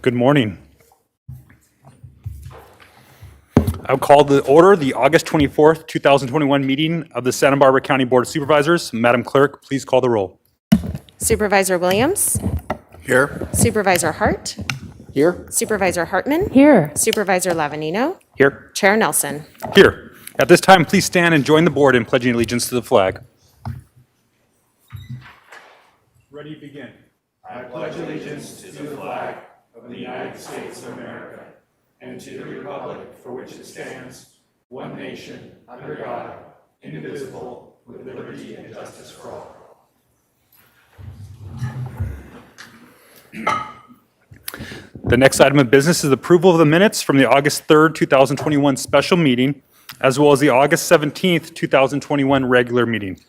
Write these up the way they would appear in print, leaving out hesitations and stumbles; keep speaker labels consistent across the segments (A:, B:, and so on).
A: Good morning. I'll call to order the August 24th, 2021 meeting of the Santa Barbara County Board of Supervisors. Madam Clerk, please call the roll.
B: Supervisor Williams.
A: Here.
B: Supervisor Hart.
A: Here.
B: Supervisor Hartman.
C: Here.
B: Supervisor Lavanino.
A: Here.
B: Chair Nelson.
A: Here. At this time, please stand and join the board in pledging allegiance to the flag. Ready, begin.
D: I pledge allegiance to the flag of the United States of America and to the republic for which it stands, one nation, under God, indivisible, with liberty and justice for all.
A: The next item of business is approval of the minutes from the August 3rd, 2021 special meeting, as well as the August 17th, 2021 regular meeting.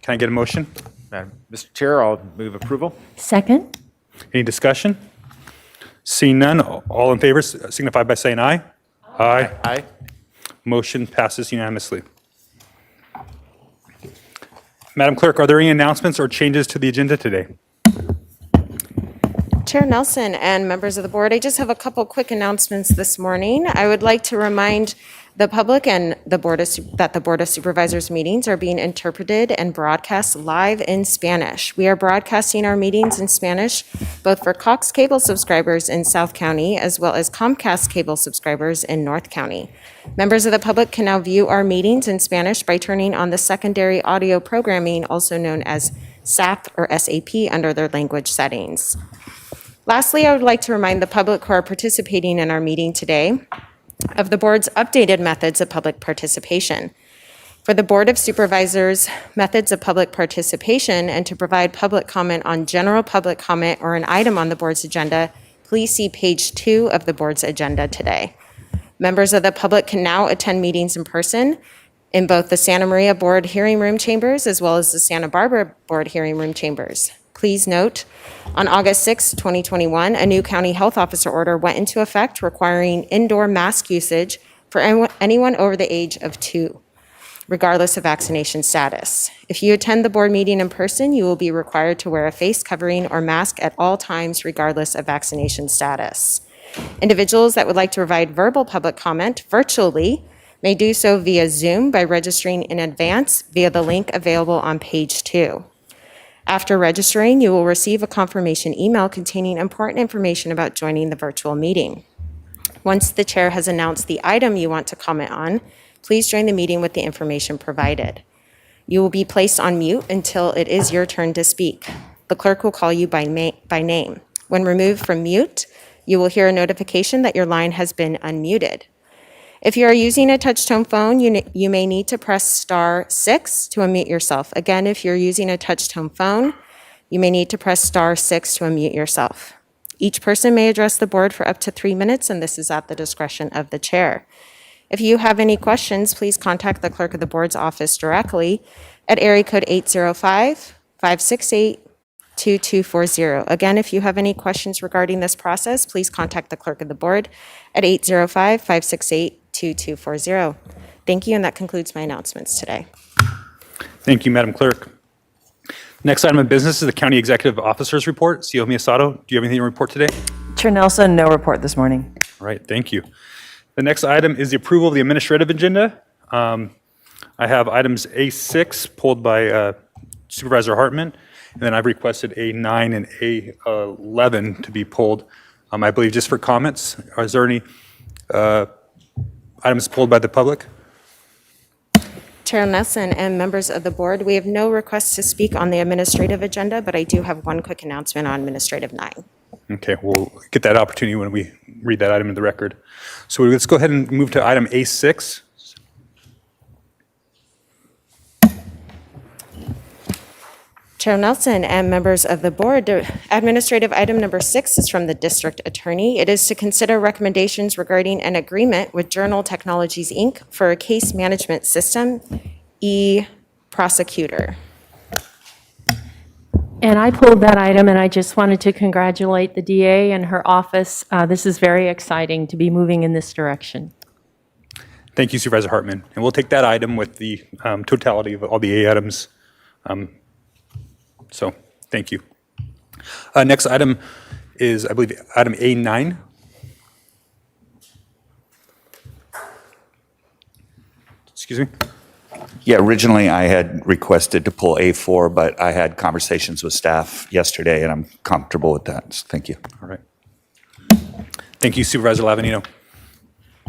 A: Can I get a motion?
E: Mr. Chair, I'll move approval.
C: Second.
A: Any discussion? Seeing none, all in favor signify by saying aye. Aye.
E: Aye.
A: Motion passes unanimously. Madam Clerk, are there any announcements or changes to the agenda today?
B: Chair Nelson and members of the board, I just have a couple quick announcements this morning. I would like to remind the public and the board that the Board of Supervisors meetings are being interpreted and broadcast live in Spanish. We are broadcasting our meetings in Spanish both for Cox Cable subscribers in South County as well as Comcast Cable subscribers in North County. Members of the public can now view our meetings in Spanish by turning on the secondary audio programming, also known as SAP or SAP, under their language settings. Lastly, I would like to remind the public who are participating in our meeting today of the board's updated methods of public participation. For the Board of Supervisors methods of public participation and to provide public comment on general public comment or an item on the board's agenda, please see page 2 of the board's agenda today. Members of the public can now attend meetings in person in both the Santa Maria Board Hearing Room chambers as well as the Santa Barbara Board Hearing Room chambers. Please note, on August 6, 2021, a new county health officer order went into effect requiring indoor mask usage for anyone over the age of 2, regardless of vaccination status. If you attend the board meeting in person, you will be required to wear a face covering or mask at all times, regardless of vaccination status. Individuals that would like to provide verbal public comment virtually may do so via Zoom by registering in advance via the link available on page 2. After registering, you will receive a confirmation email containing important information about joining the virtual meeting. Once the chair has announced the item you want to comment on, please join the meeting with the information provided. You will be placed on mute until it is your turn to speak. The clerk will call you by name. When removed from mute, you will hear a notification that your line has been unmuted. If you are using a touch-tone phone, you may need to press *6 to unmute yourself. Again, if you're using a touch-tone phone, you may need to press *6 to unmute yourself. Each person may address the board for up to 3 minutes, and this is at the discretion of the chair. If you have any questions, please contact the clerk of the board's office directly at area code 805-568-2240. Again, if you have any questions regarding this process, please contact the clerk of the board at 805-568-2240. Thank you, and that concludes my announcements today.
A: Thank you, Madam Clerk. Next item of business is the County Executive Officer's Report. CEO Miyasato, do you have anything to report today?
C: Chair Nelson, no report this morning.
A: All right, thank you. The next item is the approval of the administrative agenda. I have items A6 pulled by Supervisor Hartman, and then I've requested A9 and A11 to be pulled, I believe just for comments. Is there any items pulled by the public?
B: Chair Nelson and members of the board, we have no requests to speak on the administrative agenda, but I do have one quick announcement on administrative 9.
A: Okay, we'll get that opportunity when we read that item in the record. So let's go ahead and move to item A6.
B: Chair Nelson and members of the board, administrative item number 6 is from the district attorney. It is to consider recommendations regarding an agreement with Journal Technologies, Inc. for a case management system, e-prosecutor.
C: And I pulled that item, and I just wanted to congratulate the DA and her office. This is very exciting to be moving in this direction.
A: Thank you, Supervisor Hartman. And we'll take that item with the totality of all the A items. So thank you. Next item is, I believe, item A9. Excuse me?
F: Yeah, originally I had requested to pull A4, but I had conversations with staff yesterday, and I'm comfortable with that. So thank you.
A: All right. Thank you, Supervisor Lavanino.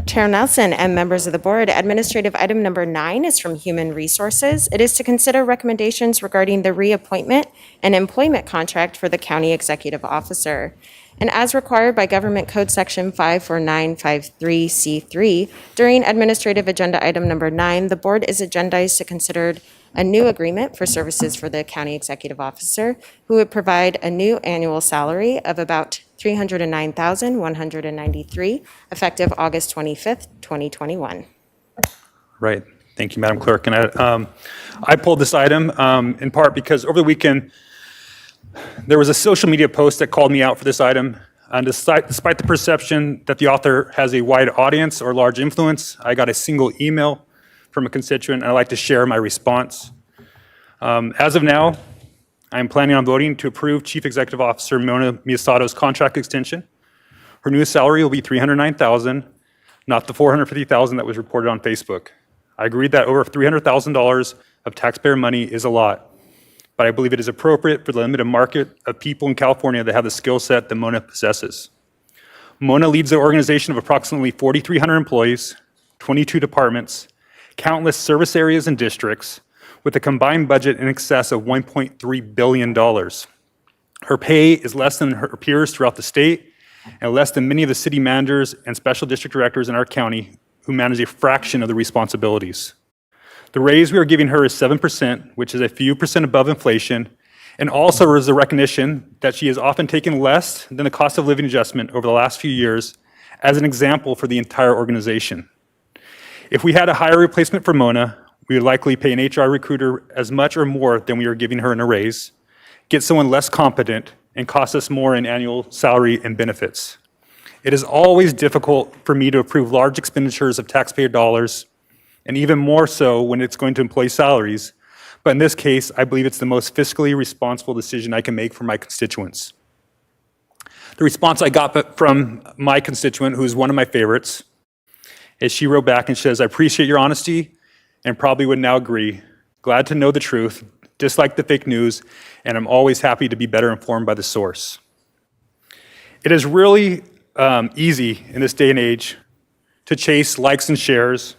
B: Chair Nelson and members of the board, administrative item number 9 is from Human Resources. It is to consider recommendations regarding the reappointment and employment contract for the county executive officer. And as required by Government Code Section 54953C3, during administrative agenda item number 9, the board is agendized to consider a new agreement for services for the county executive officer, who would provide a new annual salary of about $309,193, effective August 25th, 2021.
A: Right. Thank you, Madam Clerk. And I pulled this item in part because over the weekend, there was a social media post that called me out for this item. And despite the perception that the author has a wide audience or large influence, I got a single email from a constituent, and I'd like to share my response. As of now, I'm planning on voting to approve Chief Executive Officer Mona Miyasato's contract extension. Her newest salary will be $309,000, not the $450,000 that was reported on Facebook. I agree that over $300,000 of taxpayer money is a lot, but I believe it is appropriate for the limited market of people in California that have the skill set that Mona possesses. Mona leads an organization of approximately 4,300 employees, 22 departments, countless service areas and districts, with a combined budget in excess of $1.3 billion. Her pay is less than her peers throughout the state and less than many of the city managers and special district directors in our county who manage a fraction of the responsibilities. The raise we are giving her is 7%, which is a few percent above inflation, and also is a recognition that she has often taken less than the cost of living adjustment over the last few years as an example for the entire organization. If we had a hire replacement for Mona, we would likely pay an HR recruiter as much or more than we are giving her in a raise, get someone less competent, and cost us more in annual salary and benefits. It is always difficult for me to approve large expenditures of taxpayer dollars, and even more so when it's going to employee salaries. But in this case, I believe it's the most fiscally responsible decision I can make for my constituents. The response I got from my constituent, who is one of my favorites, is she wrote back and says, "I appreciate your honesty and probably would now agree. Glad to know the truth, dislike the fake news, and I'm always happy to be better informed by the source." It is really easy in this day and age to chase likes and shares,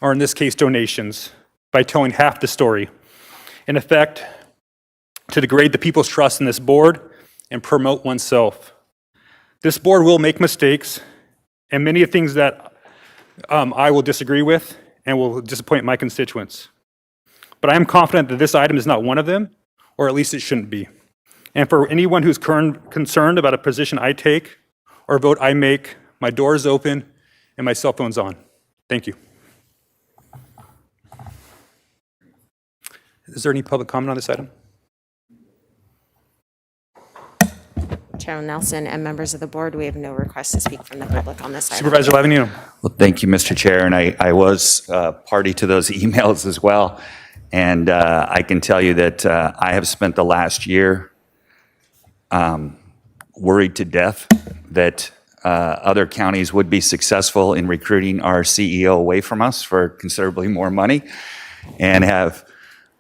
A: or in this case, donations, by telling half the story. In effect, to degrade the people's trust in this board and promote oneself. This board will make mistakes, and many of things that I will disagree with and will disappoint my constituents. But I am confident that this item is not one of them, or at least it shouldn't be. And for anyone who's concerned about a position I take or a vote I make, my door is open and my cell phone's on. Thank you. Is there any public comment on this item?
B: Chair Nelson and members of the board, we have no request to speak from the public on this item.
A: Supervisor Lavanino.
F: Well, thank you, Mr. Chair, and I was party to those emails as well. And I can tell you that I have spent the last year worried to death that other counties would be successful in recruiting our CEO away from us for considerably more money, and have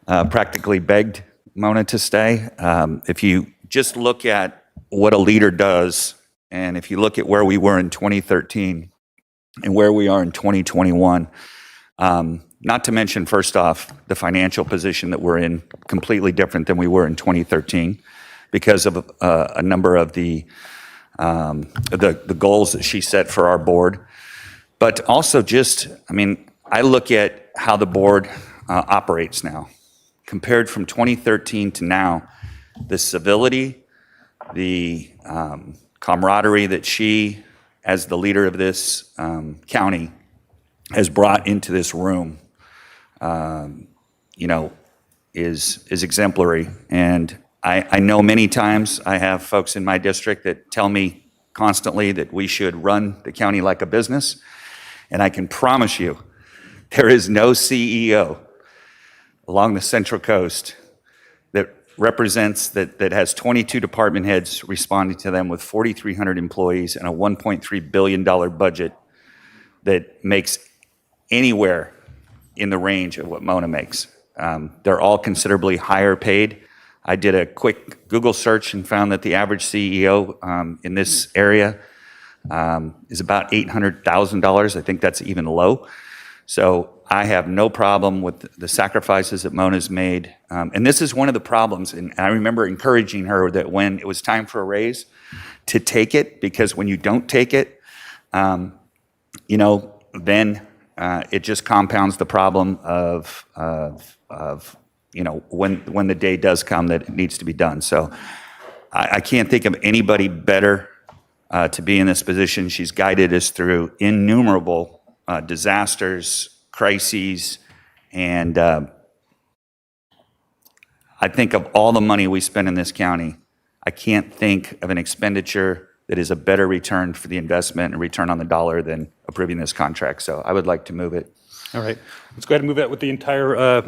F: practically begged Mona to stay. If you just look at what a leader does, and if you look at where we were in 2013 and where we are in 2021, not to mention, first off, the financial position that we're in, completely different than we were in 2013 because of a number of the goals that she set for our board. But also just, I look at how the board operates now. Compared from 2013 to now, the civility, the camaraderie that she, as the leader of this county, has brought into this room, is exemplary. And I know many times I have folks in my district that tell me constantly that we should run the county like a business. And I can promise you, there is no CEO along the Central Coast that represents that has 22 department heads responding to them with 4,300 employees and a $1.3 billion budget that makes anywhere in the range of what Mona makes. They're all considerably higher paid. I did a quick Google search and found that the average CEO in this area is about $800,000. I think that's even low. So I have no problem with the sacrifices that Mona's made. And this is one of the problems. And I remember encouraging her that when it was time for a raise, to take it, because when you don't take it, then it just compounds the problem of when the day does come that it needs to be done. So I can't think of anybody better to be in this position. She's guided us through innumerable disasters, crises, and I think of all the money we spend in this county, I can't think of an expenditure that is a better return for the investment and return on the dollar than approving this contract. So I would like to move it.
A: All right, let's go ahead and move that with the entire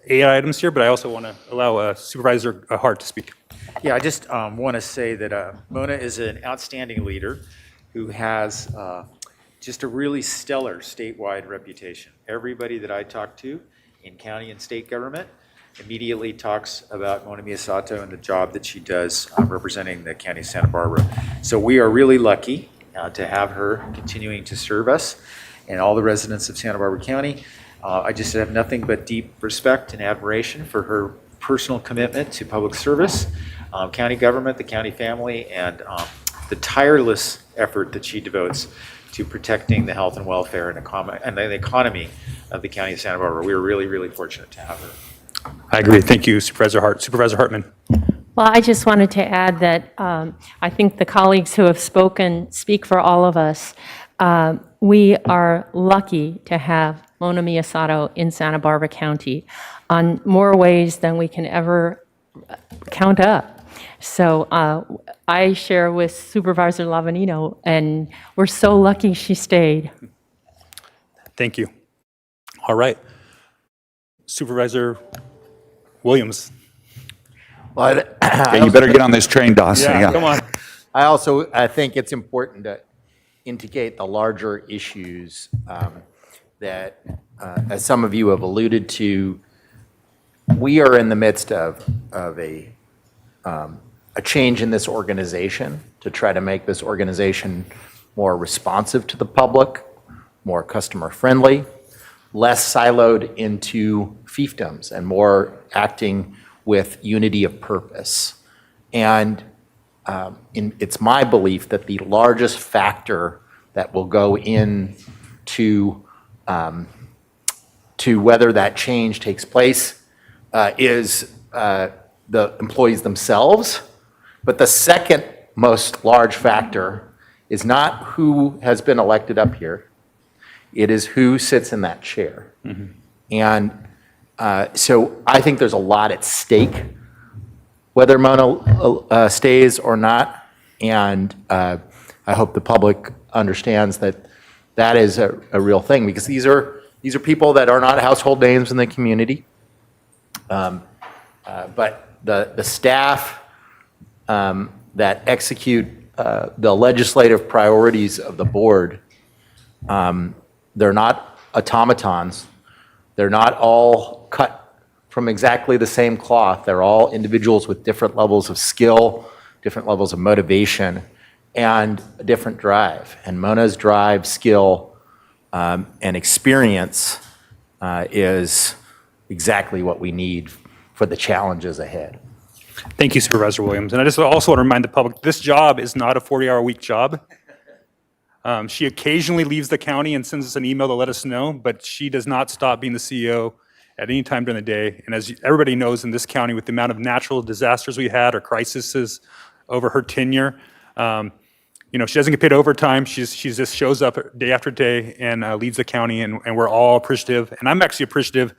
A: 8 items here, but I also want to allow Supervisor Hart to speak.
E: Yeah, I just want to say that Mona is an outstanding leader who has just a really stellar statewide reputation. Everybody that I talk to in county and state government immediately talks about Mona Miyasato and the job that she does representing the county of Santa Barbara. So we are really lucky to have her continuing to serve us and all the residents of Santa Barbara County. I just have nothing but deep respect and admiration for her personal commitment to public service, county government, the county family, and the tireless effort that she devotes to protecting the health and welfare and the economy of the county of Santa Barbara. We are really, really fortunate to have her.
A: I agree. Thank you, Supervisor Hart. Supervisor Hartman.
C: Well, I just wanted to add that I think the colleagues who have spoken speak for all of us. We are lucky to have Mona Miyasato in Santa Barbara County on more ways than we can ever count up. So I share with Supervisor Lavanino, and we're so lucky she stayed.
A: Thank you. All right. Supervisor Williams.
G: Well,
F: Okay, you better get on this train, Dawson.
A: Yeah, come on.
G: I think it's important to indicate the larger issues that, as some of you have alluded to, we are in the midst of a change in this organization to try to make this organization more responsive to the public, more customer-friendly, less siloed into fiefdoms, and more acting with unity of purpose. And it's my belief that the largest factor that will go into to whether that change takes place is the employees themselves. But the second most large factor is not who has been elected up here. It is who sits in that chair. Mm-hmm. And so I think there's a lot at stake, whether Mona stays or not. And I hope the public understands that that is a real thing, because these are people that are not household names in the community. But the staff that execute the legislative priorities of the board, they're not automatons. They're not all cut from exactly the same cloth. They're all individuals with different levels of skill, different levels of motivation, and a different drive. And Mona's drive, skill, and experience is exactly what we need for the challenges ahead.
A: Thank you, Supervisor Williams. And I just also want to remind the public, this job is not a 40-hour-a-week job. She occasionally leaves the county and sends us an email to let us know, but she does not stop being the CEO at any time during the day. And as everybody knows in this county, with the amount of natural disasters we had or crises over her tenure, she doesn't get paid overtime. She just shows up day after day and leads the county, and we're all appreciative. And I'm actually appreciative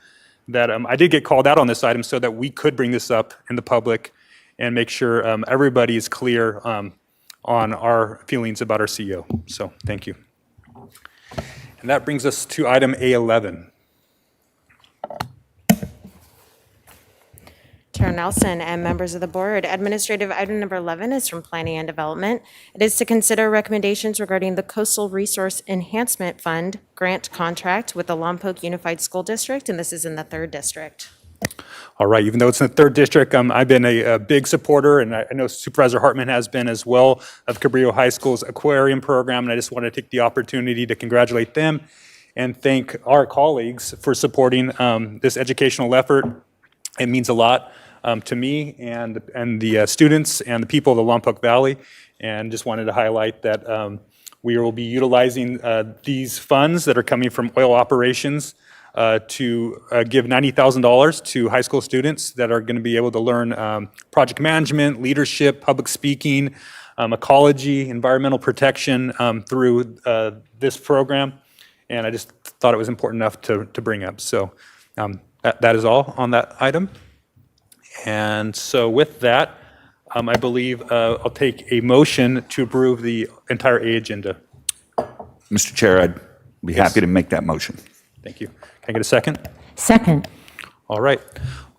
A: that I did get called out on this item so that we could bring this up in the public and make sure everybody is clear on our feelings about our CEO. So thank you. And that brings us to item A11.
B: Chair Nelson and members of the board. Administrative item number 11 is from Planning and Development. It is to consider recommendations regarding the Coastal Resource Enhancement Fund grant contract with the Lompoc Unified School District, and this is in the 3rd District.
A: All right, even though it's in the 3rd District, I've been a big supporter, and I know Supervisor Hartman has been as well, of Cabrillo High School's aquarium program, and I just want to take the opportunity to congratulate them and thank our colleagues for supporting this educational effort. It means a lot to me and the students and the people of the Lompoc Valley, and just wanted to highlight that we will be utilizing these funds that are coming from oil operations to give $90,000 to high school students that are going to be able to learn project management, leadership, public speaking, ecology, environmental protection through this program. And I just thought it was important enough to bring up. So that is all on that item. And so with that, I believe I'll take a motion to approve the entire A agenda.
F: Mr. Chair, I'd be happy to make that motion.
A: Thank you. Can I get a second?
C: Second.
A: All right.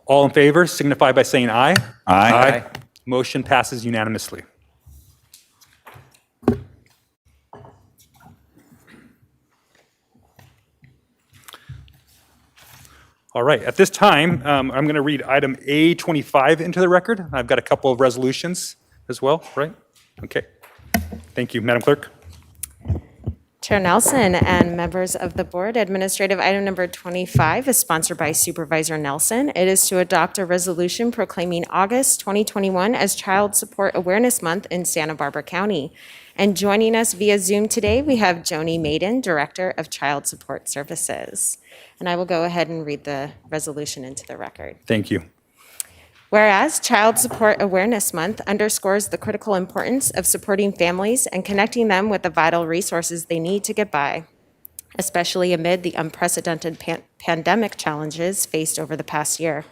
A: All in favor signify by saying aye.
F: Aye.
A: Motion passes unanimously. All right, at this time, I'm going to read item A25 into the record. I've got a couple of resolutions as well, right? Okay. Thank you, Madam Clerk.
B: Chair Nelson and members of the board, administrative item number 25 is sponsored by Supervisor Nelson. It is to adopt a resolution proclaiming August 2021 as Child Support Awareness Month in Santa Barbara County. And joining us via Zoom today, we have Joni Maiden, Director of Child Support Services. And I will go ahead and read the resolution into the record.
A: Thank you.
B: Whereas Child Support Awareness Month underscores the critical importance of supporting families and connecting them with the vital resources they need to get by, especially amid the unprecedented pandemic challenges faced over the past year.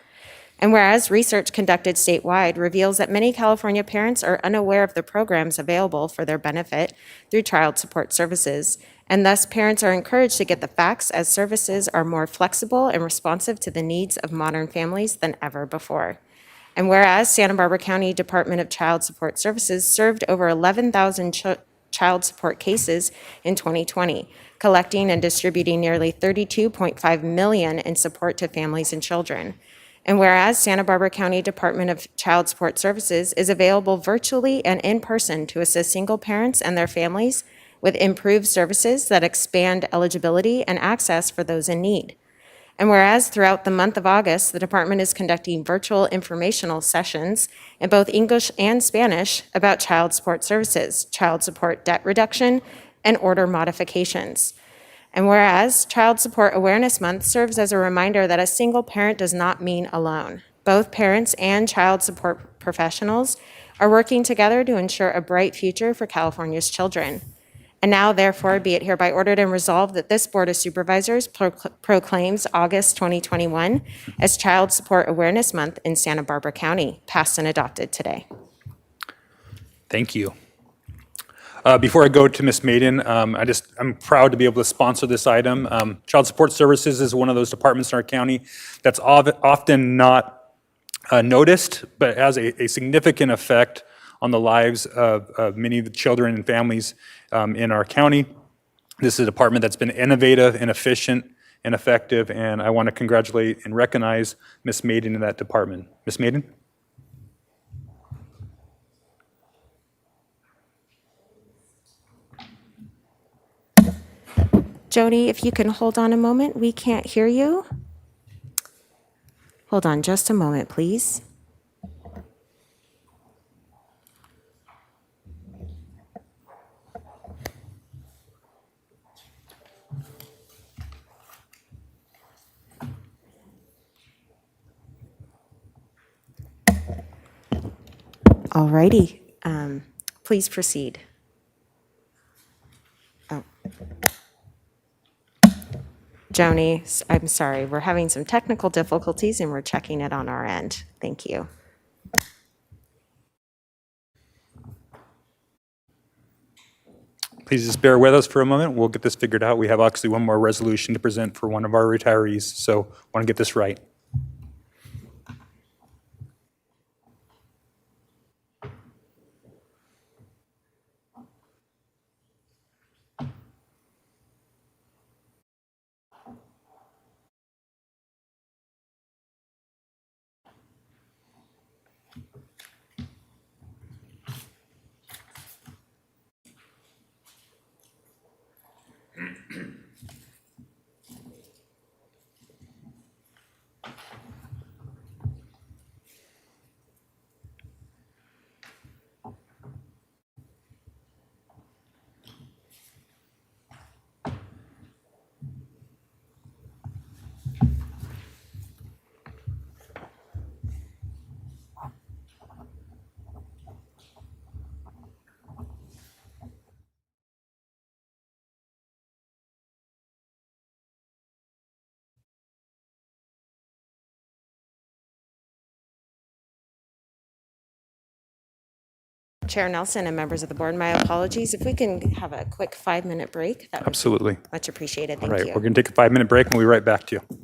B: And whereas research conducted statewide reveals that many California parents are unaware of the programs available for their benefit through child support services, and thus parents are encouraged to get the facts as services are more flexible and responsive to the needs of modern families than ever before. And whereas Santa Barbara County Department of Child Support Services served over 11,000 child support cases in 2020, collecting and distributing nearly $32.5 million in support to families and children. And whereas Santa Barbara County Department of Child Support Services is available virtually and in person to assist single parents and their families with improved services that expand eligibility and access for those in need. And whereas throughout the month of August, the department is conducting virtual informational sessions in both English and Spanish about child support services, child support debt reduction, and order modifications. And whereas Child Support Awareness Month serves as a reminder that a single parent does not mean alone. Both parents and child support professionals are working together to ensure a bright future for California's children. And now, therefore, be it hereby ordered and resolved that this Board of Supervisors proclaims August 2021 as Child Support Awareness Month in Santa Barbara County, passed and adopted today.
A: Thank you. Before I go to Ms. Maiden, I'm proud to be able to sponsor this item. Child Support Services is one of those departments in our county that's often not noticed, but has a significant effect on the lives of many of the children and families in our county. This is a department that's been innovative and efficient and effective, and I want to congratulate and recognize Ms. Maiden in that department. Ms. Maiden?
B: Jody, if you can hold on a moment, we can't hear you. Hold on just a moment, please. All righty, please proceed. Oh. Joni, I'm sorry, we're having some technical difficulties and we're checking it on our end. Thank you.
A: Please just bear with us for a moment. We'll get this figured out. We have actually one more resolution to present for one of our retirees, so I want to get this right.
B: Chair Nelson and members of the board, my apologies. If we can have a quick 5-minute break, that would be
A: Absolutely.
B: much appreciated.
A: All
B: Thank
A: right,
B: you.
A: we're going to take a 5-minute break and we'll be right back to you.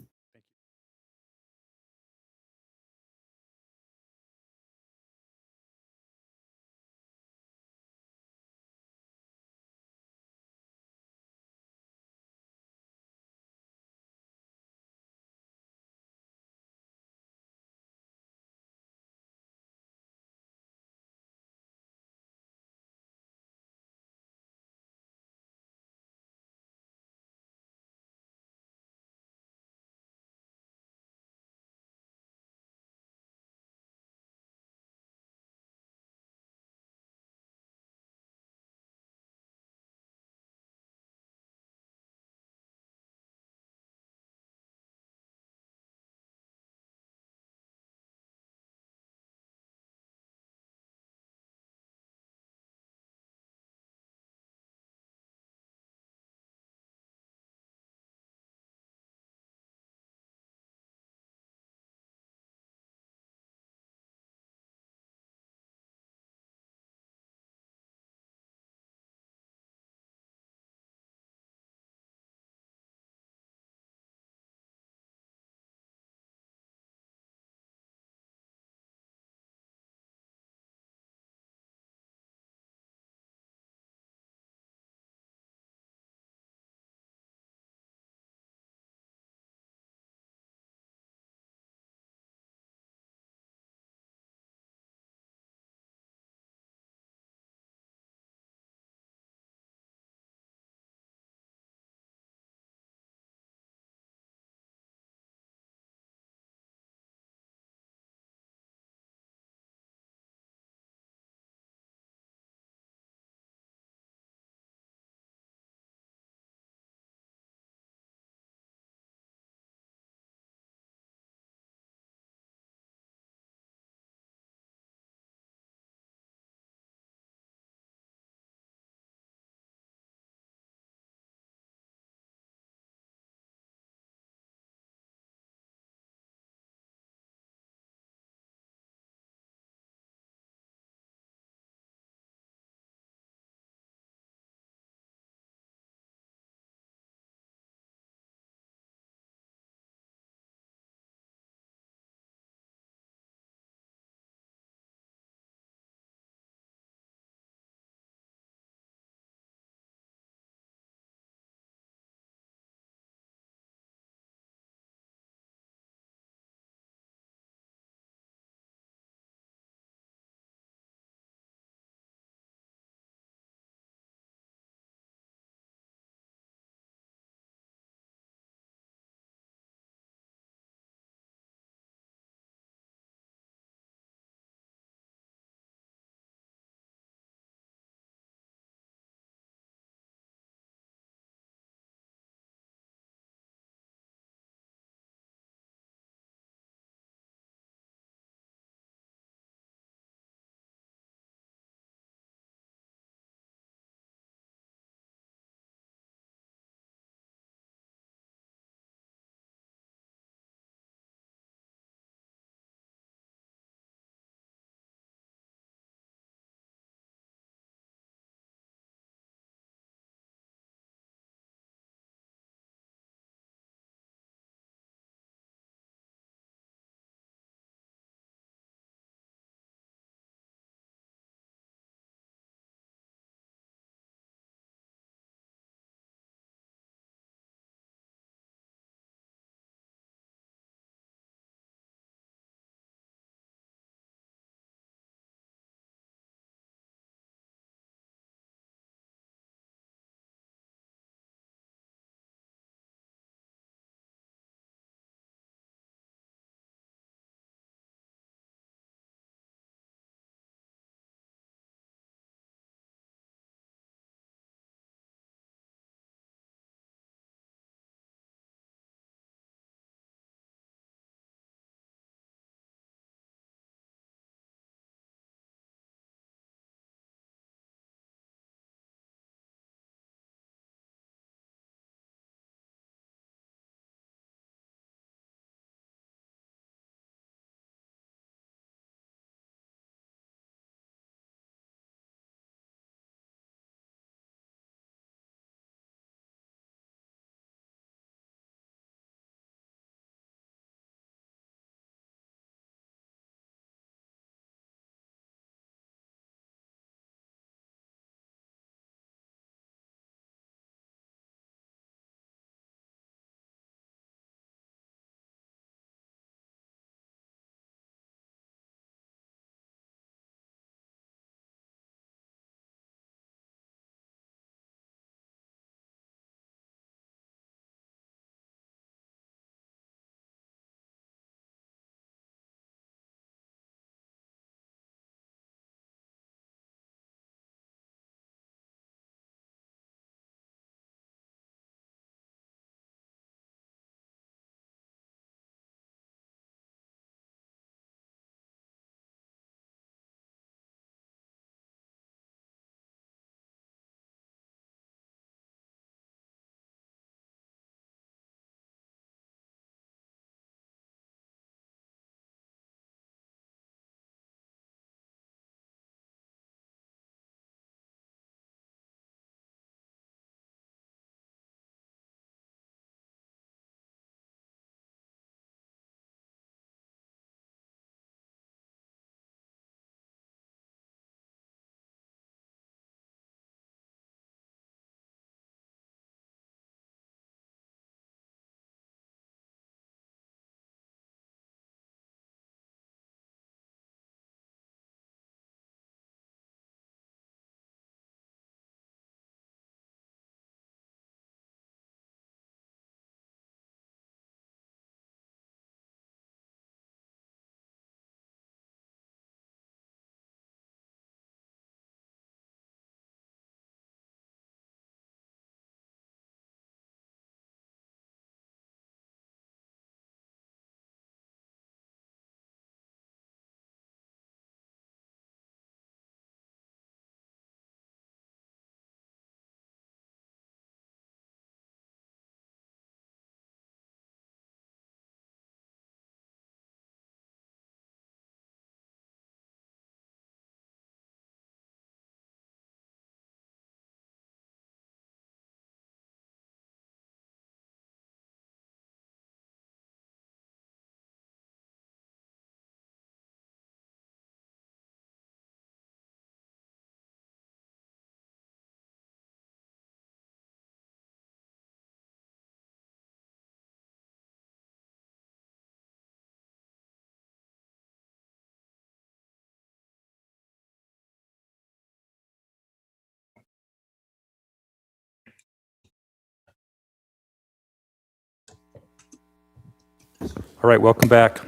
A: All right, welcome back.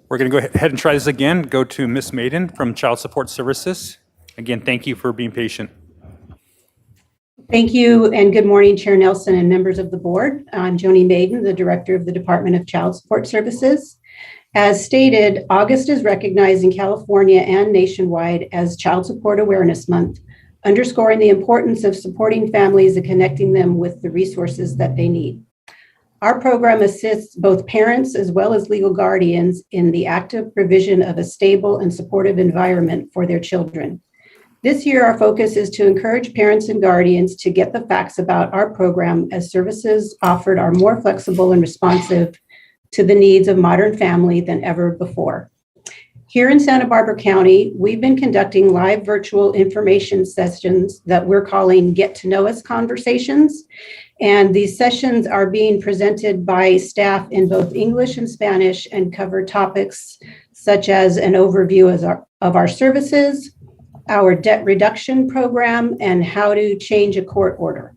A: We're going to go ahead and try this again. Go to Miss Maiden from Child Support Services. Again, thank you for being patient.
H: Thank you, and good morning, Chair Nelson and members of the board. I'm Joni Maiden, the Director of the Department of Child Support Services. As stated, August is recognized in California and nationwide as Child Support Awareness Month, underscoring the importance of supporting families and connecting them with the resources that they need. Our program assists both parents as well as legal guardians in the active provision of a stable and supportive environment for their children. This year, our focus is to encourage parents and guardians to get the facts about our program, as services offered are more flexible and responsive to the needs of modern family than ever before. Here in Santa Barbara County, we've been conducting live virtual information sessions that we're calling Get to Know Us conversations. And these sessions are being presented by staff in both English and Spanish and cover topics such as an overview of our services, our debt reduction program, and how to change a court order.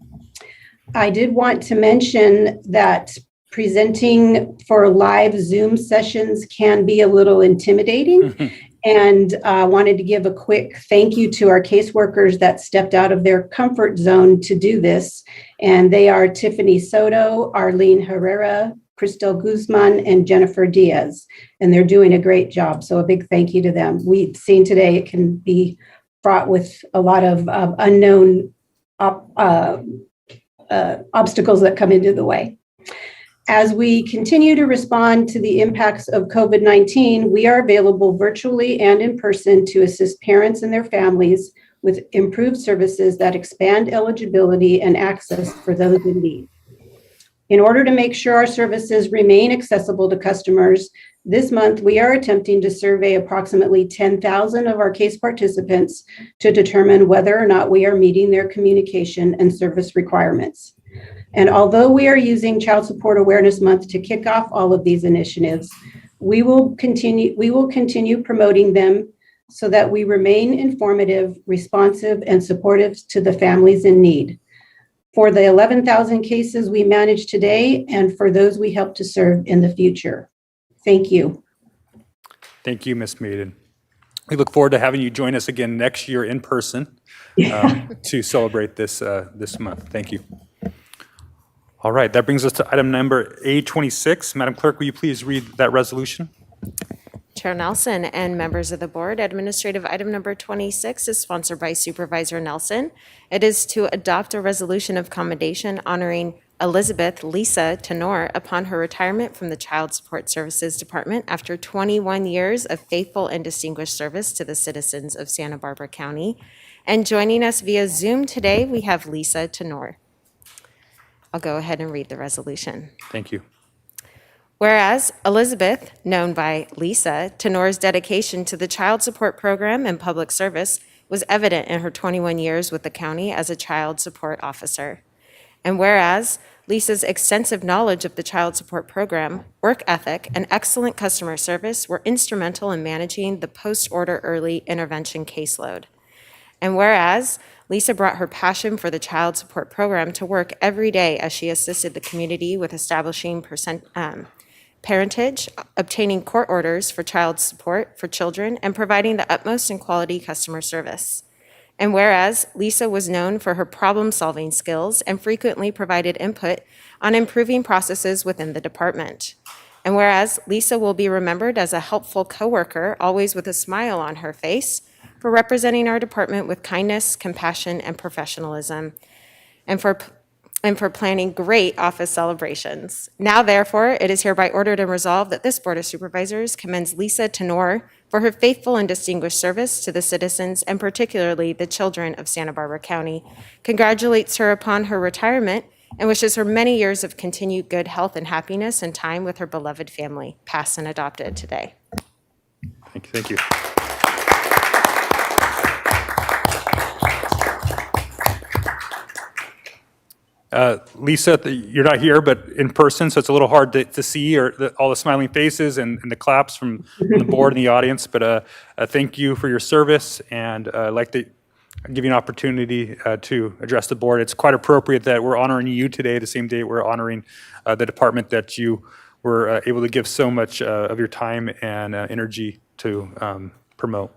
H: I did want to mention that presenting for live Zoom sessions can be a little intimidating, and wanted to give a quick thank you to our caseworkers that stepped out of their comfort zone to do this. And they are Tiffany Soto, Arlene Herrera, Cristel Guzman, and Jennifer Diaz. And they're doing a great job. So a big thank you to them. We've seen today it can be fraught with a lot of unknown obstacles that come into the way. As we continue to respond to the impacts of COVID-19, we are available virtually and in person to assist parents and their families with improved services that expand eligibility and access for those in need. In order to make sure our services remain accessible to customers, this month we are attempting to survey approximately 10,000 of our case participants to determine whether or not we are meeting their communication and service requirements. And although we are using Child Support Awareness Month to kick off all of these initiatives, we will continue promoting them so that we remain informative, responsive, and supportive to the families in need. For the 11,000 cases we manage today and for those we help to serve in the future. Thank you.
A: Thank you, Ms. Maiden. We look forward to having you join us again next year in person to celebrate this month. Thank you. All right, that brings us to item number A26. Madam Clerk, will you please read that resolution?
B: Chair Nelson and members of the board, administrative item number 26 is sponsored by Supervisor Nelson. It is to adopt a resolution of commendation honoring Elizabeth Lisa Tenor upon her retirement from the Child Support Services Department after 21 years of faithful and distinguished service to the citizens of Santa Barbara County. And joining us via Zoom today, we have Lisa Tenor. I'll go ahead and read the resolution.
A: Thank you.
B: Whereas Elizabeth, known by Lisa, Tenor's dedication to the child support program and public service was evident in her 21 years with the county as a child support officer. And whereas Lisa's extensive knowledge of the child support program, work ethic, and excellent customer service were instrumental in managing the post-order early intervention caseload. And whereas Lisa brought her passion for the child support program to work every day as she assisted the community with establishing parentage, obtaining court orders for child support for children, and providing the utmost in quality customer service. And whereas Lisa was known for her problem-solving skills and frequently provided input on improving processes within the department. And whereas Lisa will be remembered as a helpful coworker, always with a smile on her face, for representing our department with kindness, compassion, and professionalism, and for planning great office celebrations. Now, therefore, it is hereby ordered and resolved that this Board of Supervisors commends Lisa Tenor for her faithful and distinguished service to the citizens and particularly the children of Santa Barbara County, congratulates her upon her retirement, and wishes her many years of continued good health and happiness and time with her beloved family, past and adopted today.
A: Thank you. Thank you. Lisa, you're not here, but in person, so it's a little hard to see all the smiling faces and the claps from the board and the audience. But thank you for your service, and I'd like to give you an opportunity to address the board. It's quite appropriate that we're honoring you today, the same day we're honoring the department that you were able to give so much of your time and energy to promote.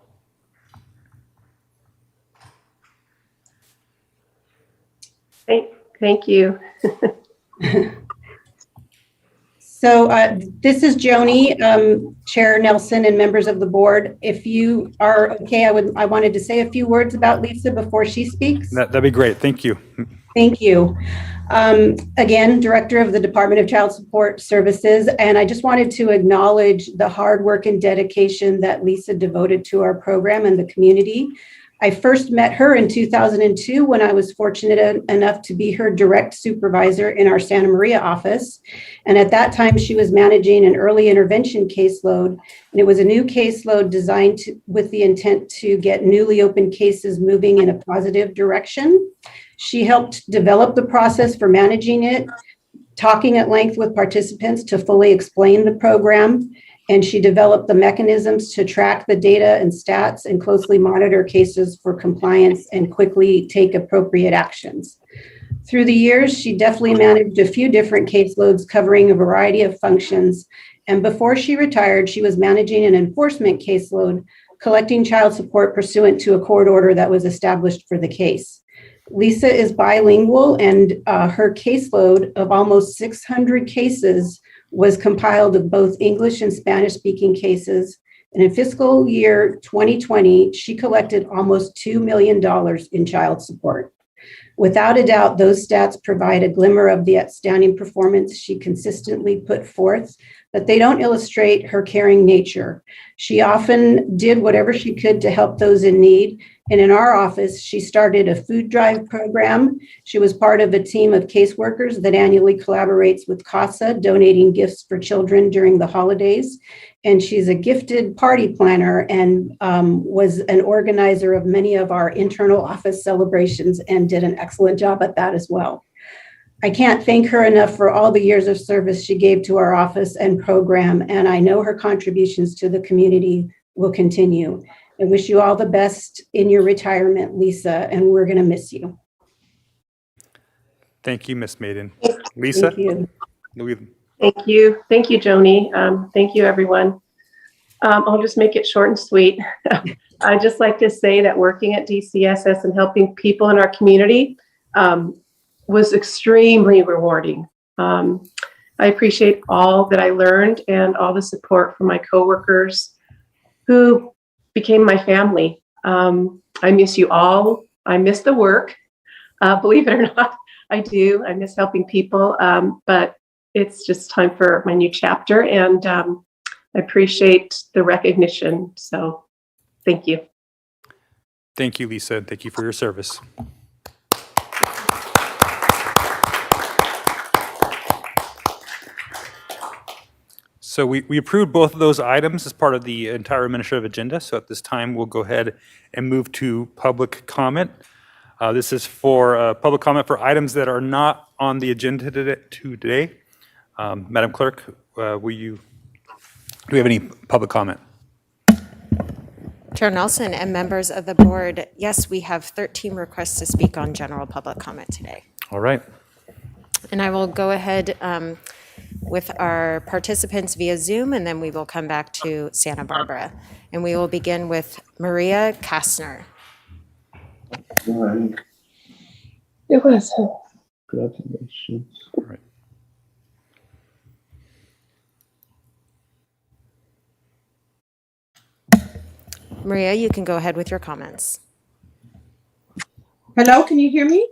I: Thank you.
H: So this is Joni, Chair Nelson, and members of the board. If you are okay, I wanted to say a few words about Lisa before she speaks.
A: That'd be great. Thank you.
H: Thank you. Again, Director of the Department of Child Support Services, and I just wanted to acknowledge the hard work and dedication that Lisa devoted to our program and the community. I first met her in 2002 when I was fortunate enough to be her direct supervisor in our Santa Maria office. And at that time, she was managing an early intervention caseload. And it was a new caseload designed with the intent to get newly opened cases moving in a positive direction. She helped develop the process for managing it, talking at length with participants to fully explain the program. And she developed the mechanisms to track the data and stats and closely monitor cases for compliance and quickly take appropriate actions. Through the years, she definitely managed a few different caseloads covering a variety of functions. And before she retired, she was managing an enforcement caseload, collecting child support pursuant to a court order that was established for the case. Lisa is bilingual, and her caseload of almost 600 cases was compiled of both English and Spanish-speaking cases. And in fiscal year 2020, she collected almost $2 million in child support. Without a doubt, those stats provide a glimmer of the outstanding performance she consistently put forth, but they don't illustrate her caring nature. She often did whatever she could to help those in need. And in our office, she started a food drive program. She was part of a team of caseworkers that annually collaborates with CASA, donating gifts for children during the holidays. And she's a gifted party planner and was an organizer of many of our internal office celebrations and did an excellent job at that as well. I can't thank her enough for all the years of service she gave to our office and program, and I know her contributions to the community will continue. I wish you all the best in your retirement, Lisa, and we're going to miss you.
A: Thank you, Ms. Maiden. Lisa?
H: Thank you.
I: Thank you. Thank you, Joni. Thank you, everyone. I'll just make it short and sweet. I'd just like to say that working at DCSS and helping people in our community was extremely rewarding. I appreciate all that I learned and all the support from my coworkers who became my family. I miss you all. I miss the work. Believe it or not, I do. I miss helping people, but it's just time for my new chapter, and I appreciate the recognition. So thank you.
A: Thank you, Lisa. Thank you for your service. So we approved both of those items as part of the entire administrative agenda. So at this time, we'll go ahead and move to public comment. This is for public comment for items that are not on the agenda today. Madam Clerk, do we have any public comment?
B: Chair Nelson and members of the board, yes, we have 13 requests to speak on general public comment today.
A: All right.
B: And I will go ahead with our participants via Zoom, and then we will come back to Santa Barbara. And we will begin with Maria Kastner.
I: It was.
J: Congratulations.
A: All right.
B: Maria, you can go ahead with your comments.
K: Hello, can you hear me?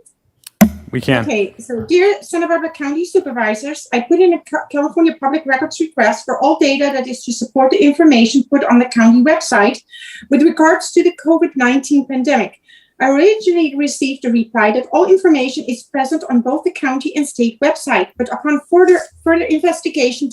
A: We can.
K: Okay, so dear Santa Barbara County Supervisors, I put in a California Public Records request for all data that is to support the information put on the county website with regards to the COVID-19 pandemic. I originally received a reply that all information is present on both the county and state website, but upon further investigation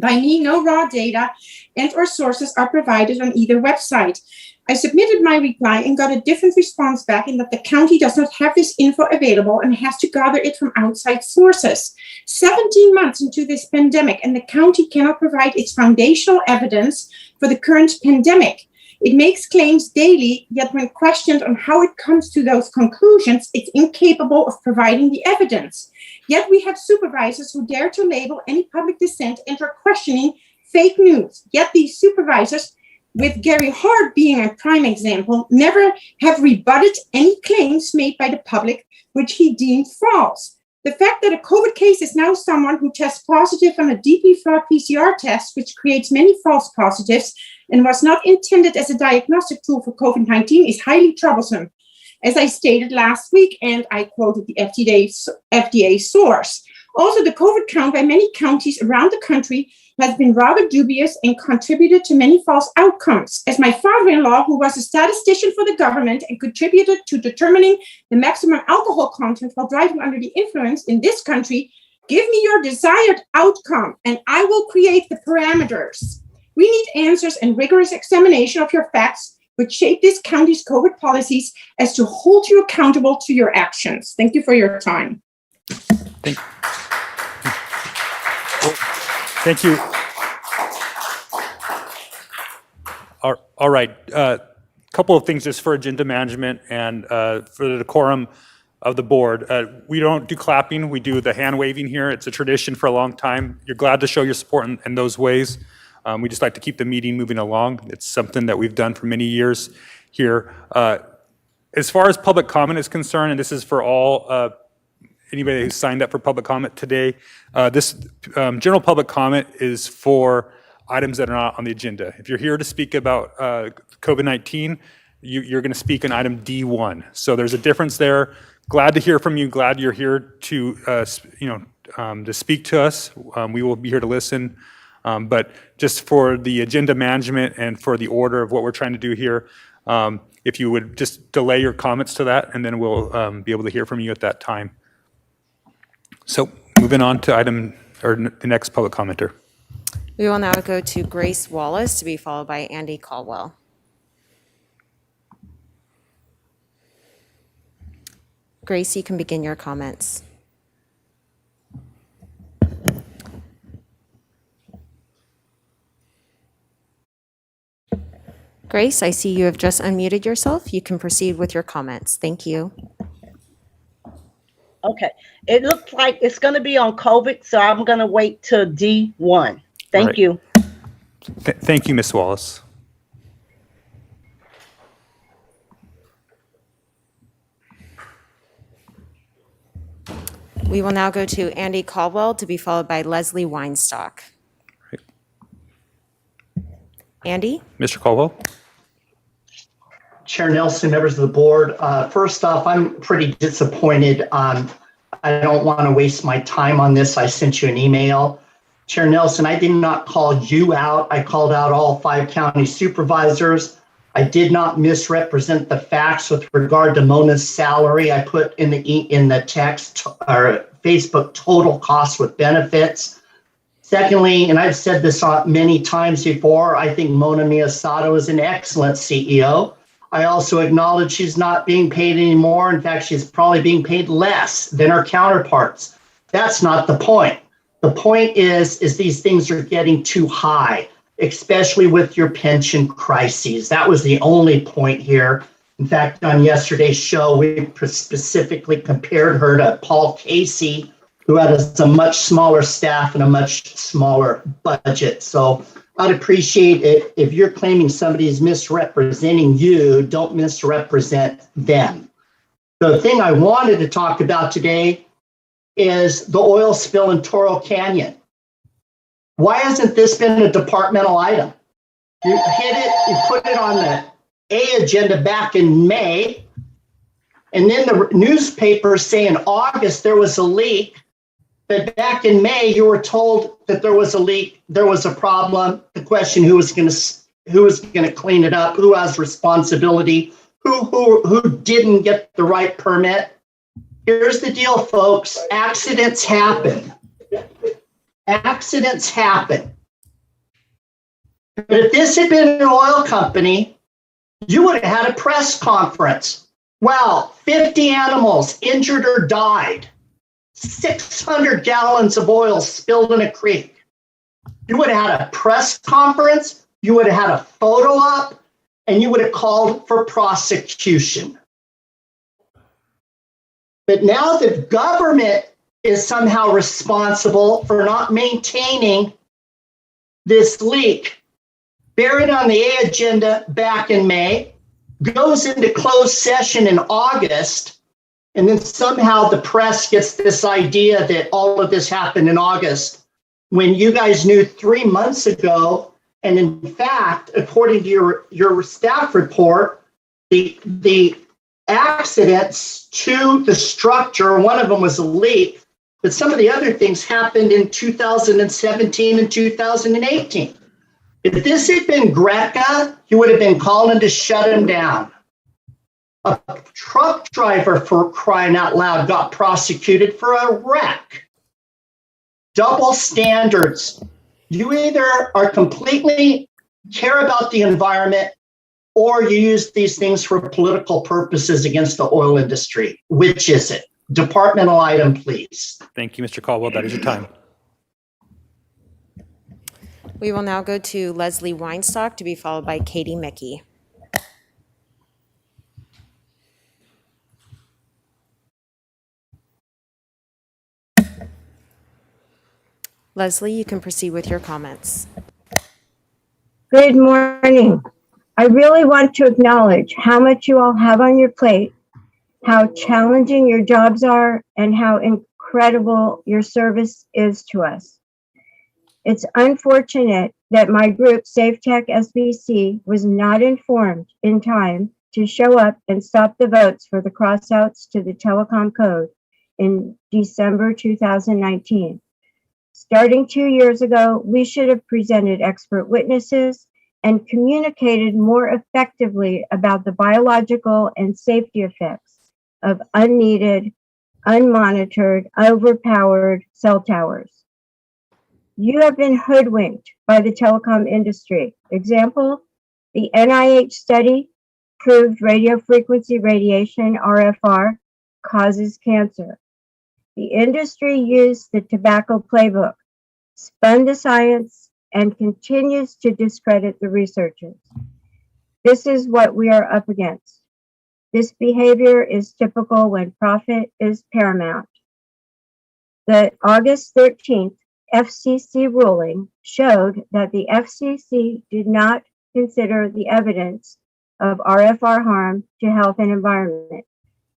K: by me, no raw data and or sources are provided on either website. I submitted my reply and got a different response back in that the county does not have this info available and has to gather it from outside sources. 17 months into this pandemic, and the county cannot provide its foundational evidence for the current pandemic. It makes claims daily, yet when questioned on how it comes to those conclusions, it's incapable of providing the evidence. Yet we have supervisors who dare to label any public dissent and are questioning fake news. Yet these supervisors, with Gary Hart being a prime example, never have rebutted any claims made by the public, which he deemed false. The fact that a COVID case is now someone who tests positive on a deeply flawed PCR test, which creates many false positives and was not intended as a diagnostic tool for COVID-19, is highly troublesome. As I stated last week, and I quoted the FDA source. Also, the COVID count by many counties around the country has been rather dubious and contributed to many false outcomes. As my father-in-law, who was a statistician for the government and contributed to determining the maximum alcohol content while driving under the influence in this country, give me your desired outcome and I will create the parameters. We need answers and rigorous examination of your facts which shape this county's COVID policies as to hold you accountable to your actions. Thank you for your time.
A: Thank you. All right. Couple of things just for agenda management and for the decorum of the board. We don't do clapping. We do the hand waving here. It's a tradition for a long time. You're glad to show your support in those ways. We just like to keep the meeting moving along. It's something that we've done for many years here. As far as public comment is concerned, and this is for all anybody who signed up for public comment today, this general public comment is for items that are not on the agenda. If you're here to speak about COVID-19, you're going to speak on item D1. So there's a difference there. Glad to hear from you. Glad you're here to to speak to us. We will be here to listen. But just for the agenda management and for the order of what we're trying to do here, if you would just delay your comments to that, and then we'll be able to hear from you at that time. So moving on to the next public commenter.
B: We will now go to Grace Wallace to be followed by Andy Caldwell. Grace, you can begin your comments. Grace, I see you have just unmuted yourself. You can proceed with your comments. Thank you.
L: Okay. It looks like it's going to be on COVID, so I'm going to wait till D1. Thank
A: Right.
L: you.
A: Thank you, Ms. Wallace.
B: We will now go to Andy Caldwell to be followed by Leslie Weinstock.
A: Right.
B: Andy?
A: Mr. Caldwell?
M: Chair Nelson, members of the board. First off, I'm pretty disappointed. I don't want to waste my time on this. I sent you an email. Chair Nelson, I did not call you out. I called out all 5 county supervisors. I did not misrepresent the facts with regard to Mona's salary. I put in the text or Facebook total cost with benefits. Secondly, and I've said this many times before, I think Mona Miyasato is an excellent CEO. I also acknowledge she's not being paid anymore. In fact, she's probably being paid less than her counterparts. That's not the point. The point is these things are getting too high, especially with your pension crises. That was the only point here. In fact, on yesterday's show, we specifically compared her to Paul Casey, who had a much smaller staff and a much smaller budget. So I'd appreciate it if you're claiming somebody is misrepresenting you, don't misrepresent them. The thing I wanted to talk about today is the oil spill in Toro Canyon. Why hasn't this been a departmental item? You hit it, you put it on the A agenda back in May, and then the newspapers say in August there was a leak. But back in May, you were told that there was a leak, there was a problem. The question: who was going to clean it up? Who has responsibility? Who didn't get the right permit? Here's the deal, folks. Accidents happen. Accidents happen. But if this had been an oil company, you would have had a press conference. Well, 50 animals injured or died. 600 gallons of oil spilled in a creek. You would have had a press conference. You would have had a photo up. and you would have called for prosecution. But now the government is somehow responsible for not maintaining this leak. Buried on the A agenda back in May, goes into closed session in August, and then somehow the press gets this idea that all of this happened in August, when you guys knew 3 months ago. And in fact, according to your staff report, the accidents to the structure, one of them was a leak, but some of the other things happened in 2017 and 2018. If this had been Greca, you would have been calling to shut him down. A truck driver, for crying out loud, got prosecuted for a wreck. Double standards. You either are completely care about the environment or you use these things for political purposes against the oil industry. Which is it? Departmental item, please.
A: Thank you, Mr. Caldwell. That is your time.
B: We will now go to Leslie Weinstock to be followed by Katie Mickey. Leslie, you can proceed with your comments.
N: Good morning. I really want to acknowledge how much you all have on your plate, how challenging your jobs are, and how incredible your service is to us. It's unfortunate that my group, SafeTech SBC, was not informed in time to show up and stop the votes for the crossouts to the telecom code in December 2019. Starting 2 years ago, we should have presented expert witnesses and communicated more effectively about the biological and safety effects of unneeded, unmonitored, overpowered cell towers. You have been hoodwinked by the telecom industry. Example, the NIH study proved radio frequency radiation, RFR, causes cancer. The industry used the tobacco playbook, spun the science, and continues to discredit the researchers. This is what we are up against. This behavior is typical when profit is paramount. The August 13th FCC ruling showed that the FCC did not consider the evidence of RFR harm to health and environment.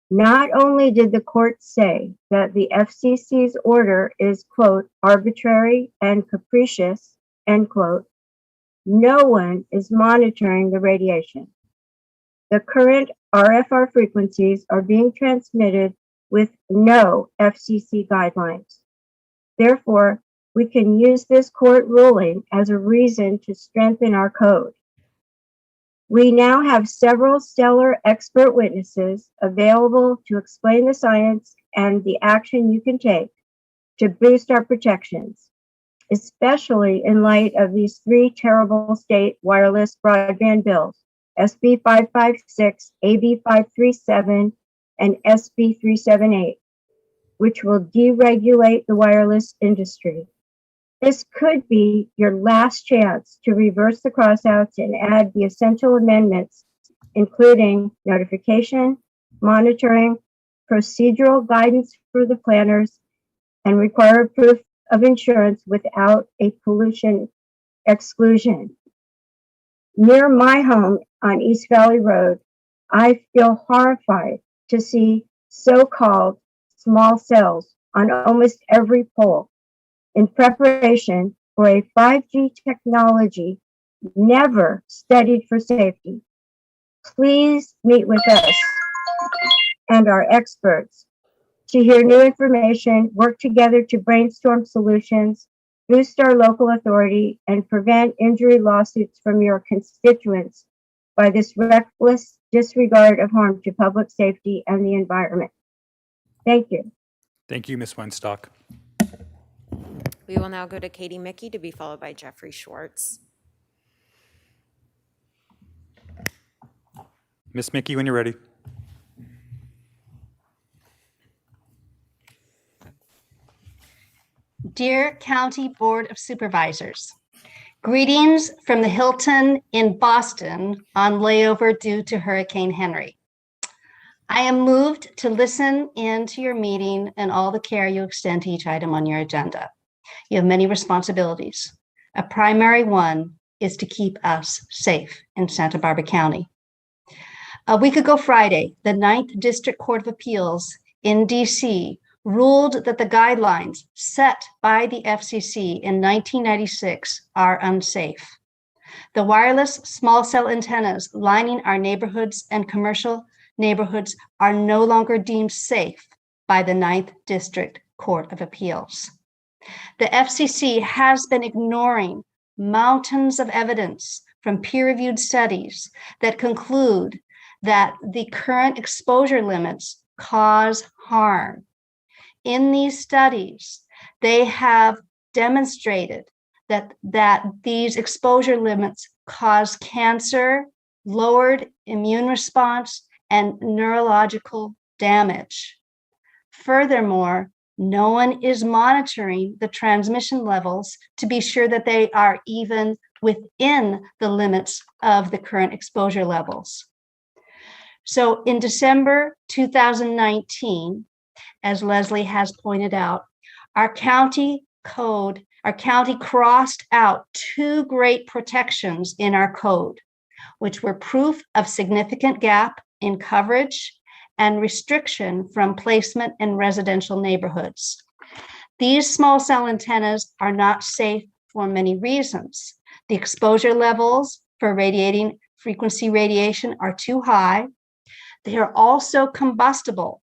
N: Not only did the court say that the FCC's order is, quote, arbitrary and capricious, end quote, no one is monitoring the radiation. The current RFR frequencies are being transmitted with no FCC guidelines. Therefore, we can use this court ruling as a reason to strengthen our code. We now have several stellar expert witnesses available to explain the science and the action you can take to boost our protections, especially in light of these three terrible state wireless broadband bills, SB 556, AB 537, and SB 378, which will deregulate the wireless industry. This could be your last chance to reverse the crossouts and add the essential amendments, including notification, monitoring, procedural guidance for the planners, and require proof of insurance without a pollution exclusion. Near my home on East Valley Road, I feel horrified to see so-called small cells on almost every pole in preparation for a 5G technology never studied for safety. Please meet with us and our experts to hear new information, work together to brainstorm solutions, boost our local authority, and prevent injury lawsuits from your constituents by this reckless disregard of harm to public safety and the environment. Thank you.
A: Thank you, Ms. Weinstock.
B: We will now go to Katie Mickey to be followed by Jeffrey Schwartz.
A: Ms. Mickey, when you're ready.
O: Dear County Board of Supervisors, Greetings from the Hilton in Boston on layover due to Hurricane Henry. I am moved to listen in to your meeting and all the care you extend to each item on your agenda. You have many responsibilities. A primary one is to keep us safe in Santa Barbara County. A week ago Friday, the 9th District Court of Appeals in DC ruled that the guidelines set by the FCC in 1996 are unsafe. The wireless small cell antennas lining our neighborhoods and commercial neighborhoods are no longer deemed safe by the 9th District Court of Appeals. The FCC has been ignoring mountains of evidence from peer-reviewed studies that conclude that the current exposure limits cause harm. In these studies, they have demonstrated that these exposure limits cause cancer, lowered immune response, and neurological damage. Furthermore, no one is monitoring the transmission levels to be sure that they are even within the limits of the current exposure levels. So in December 2019, as Leslie has pointed out, our county crossed out two great protections in our code, which were proof of significant gap in coverage and restriction from placement in residential neighborhoods. These small cell antennas are not safe for many reasons. The exposure levels for radiating frequency radiation are too high. They are also combustible.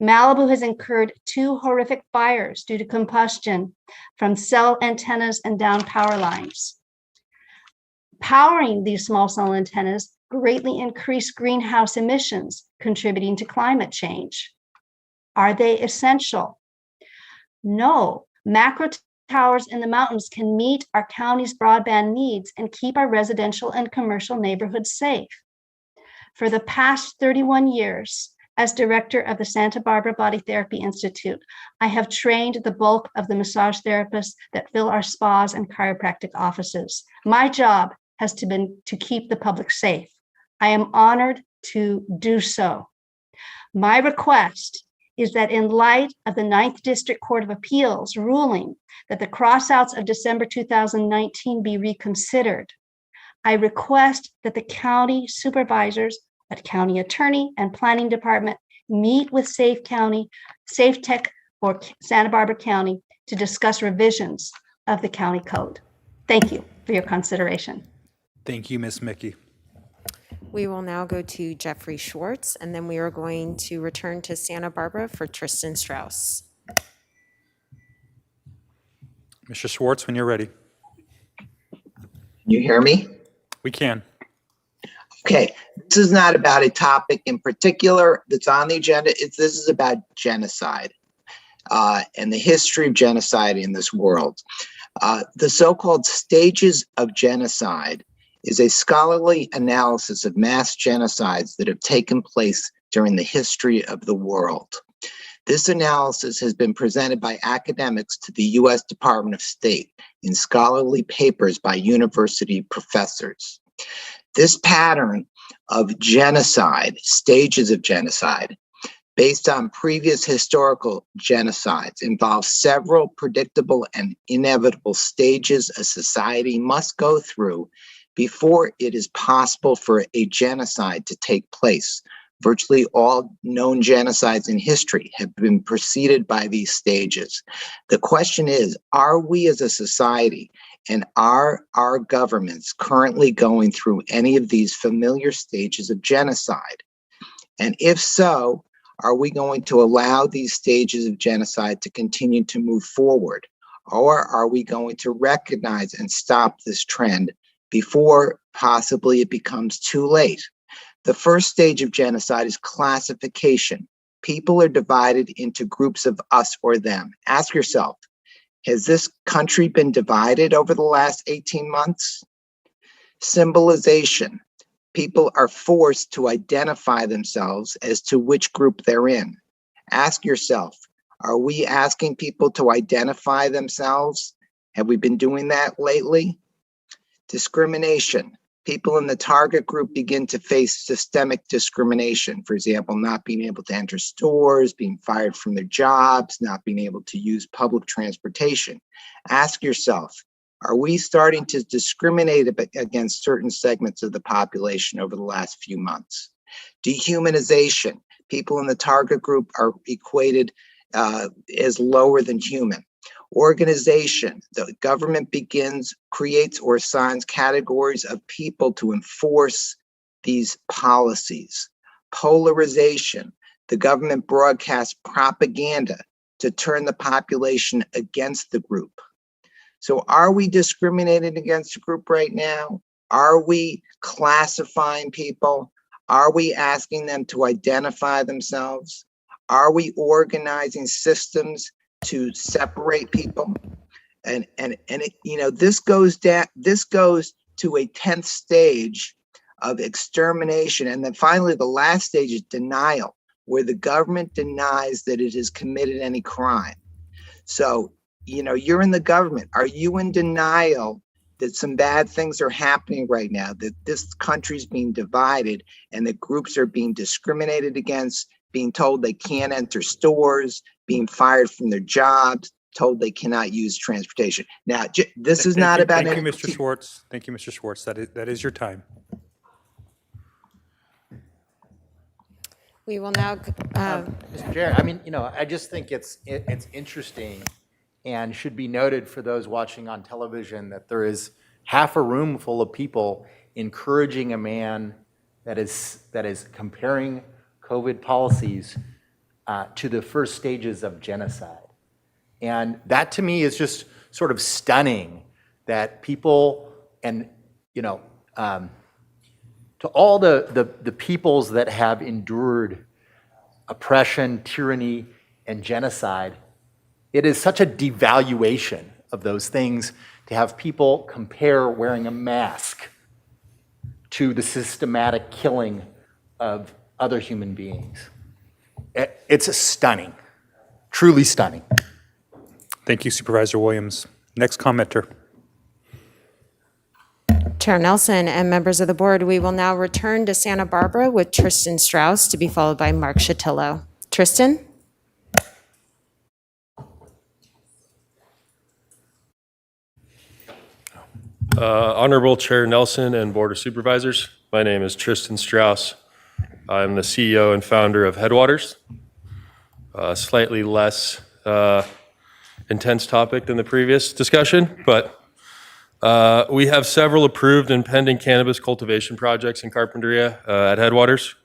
O: Malibu has incurred 2 horrific fires due to combustion from cell antennas and down power lines. Powering these small cell antennas greatly increase greenhouse emissions, contributing to climate change. Are they essential? No. Macro towers in the mountains can meet our county's broadband needs and keep our residential and commercial neighborhoods safe. For the past 31 years, as director of the Santa Barbara Body Therapy Institute, I have trained the bulk of the massage therapists that fill our spas and chiropractic offices. My job has been to keep the public safe. I am honored to do so. My request is that in light of the 9th District Court of Appeals ruling that the crossouts of December 2019 be reconsidered, I request that the county supervisors, the county attorney and planning department meet with Safe Tech for Santa Barbara County to discuss revisions of the county code. Thank you for your consideration.
A: Thank you, Ms. Mickey.
B: We will now go to Jeffrey Schwartz, and then we are going to return to Santa Barbara for Tristan Strauss.
A: Mr. Schwartz, when you're ready.
P: Can you hear me?
A: We can.
P: Okay, this is not about a topic in particular that's on the agenda. This is about genocide and the history of genocide in this world. The so-called stages of genocide is a scholarly analysis of mass genocides that have taken place during the history of the world. This analysis has been presented by academics to the U.S. Department of State in scholarly papers by university professors. This pattern of genocide, stages of genocide, based on previous historical genocides, involves several predictable and inevitable stages a society must go through before it is possible for a genocide to take place. Virtually all known genocides in history have been preceded by these stages. The question is, are we as a society and are our governments currently going through any of these familiar stages of genocide? And if so, are we going to allow these stages of genocide to continue to move forward? Or are we going to recognize and stop this trend before possibly it becomes too late? The first stage of genocide is classification. People are divided into groups of us or them. Ask yourself, has this country been divided over the last 18 months? Symbolization. People are forced to identify themselves as to which group they're in. Ask yourself, are we asking people to identify themselves? Have we been doing that lately? Discrimination. People in the target group begin to face systemic discrimination. For example, not being able to enter stores, being fired from their jobs, not being able to use public transportation. Ask yourself, are we starting to discriminate against certain segments of the population over the last few months? Dehumanization. People in the target group are equated as lower than human. Organization. The government creates or assigns categories of people to enforce these policies. Polarization. The government broadcasts propaganda to turn the population against the group. So are we discriminating against a group right now? Are we classifying people? Are we asking them to identify themselves? Are we organizing systems to separate people? And it, this goes to a 10th stage of extermination. And then finally, the last stage is denial, where the government denies that it has committed any crime. So, you're in the government. Are you in denial that some bad things are happening right now, that this country's being divided and that groups are being discriminated against, being told they can't enter stores, being fired from their jobs, told they cannot use transportation? Now, this is not about...
A: Thank you, Mr. Schwartz. Thank you, Mr. Schwartz. That is your time.
B: We will now...
G: Mr. Chair, I just think it's interesting and should be noted for those watching on television that there is half a room full of people encouraging a man that is comparing COVID policies to the first stages of genocide. And that to me is just sort of stunning that people to all the peoples that have endured oppression, tyranny, and genocide, it is such a devaluation of those things to have people compare wearing a mask to the systematic killing of other human beings. It's stunning, truly stunning.
A: Thank you, Supervisor Williams. Next commenter.
B: Chair Nelson and members of the board, we will now return to Santa Barbara with Tristan Strauss, to be followed by Mark Shatillo. Tristan?
Q: Honorable Chair Nelson and Board of Supervisors, my name is Tristan Strauss. I'm the CEO and founder of Headwaters. Slightly less intense topic than the previous discussion, but we have several approved and pending cannabis cultivation projects in Carpinteria at Headwaters.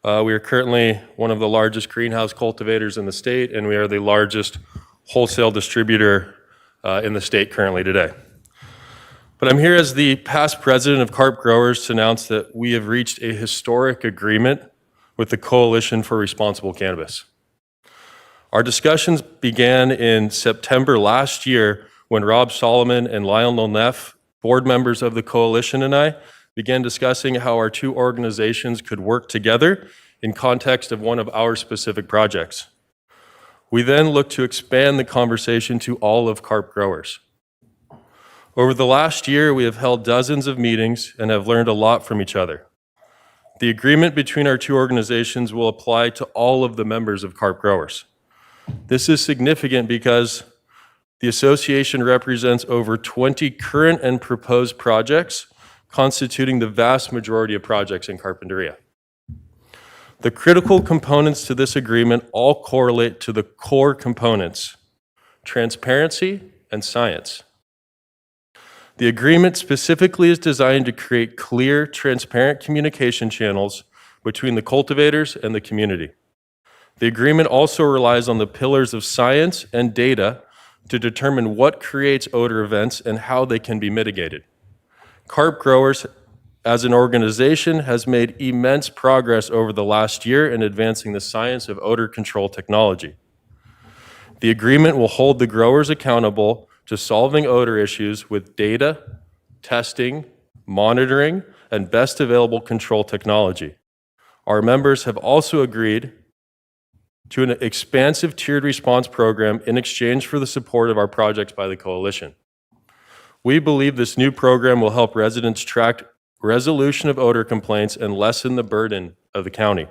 Q: We are currently one of the largest greenhouse cultivators in the state, and we are the largest wholesale distributor in the state currently today. But I'm here as the past president of Carp Growers to announce that we have reached a historic agreement with the Coalition for Responsible Cannabis. Our discussions began in September last year when Rob Solomon and Lionel Neff, board members of the coalition, and I began discussing how our two organizations could work together in context of one of our specific projects. We then looked to expand the conversation to all of Carp Growers. Over the last year, we have held dozens of meetings and have learned a lot from each other. The agreement between our two organizations will apply to all of the members of Carp Growers. This is significant because the association represents over 20 current and proposed projects, constituting the vast majority of projects in Carpinteria. The critical components to this agreement all correlate to the core components: transparency and science. The agreement specifically is designed to create clear, transparent communication channels between the cultivators and the community. The agreement also relies on the pillars of science and data to determine what creates odor events and how they can be mitigated. Carp Growers, as an organization, has made immense progress over the last year in advancing the science of odor control technology. The agreement will hold the growers accountable to solving odor issues with data, testing, monitoring, and best available control technology. Our members have also agreed to an expansive tiered response program in exchange for the support of our projects by the coalition. We believe this new program will help residents track resolution of odor complaints and lessen the burden of the county.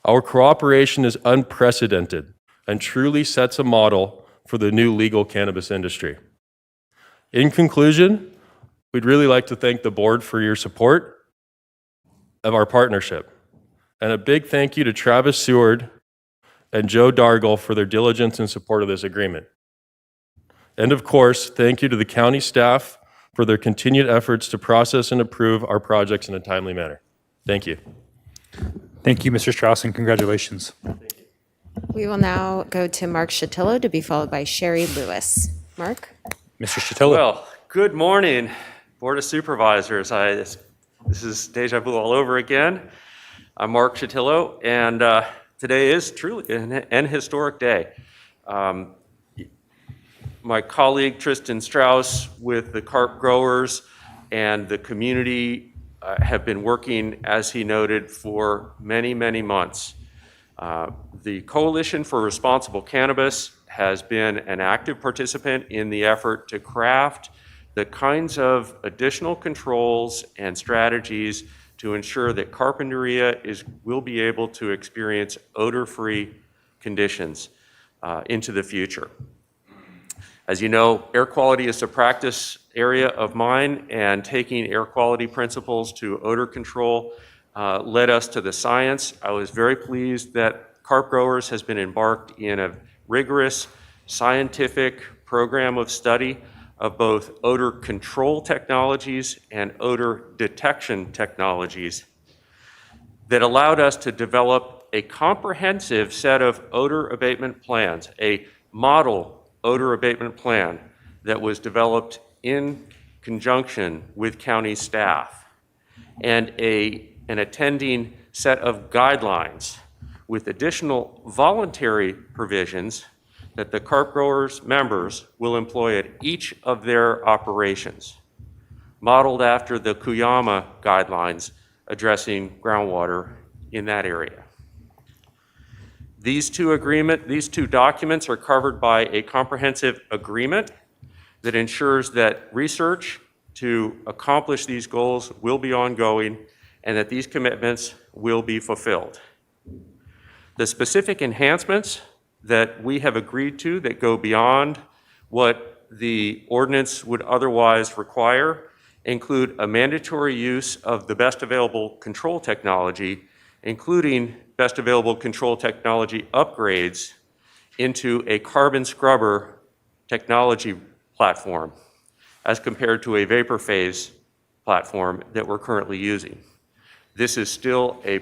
Q: Our cooperation is unprecedented and truly sets a model for the new legal cannabis industry. In conclusion, we'd really like to thank the board for your support of our partnership. And a big thank you to Travis Seward and Joe Dargle for their diligence and support of this agreement. And of course, thank you to the county staff for their continued efforts to process and approve our projects in a timely manner. Thank you.
A: Thank you, Mr. Strauss, and congratulations.
B: We will now go to Mark Shatillo to be followed by Sherry Lewis. Mark?
A: Mr. Shatillo.
R: Well, good morning, Board of Supervisors. This is deja vu all over again. I'm Mark Shatillo, and today is truly an historic day. My colleague Tristan Strauss with the carp growers and the community have been working, as he noted, for many, many months. The Coalition for Responsible Cannabis has been an active participant in the effort to craft the kinds of additional controls and strategies to ensure that Carpinteria will be able to experience odor-free conditions into the future. As you know, air quality is a practice area of mine, and taking air quality principles to odor control led us to the science. I was very pleased that Carp Growers has been embarked in a rigorous scientific program of study of both odor control technologies and odor detection technologies that allowed us to develop a comprehensive set of odor abatement plans, a model odor abatement plan that was developed in conjunction with county staff, and an attending set of guidelines with additional voluntary provisions that the Carp Growers members will employ at each of their operations, modeled after the Kuyama guidelines addressing groundwater in that area. These two documents are covered by a comprehensive agreement that ensures that research to accomplish these goals will be ongoing and that these commitments will be fulfilled. The specific enhancements that we have agreed to that go beyond what the ordinance would otherwise require include a mandatory use of the best available control technology, including best available control technology upgrades into a carbon scrubber technology platform as compared to a vapor phase platform that we're currently using. This is still a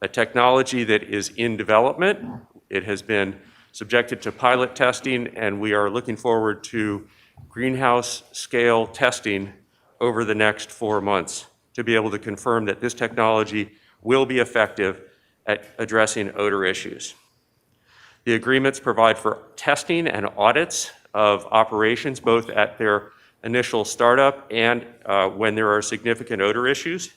R: technology that is in development. It has been subjected to pilot testing, and we are looking forward to greenhouse scale testing over the next 4 months to be able to confirm that this technology will be effective at addressing odor issues. The agreements provide for testing and audits of operations, both at their initial startup and when there are significant odor issues.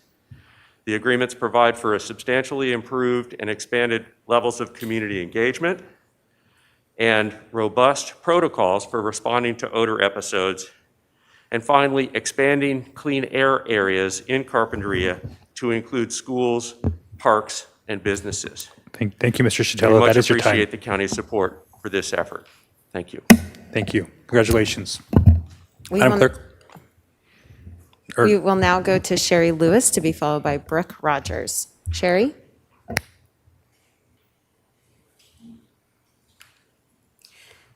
R: The agreements provide for a substantially improved and expanded levels of community engagement and robust protocols for responding to odor episodes. And finally, expanding clean air areas in Carpinteria to include schools, parks, and businesses.
A: Thank you, Mr. Shatillo. That is your
R: We much
A: time.
R: appreciate the county's support for this effort. Thank you.
A: Thank you. Congratulations.
B: We
A: Madam
B: will-
A: Clerk.
B: We will now go to Sherry Lewis to be followed by Brooke Rogers. Sherry?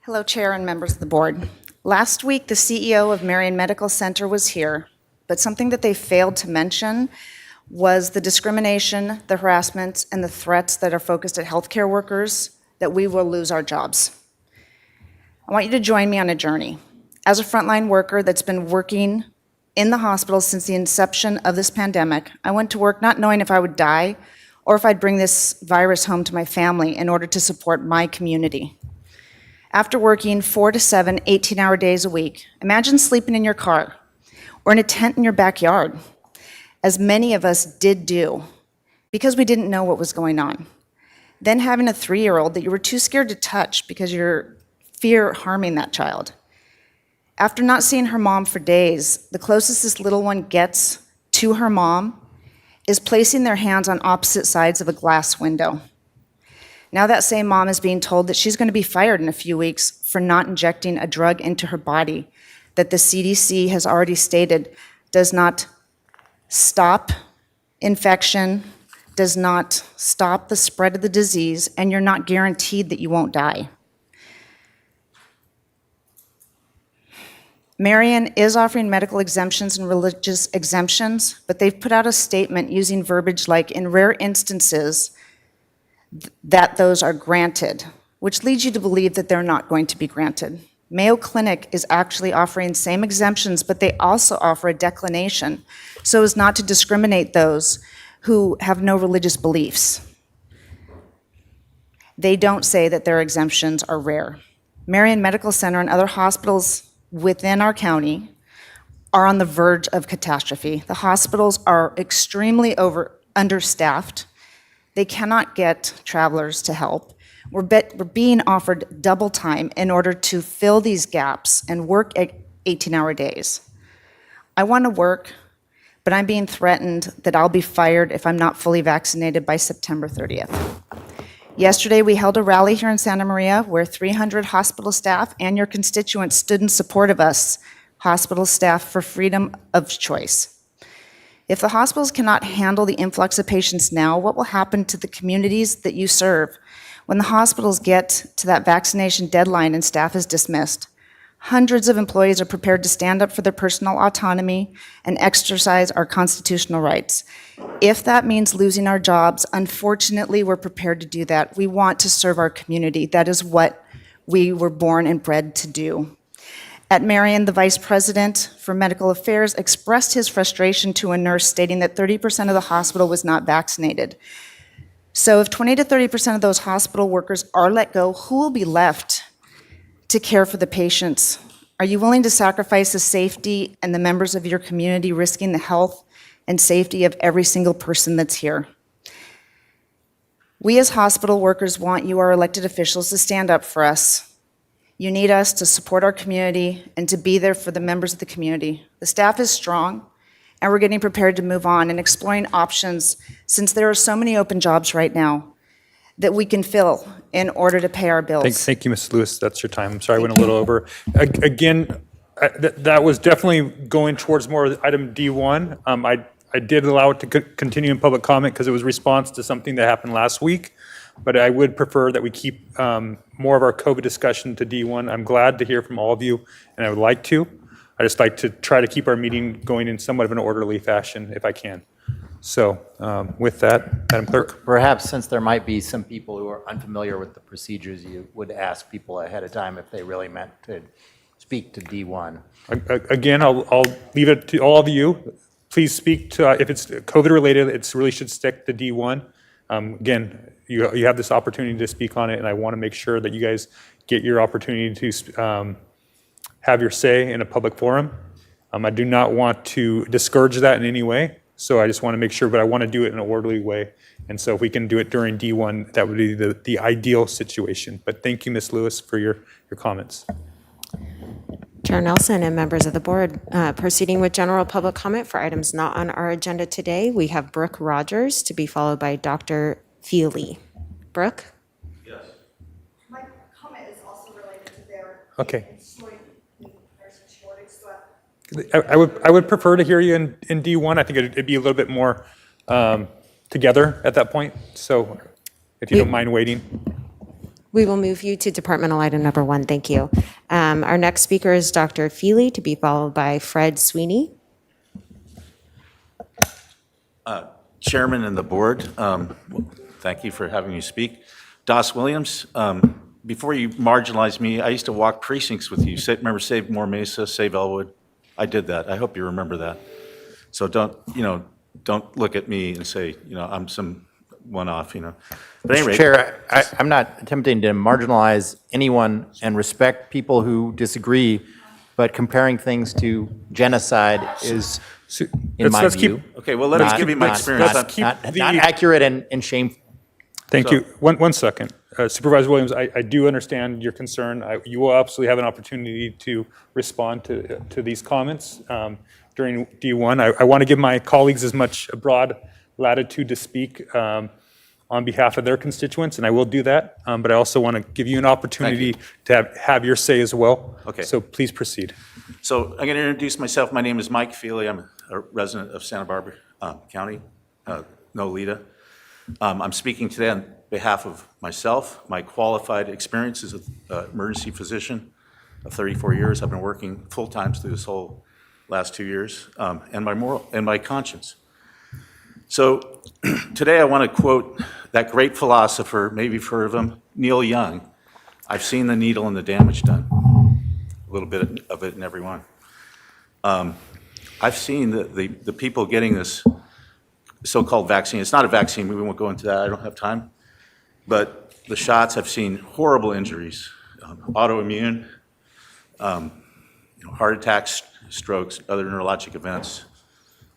S: Hello, Chair and members of the board. Last week, the CEO of Marion Medical Center was here, but something that they failed to mention was the discrimination, the harassment, and the threats that are focused at healthcare workers, that we will lose our jobs. I want you to join me on a journey. As a frontline worker that's been working in the hospital since the inception of this pandemic, I went to work not knowing if I would die or if I'd bring this virus home to my family in order to support my community. After working 4 to 7, 18-hour days a week, imagine sleeping in your car or in a tent in your backyard, as many of us did do, because we didn't know what was going on. Then having a 3-year-old that you were too scared to touch because you're fear harming that child. After not seeing her mom for days, the closest this little one gets to her mom is placing their hands on opposite sides of a glass window. Now that same mom is being told that she's going to be fired in a few weeks for not injecting a drug into her body that the CDC has already stated does not stop infection, does not stop the spread of the disease, and you're not guaranteed that you won't die. Marion is offering medical exemptions and religious exemptions, but they've put out a statement using verbiage like, in rare instances, that those are granted, which leads you to believe that they're not going to be granted. Mayo Clinic is actually offering same exemptions, but they also offer a declination so as not to discriminate those who have no religious beliefs. They don't say that their exemptions are rare. Marion Medical Center and other hospitals within our county are on the verge of catastrophe. The hospitals are extremely understaffed. They cannot get travelers to help. We're being offered double time in order to fill these gaps and work at 18-hour days. I want to work, but I'm being threatened that I'll be fired if I'm not fully vaccinated by September 30th. Yesterday, we held a rally here in Santa Maria where 300 hospital staff and your constituents stood in support of us, hospital staff for freedom of choice. If the hospitals cannot handle the influx of patients now, what will happen to the communities that you serve when the hospitals get to that vaccination deadline and staff is dismissed? Hundreds of employees are prepared to stand up for their personal autonomy and exercise our constitutional rights. If that means losing our jobs, unfortunately, we're prepared to do that. We want to serve our community. That is what we were born and bred to do. At Marion, the Vice President for Medical Affairs expressed his frustration to a nurse, stating that 30% of the hospital was not vaccinated. So if 20 to 30% of those hospital workers are let go, who will be left to care for the patients? Are you willing to sacrifice the safety and the members of your community, risking the health and safety of every single person that's here? We as hospital workers want you, our elected officials, to stand up for us. You need us to support our community and to be there for the members of the community. The staff is strong, and we're getting prepared to move on and exploring options, since there are so many open jobs right now that we can fill in order to pay our bills.
A: Thank you, Ms. Lewis. That's your time. I'm sorry I went a little over. Again, that was definitely going towards more of item D1. I did allow it to continue in public comment because it was response to something that happened last week, but I would prefer that we keep more of our COVID discussion to D1. I'm glad to hear from all of you, and I would like to. I just like to try to keep our meeting going in somewhat of an orderly fashion if I can. So with that, Madam Clerk.
G: Perhaps since there might be some people who are unfamiliar with the procedures, you would ask people ahead of time if they really meant to speak to D1.
A: Again, I'll leave it to all of you. Please speak to, if it's COVID related, it really should stick to D1. Again, you have this opportunity to speak on it, and I want to make sure that you guys get your opportunity to have your say in a public forum. I do not want to discourage that in any way, so I just want to make sure, but I want to do it in an orderly way. And so if we can do it during D1, that would be the ideal situation. But thank you, Ms. Lewis, for your comments.
B: Chair Nelson and members of the board, proceeding with general public comment for items not on our agenda today, we have Brooke Rogers to be followed by Dr. Feely. Brooke?
T: Yes. My comment is also related to their
A: Okay.
T: nursing shortage.
A: I would prefer to hear you in D1. I think it'd be a little bit more together at that point. So if you don't mind waiting.
B: We will move you to departmental item number 1. Thank you. Our next speaker is Dr. Feely, to be followed by Fred Sweeney.
U: Chairman and the board, thank you for having me speak. Doss Williams, before you marginalized me, I used to walk precincts with you. Remember Save More Mesa, Save Elwood? I did that. I hope you remember that. So don't look at me and say, I'm some one-off, But anyway,
G: Chair, I'm not attempting to marginalize anyone and respect people who disagree, but comparing things to genocide is, in my view,
U: okay, well, give me my experience.
G: not accurate and shameful.
A: Thank you. One second. Supervisor Williams, I do understand your concern. You will absolutely have an opportunity to respond to these comments during D1. I want to give my colleagues as much broad latitude to speak on behalf of their constituents, and I will do that. But I also want to give you an opportunity to have your say as well.
U: Okay.
A: So please proceed.
U: So I'm going to introduce myself. My name is Mike Feely. I'm a resident of Santa Barbara County, Nolita. I'm speaking today on behalf of myself, my qualified experience as an emergency physician of 34 years. I've been working full-time through this whole last 2 years, and my moral and my conscience. So today I want to quote that great philosopher, maybe you've heard of him, Neil Young. I've seen the needle and the damage done. A little bit of it in every one. I've seen the people getting this so-called vaccine. It's not a vaccine. We won't go into that. I don't have time. But the shots, I've seen horrible injuries, autoimmune, heart attacks, strokes, other neurologic events,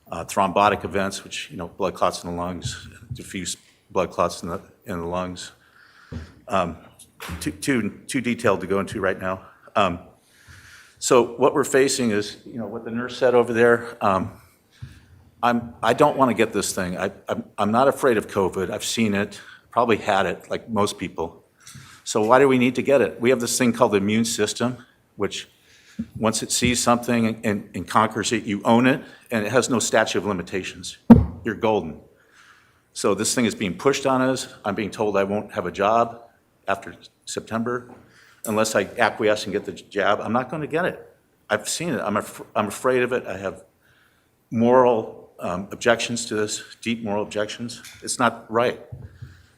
U: thrombotic events, which, blood clots in the lungs, diffuse blood clots in the lungs. Too detailed to go into right now. So what we're facing is, what the nurse said over there. I don't want to get this thing. I'm not afraid of COVID. I've seen it, probably had it, like most people. So why do we need to get it? We have this thing called the immune system, which once it sees something and conquers it, you own it, and it has no statute of limitations. You're golden. So this thing is being pushed on us. I'm being told I won't have a job after September unless I acquiesce and get the jab. I'm not going to get it. I've seen it. I'm afraid of it. I have moral objections to this, deep moral objections. It's not right.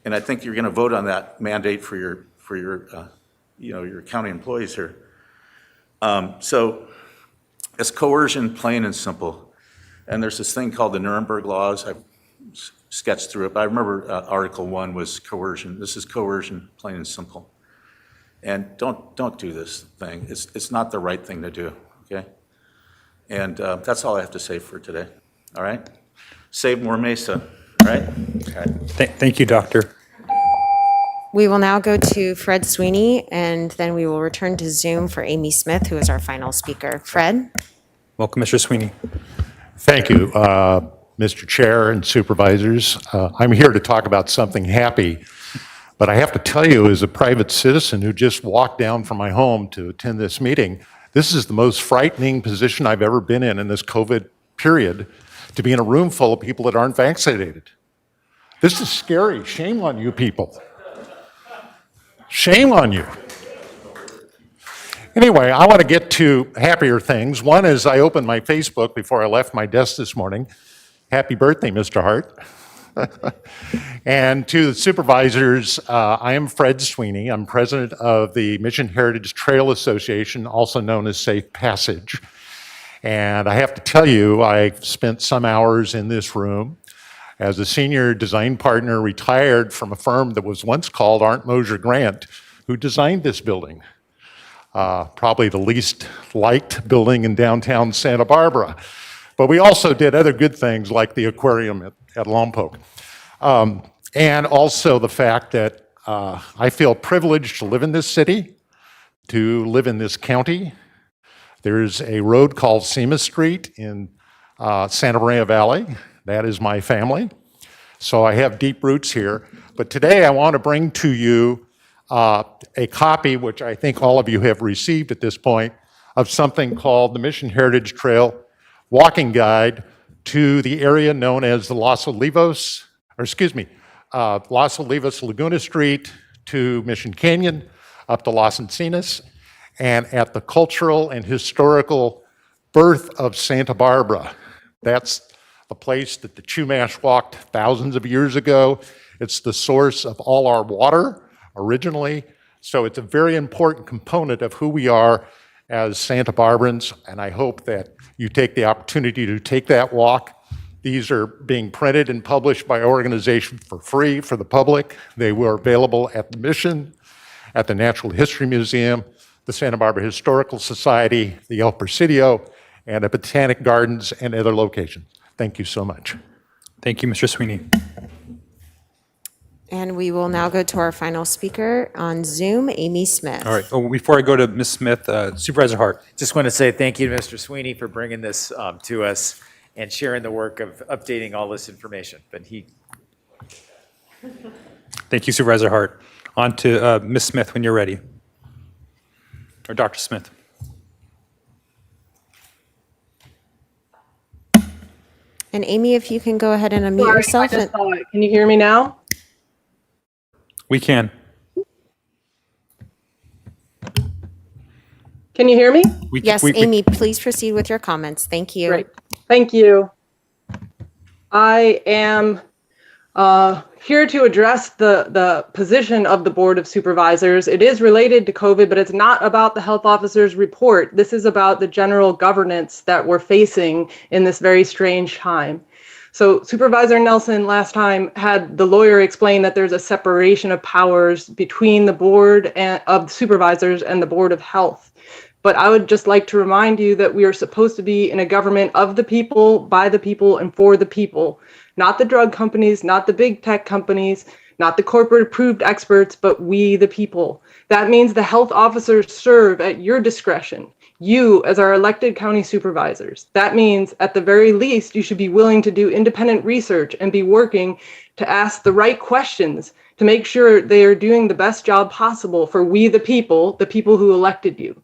U: And I think you're going to vote on that mandate for your county employees here. So it's coercion, plain and simple. And there's this thing called the Nuremberg laws. I've sketched through it, but I remember Article 1 was coercion. This is coercion, plain and simple. And don't do this thing. It's not the right thing to do, okay? And that's all I have to say for today, all right? Save more Mesa, all right? Okay.
A: Thank you, Doctor.
B: We will now go to Fred Sweeney, and then we will return to Zoom for Amy Smith, who is our final speaker. Fred?
A: Welcome, Mr. Sweeney.
D: Thank you, Mr. Chair and Supervisors. I'm here to talk about something happy, but I have to tell you, as a private citizen who just walked down from my home to attend this meeting, this is the most frightening position I've ever been in this COVID period, to be in a room full of people that aren't vaccinated. This is scary. Shame on you people. Shame on you. Anyway, I want to get to happier things. One is I opened my Facebook before I left my desk this morning. Happy birthday, Mr. Hart. And to the supervisors, I am Fred Sweeney. I'm president of the Mission Heritage Trail Association, also known as Safe Passage. And I have to tell you, I've spent some hours in this room as a senior design partner, retired from a firm that was once called Arndt Mosier Grant, who designed this building. Probably the least liked building in downtown Santa Barbara. But we also did other good things like the aquarium at Lompoc. And also the fact that I feel privileged to live in this city, to live in this county. There's a road called Sema Street in Santa Maria Valley. That is my family. So I have deep roots here. But today I want to bring to you a copy, which I think all of you have received at this point, of something called the Mission Heritage Trail Walking Guide to the area known as the Los Olivos Laguna Street to Mission Canyon, up to Las Encinas, and at the cultural and historical birth of Santa Barbara. That's the place that the Chumash walked thousands of years ago. It's the source of all our water originally. So it's a very important component of who we are as Santa Barbarans, and I hope that you take the opportunity to take that walk. These are being printed and published by our organization for free for the public. They were available at the Mission, at the Natural History Museum, the Santa Barbara Historical Society, the El Presidio, and at Botanic Gardens and other locations. Thank you so much.
A: Thank you, Mr. Sweeney.
B: And we will now go to our final speaker on Zoom, Amy Smith.
A: All right. Oh, before I go to Ms. Smith, Supervisor Hart.
E: Just want to say thank you to Mr. Sweeney for bringing this to us and sharing the work of updating all this information.
A: Thank you, Supervisor Hart. On to Ms. Smith when you're ready. Or Dr. Smith.
B: And Amy, if you can go ahead and unmute
I: Sorry,
B: yourself.
I: I just saw it. Can you hear me now?
A: We can.
I: Can you hear me?
B: Yes, Amy, please proceed with your comments. Thank you.
I: Great. Thank you. I am here to address the position of the Board of Supervisors. It is related to COVID, but it's not about the health officer's report. This is about the general governance that we're facing in this very strange time. So Supervisor Nelson last time had the lawyer explain that there's a separation of powers between the Board of Supervisors and the Board of Health. But I would just like to remind you that we are supposed to be in a government of the people, by the people, and for the people. Not the drug companies, not the big tech companies, not the corporate approved experts, but we the people. That means the health officers serve at your discretion, you as our elected county supervisors. That means at the very least, you should be willing to do independent research and be working to ask the right questions to make sure they are doing the best job possible for we the people who elected you.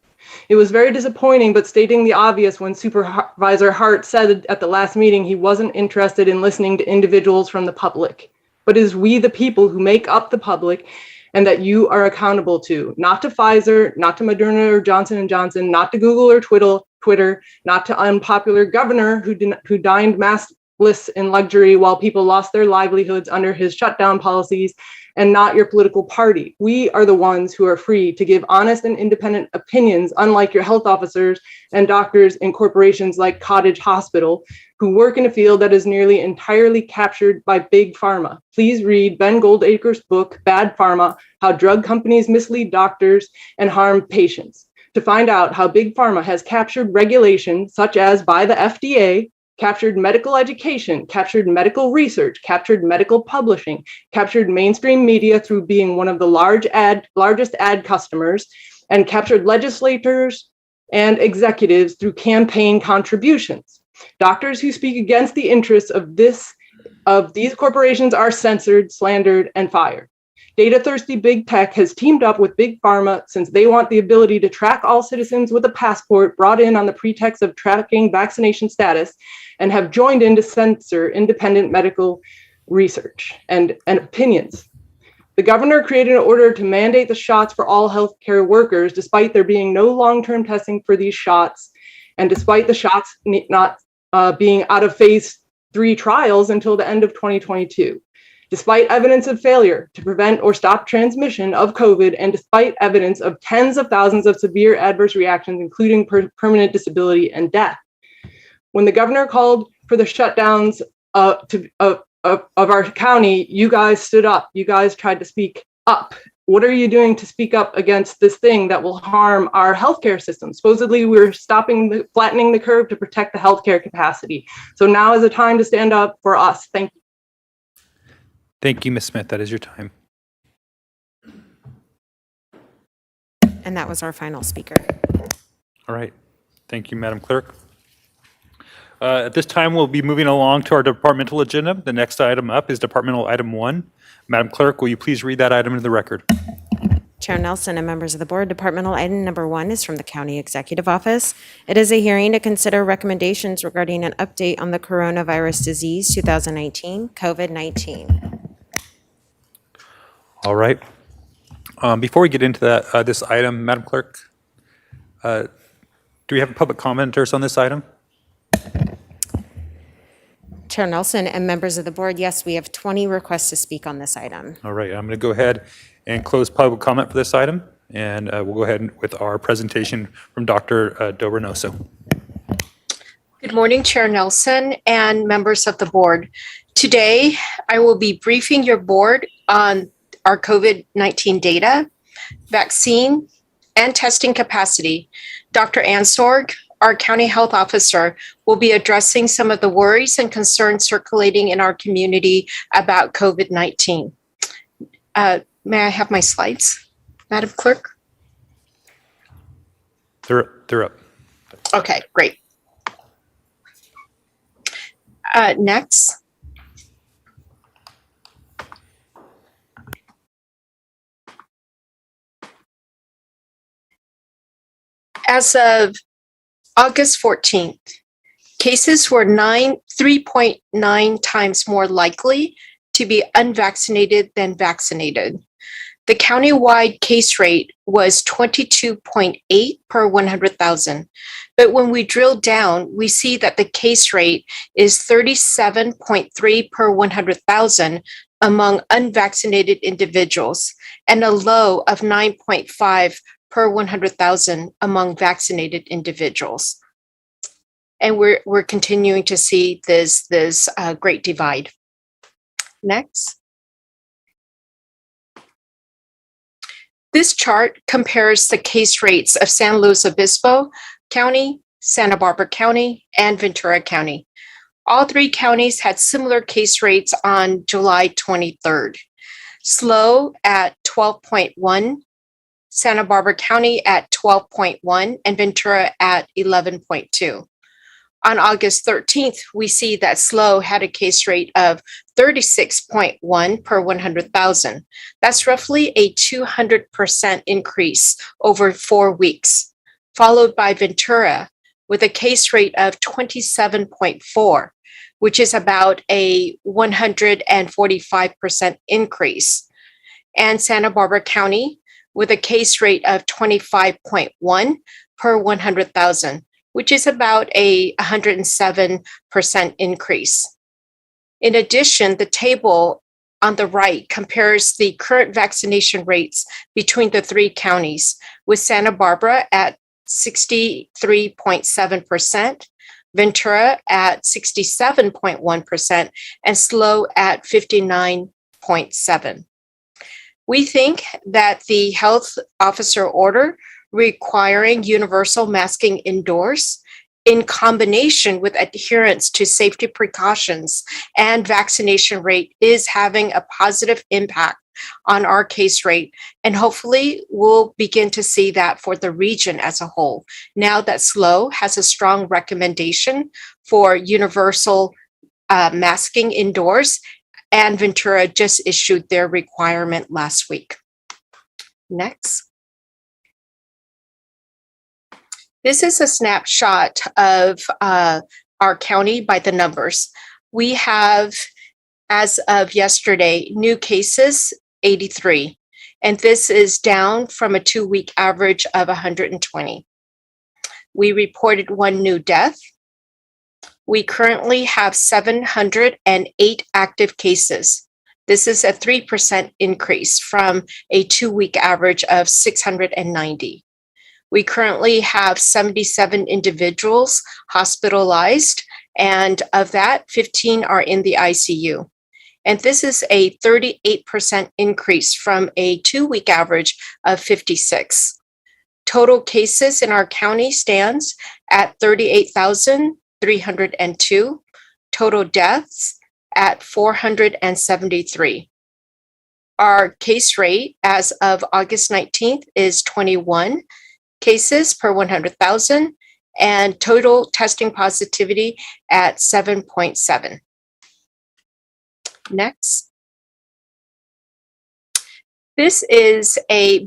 I: It was very disappointing, but stating the obvious when Supervisor Hart said at the last meeting he wasn't interested in listening to individuals from the public, but it is we the people who make up the public and that you are accountable to, not to Pfizer, not to Moderna or Johnson & Johnson, not to Google or Twitter, not to unpopular governor who dined maskless in luxury while people lost their livelihoods under his shutdown policies, and not your political party. We are the ones who are free to give honest and independent opinions, unlike your health officers and doctors in corporations like Cottage Hospital, who work in a field that is nearly entirely captured by big pharma. Please read Ben Goldacre's book, Bad Pharma: How Drug Companies Mislead Doctors and Harm Patients, to find out how big pharma has captured regulation such as by the FDA, captured medical education, captured medical research, captured medical publishing, captured mainstream media through being one of the largest ad customers, and captured legislators and executives through campaign contributions. Doctors who speak against the interests of these corporations are censored, slandered, and fired. Data-thirsty big tech has teamed up with big pharma since they want the ability to track all citizens with a passport brought in on the pretext of tracking vaccination status, and have joined in to censor independent medical research and opinions. The governor created an order to mandate the shots for all healthcare workers, despite there being no long-term testing for these shots, and despite the shots not being out of phase 3 trials until the end of 2022. Despite evidence of failure to prevent or stop transmission of COVID, and despite evidence of tens of thousands of severe adverse reactions, including permanent disability and death. When the governor called for the shutdowns of our county, you guys stood up. You guys tried to speak up. What are you doing to speak up against this thing that will harm our healthcare system? Supposedly, we're flattening the curve to protect the healthcare capacity. So now is the time to stand up for us. Thank you.
A: Thank you, Ms. Smith. That is your time.
B: And that was our final speaker.
A: All right. Thank you, Madam Clerk. At this time, we'll be moving along to our departmental agenda. The next item up is departmental item 1. Madam Clerk, will you please read that item into the record?
B: Chair Nelson and members of the board, departmental item number 1 is from the County Executive Office. It is a hearing to consider recommendations regarding an update on the coronavirus disease 2019, COVID-19.
A: All right. Before we get into that, this item, Madam Clerk, do we have public commenters on this item?
B: Chair Nelson and members of the board, yes, we have 20 requests to speak on this item.
A: All right, I'm going to go ahead and close public comment for this item, and we'll go ahead with our presentation from Dr. Del Reynoso.
V: Good morning, Chair Nelson and members of the board. Today, I will be briefing your board on our COVID-19 data, vaccine, and testing capacity. Dr. Ansorg, our county health officer, will be addressing some of the worries and concerns circulating in our community about COVID-19. May I have my slides, Madam Clerk?
A: They're up.
V: Okay, great. Next. As of August 14th, cases were 3.9 times more likely to be unvaccinated than vaccinated. The countywide case rate was 22.8 per 100,000. But when we drill down, we see that the case rate is 37.3 per 100,000 among unvaccinated individuals and a low of 9.5 per 100,000 among vaccinated individuals. And we're continuing to see this great divide. Next. This chart compares the case rates of San Luis Obispo County, Santa Barbara County, and Ventura County. All three counties had similar case rates on July 23rd. SLO at 12.1, Santa Barbara County at 12.1, and Ventura at 11.2. On August 13th, we see that SLO had a case rate of 36.1 per 100,000. That's roughly a 200% increase over 4 weeks, followed by Ventura with a case rate of 27.4, which is about a 145% increase, and Santa Barbara County with a case rate of 25.1 per 100,000, which is about a 107% increase. In addition, the table on the right compares the current vaccination rates between the three counties, with Santa Barbara at 63.7%, Ventura at 67.1%, and SLO at 59.7%. We think that the health officer order requiring universal masking indoors, in combination with adherence to safety precautions and vaccination rate, is having a positive impact on our case rate. And hopefully we'll begin to see that for the region as a whole, now that SLO has a strong recommendation for universal masking indoors, and Ventura just issued their requirement last week. Next. This is a snapshot of our county by the numbers. We have, as of yesterday, new cases, 83. And this is down from a 2-week average of 120. We reported 1 new death. We currently have 708 active cases. This is a 3% increase from a 2-week average of 690. We currently have 77 individuals hospitalized, and of that, 15 are in the ICU. And this is a 38% increase from a 2-week average of 56. Total cases in our county stands at 38,302. Total deaths at 473. Our case rate as of August 19th is 21 cases per 100,000, and total testing positivity at 7.7. Next. This is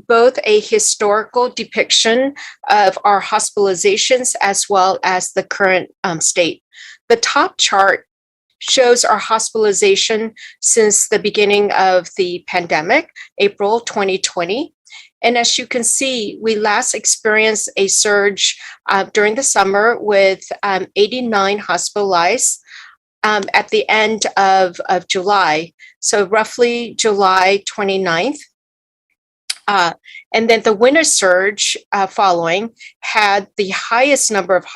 V: both a historical depiction of our hospitalizations as well as the current state. The top chart shows our hospitalization since the beginning of the pandemic, April 2020. And as you can see, we last experienced a surge during the summer with 89 hospitalized at the end of July, so roughly July 29th. And then the winter surge following had the highest number of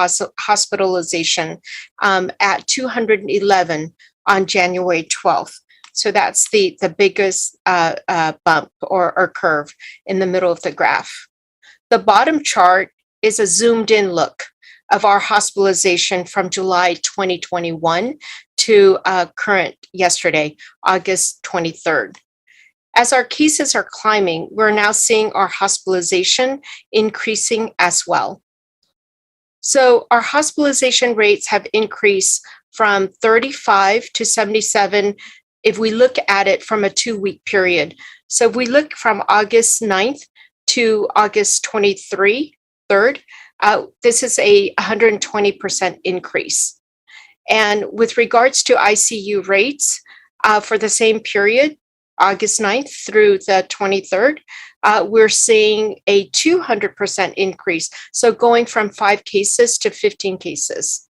V: hospitalization at 211 on January 12th. So that's the biggest bump or curve in the middle of the graph. The bottom chart is a zoomed in look of our hospitalization from July 2021 to current yesterday, August 23rd. As our cases are climbing, we're now seeing our hospitalization increasing as well. So our hospitalization rates have increased from 35 to 77 if we look at it from a 2-week period. So if we look from August 9th to August 3rd, this is a 120% increase. And with regards to ICU rates for the same period, August 9th through the 23rd, we're seeing a 200% increase. So going from 5 cases to 15 cases.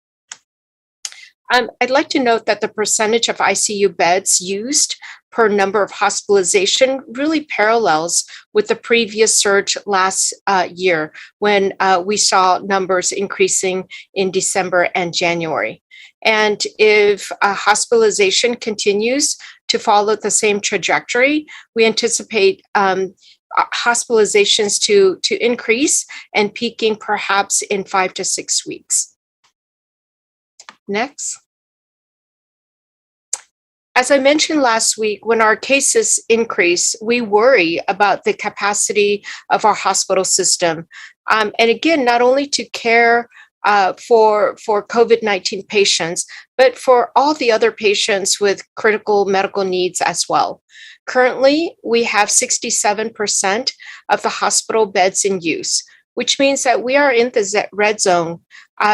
V: I'd like to note that the percentage of ICU beds used per number of hospitalization really parallels with the previous surge last year when we saw numbers increasing in December and January. And if hospitalization continues to follow the same trajectory, we anticipate hospitalizations to increase and peaking perhaps in 5 to 6 weeks. Next. As I mentioned last week, when our cases increase, we worry about the capacity of our hospital system. And again, not only to care for COVID-19 patients, but for all the other patients with critical medical needs as well. Currently, we have 67% of the hospital beds in use, which means that we are in the red zone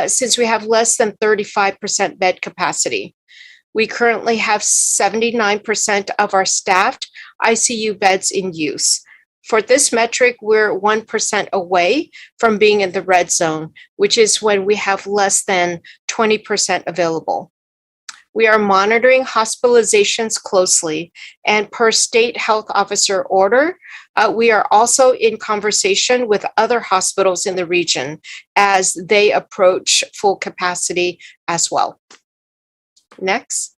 V: since we have less than 35% bed capacity. We currently have 79% of our staffed ICU beds in use. For this metric, we're 1% away from being in the red zone, which is when we have less than 20% available. We are monitoring hospitalizations closely, and per state health officer order, we are also in conversation with other hospitals in the region as they approach full capacity as well. Next.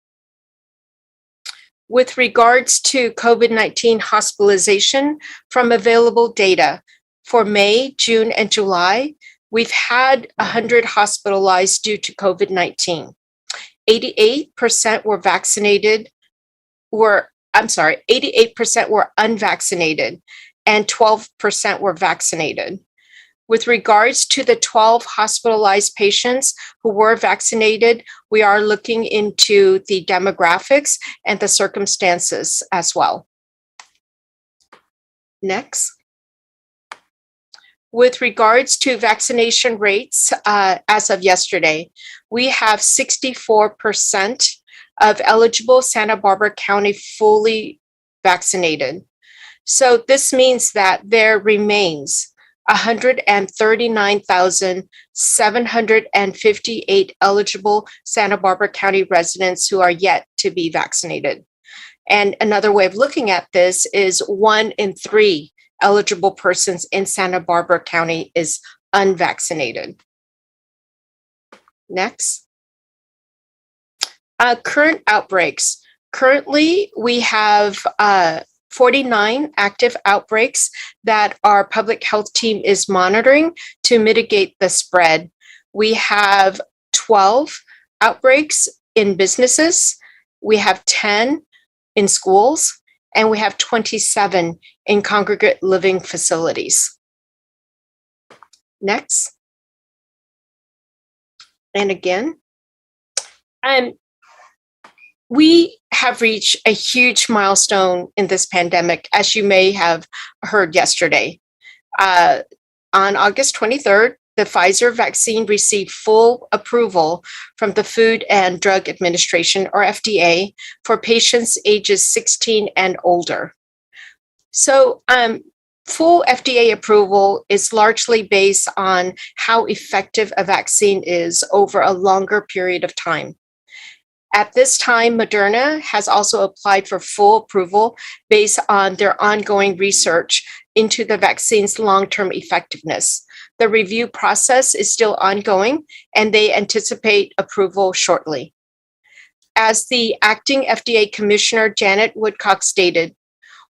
V: With regards to COVID-19 hospitalization from available data for May, June, and July, we've had 100 hospitalized due to COVID-19. 88% were vaccinated, 88% were unvaccinated, and 12% were vaccinated. With regards to the 12 hospitalized patients who were vaccinated, we are looking into the demographics and the circumstances as well. Next. With regards to vaccination rates, as of yesterday, we have 64% of eligible Santa Barbara County fully vaccinated. So this means that there remains 139,758 eligible Santa Barbara County residents who are yet to be vaccinated. And another way of looking at this is 1 in 3 eligible persons in Santa Barbara County is unvaccinated. Next. Current outbreaks. Currently, we have 49 active outbreaks that our public health team is monitoring to mitigate the spread. We have 12 outbreaks in businesses, we have 10 in schools, and we have 27 in congregate living facilities. Next. And again, we have reached a huge milestone in this pandemic, as you may have heard yesterday. On August 23rd, the Pfizer vaccine received full approval from the Food and Drug Administration, or FDA, for patients ages 16 and older. So full FDA approval is largely based on how effective a vaccine is over a longer period of time. At this time, Moderna has also applied for full approval based on their ongoing research into the vaccine's long-term effectiveness. The review process is still ongoing, and they anticipate approval shortly. As the acting FDA Commissioner Janet Woodcock stated,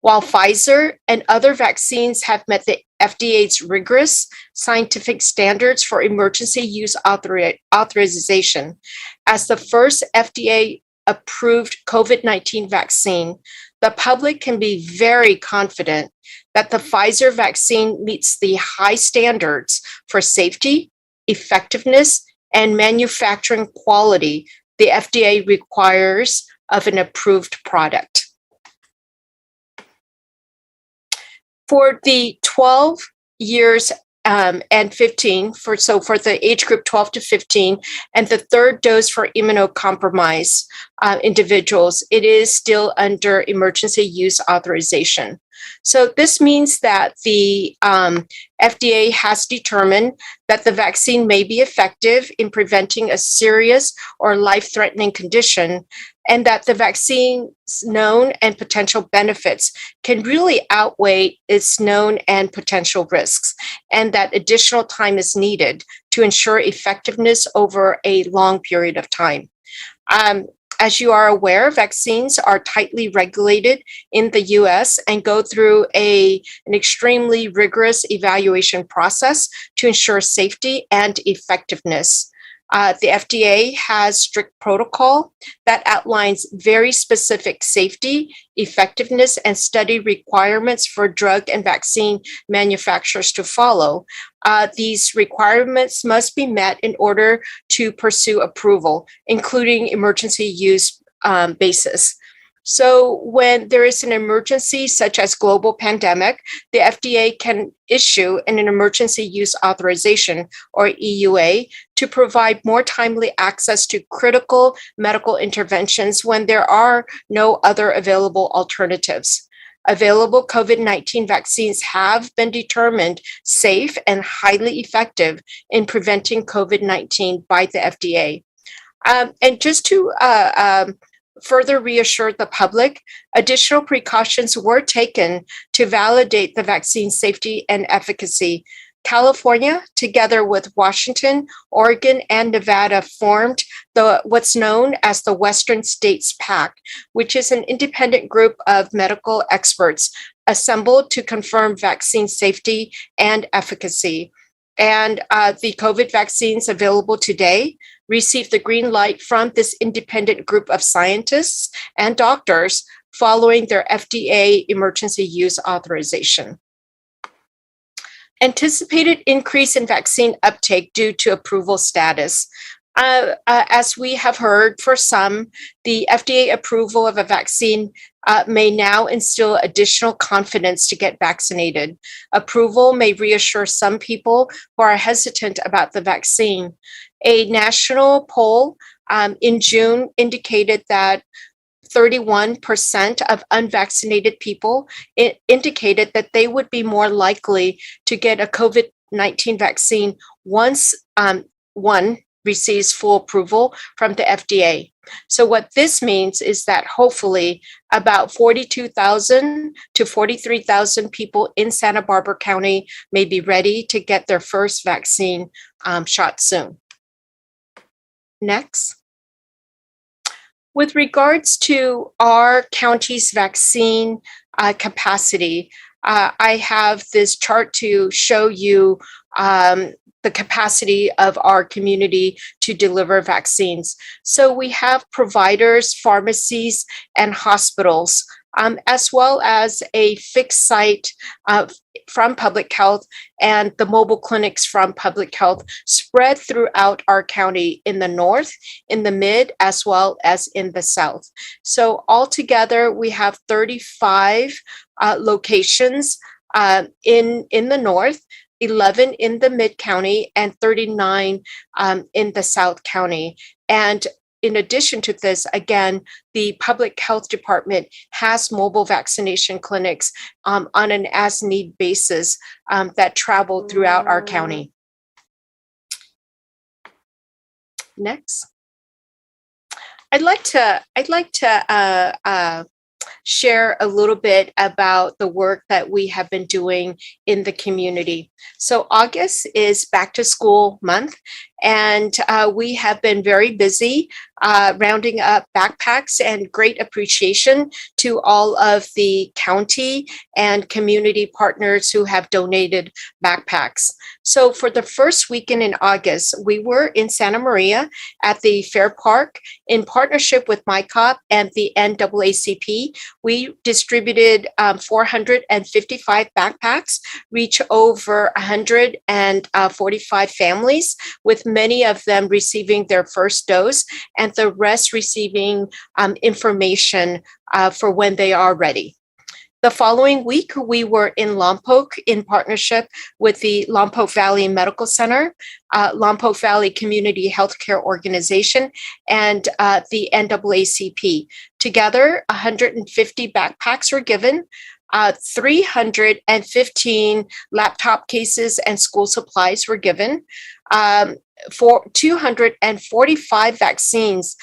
V: while Pfizer and other vaccines have met the FDA's rigorous scientific standards for emergency use authorization, as the first FDA-approved COVID-19 vaccine, the public can be very confident that the Pfizer vaccine meets the high standards for safety, effectiveness, and manufacturing quality the FDA requires of an approved product. For the 12 years and 15, for the age group 12 to 15, and the third dose for immunocompromised individuals, it is still under emergency use authorization. So this means that the FDA has determined that the vaccine may be effective in preventing a serious or life-threatening condition, and that the vaccine's known and potential benefits can really outweigh its known and potential risks, and that additional time is needed to ensure effectiveness over a long period of time. As you are aware, vaccines are tightly regulated in the US and go through an extremely rigorous evaluation process to ensure safety and effectiveness. The FDA has strict protocol that outlines very specific safety, effectiveness, and study requirements for drug and vaccine manufacturers to follow. These requirements must be met in order to pursue approval, including emergency use basis. So when there is an emergency such as global pandemic, the FDA can issue an emergency use authorization, or EUA, to provide more timely access to critical medical interventions when there are no other available alternatives. Available COVID-19 vaccines have been determined safe and highly effective in preventing COVID-19 by the FDA. And just to further reassure the public, additional precautions were taken to validate the vaccine's safety and efficacy. California, together with Washington, Oregon, and Nevada, formed what's known as the Western States Pact, which is an independent group of medical experts assembled to confirm vaccine safety and efficacy. And the COVID vaccines available today received the green light from this independent group of scientists and doctors following their FDA emergency use authorization. Anticipated increase in vaccine uptake due to approval status. As we have heard, for some, the FDA approval of a vaccine may now instill additional confidence to get vaccinated. Approval may reassure some people who are hesitant about the vaccine. A national poll in June indicated that 31% of unvaccinated people indicated that they would be more likely to get a COVID-19 vaccine once one receives full approval from the FDA. So what this means is that hopefully about 42,000 to 43,000 people in Santa Barbara County may be ready to get their first vaccine shot soon. Next. With regards to our county's vaccine capacity, I have this chart to show you the capacity of our community to deliver vaccines. So we have providers, pharmacies, and hospitals, as well as a fixed site from public health and the mobile clinics from public health spread throughout our county in the north, in the mid, as well as in the south. So altogether, we have 35 locations in the north, 11 in the mid-county, and 39 in the south county. And in addition to this, again, the public health department has mobile vaccination clinics on an as-need basis that travel throughout our county. Next. I'd like to share a little bit about the work that we have been doing in the community. So August is back to school month, And we have been very busy rounding up backpacks, and great appreciation to all of the county and community partners who have donated backpacks. So for the first weekend in August, we were in Santa Maria at the Fair Park in partnership with MyCop and the NAACP. We distributed 455 backpacks, reach over 145 families, with many of them receiving their first dose and the rest receiving information for when they are ready. The following week, we were in Lompoc in partnership with the Lompoc Valley Medical Center, Lompoc Valley Community Healthcare Organization, and the NAACP. Together, 150 backpacks were given. 315 laptop cases and school supplies were given. For 245 vaccines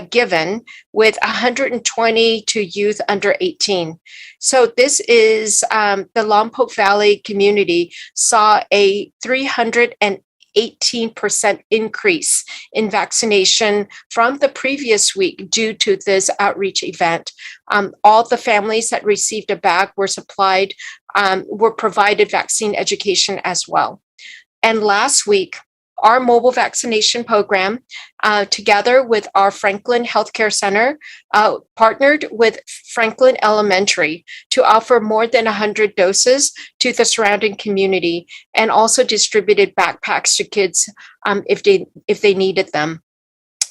V: given, with 120 to youth under 18. So this is the Lompoc Valley community saw a 318% increase in vaccination from the previous week due to this outreach event. All the families that received a bag were provided vaccine education as well. And last week, our mobile vaccination program, together with our Franklin Healthcare Center, partnered with Franklin Elementary to offer more than 100 doses to the surrounding community, and also distributed backpacks to kids if they needed them.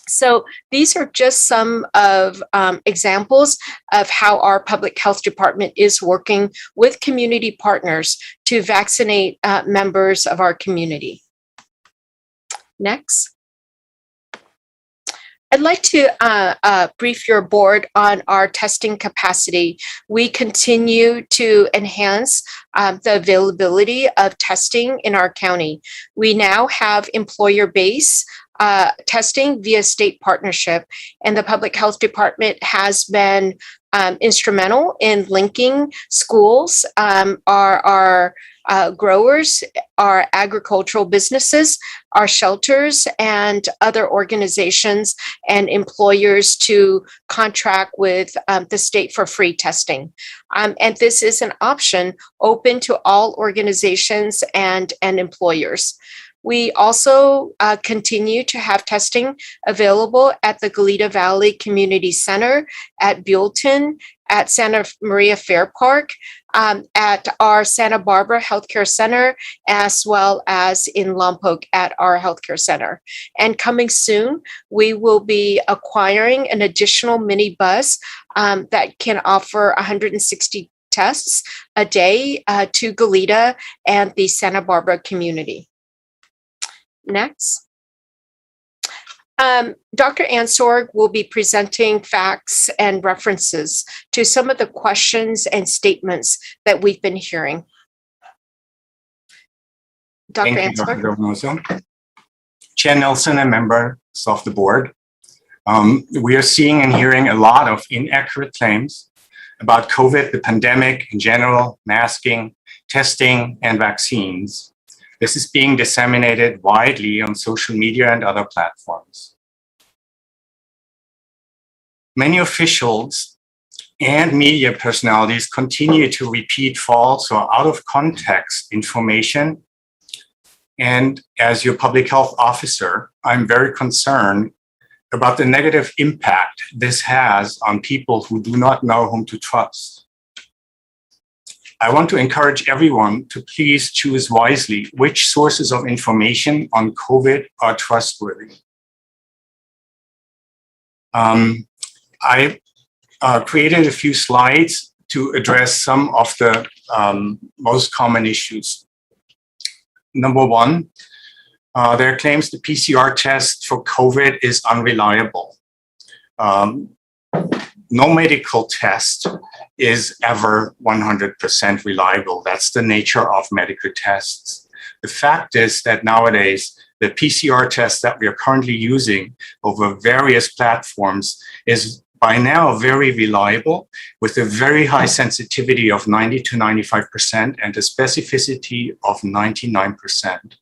V: So these are just some of examples of how our public health department is working with community partners to vaccinate members of our community. Next. I'd like to brief your board on our testing capacity. We continue to enhance the availability of testing in our county. We now have employer-based testing via state partnership, and the public health department has been instrumental in linking schools, our growers, our agricultural businesses, our shelters, and other organizations and employers to contract with the state for free testing. And this is an option open to all organizations and employers. We also continue to have testing available at the Goleta Valley Community Center, at Buellton, at Santa Maria Fair Park, at our Santa Barbara Healthcare Center, as well as in Lompoc at our healthcare center. And coming soon, we will be acquiring an additional mini bus that can offer 160 tests a day to Goleta and the Santa Barbara community. Next. Dr. Ansorg will be presenting facts and references to some of the questions and statements that we've been hearing. Dr. Ansorg.
C: Dr. Donoso. Chair Nelson and members of the board. We are seeing and hearing a lot of inaccurate claims about COVID, the pandemic in general, masking, testing, and vaccines. This is being disseminated widely on social media and other platforms. Many officials and media personalities continue to repeat false or out of context information. And as your public health officer, I'm very concerned about the negative impact this has on people who do not know whom to trust. I want to encourage everyone to please choose wisely which sources of information on COVID are trustworthy. I created a few slides to address some of the most common issues. Number one, there are claims the PCR test for COVID is unreliable. No medical test is ever 100% reliable. That's the nature of medical tests. The fact is that nowadays, the PCR test that we are currently using over various platforms is by now very reliable, with a very high sensitivity of 90 to 95% and a specificity of 99%.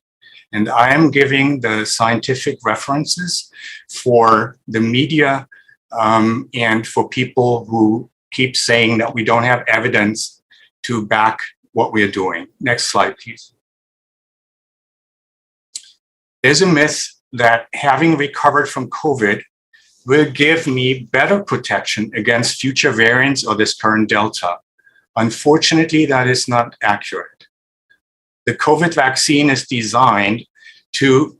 C: And I am giving the scientific references for the media and for people who keep saying that we don't have evidence to back what we are doing. Next slide, please. There's a myth that having recovered from COVID will give me better protection against future variants or this current Delta. Unfortunately, that is not accurate. The COVID vaccine is designed to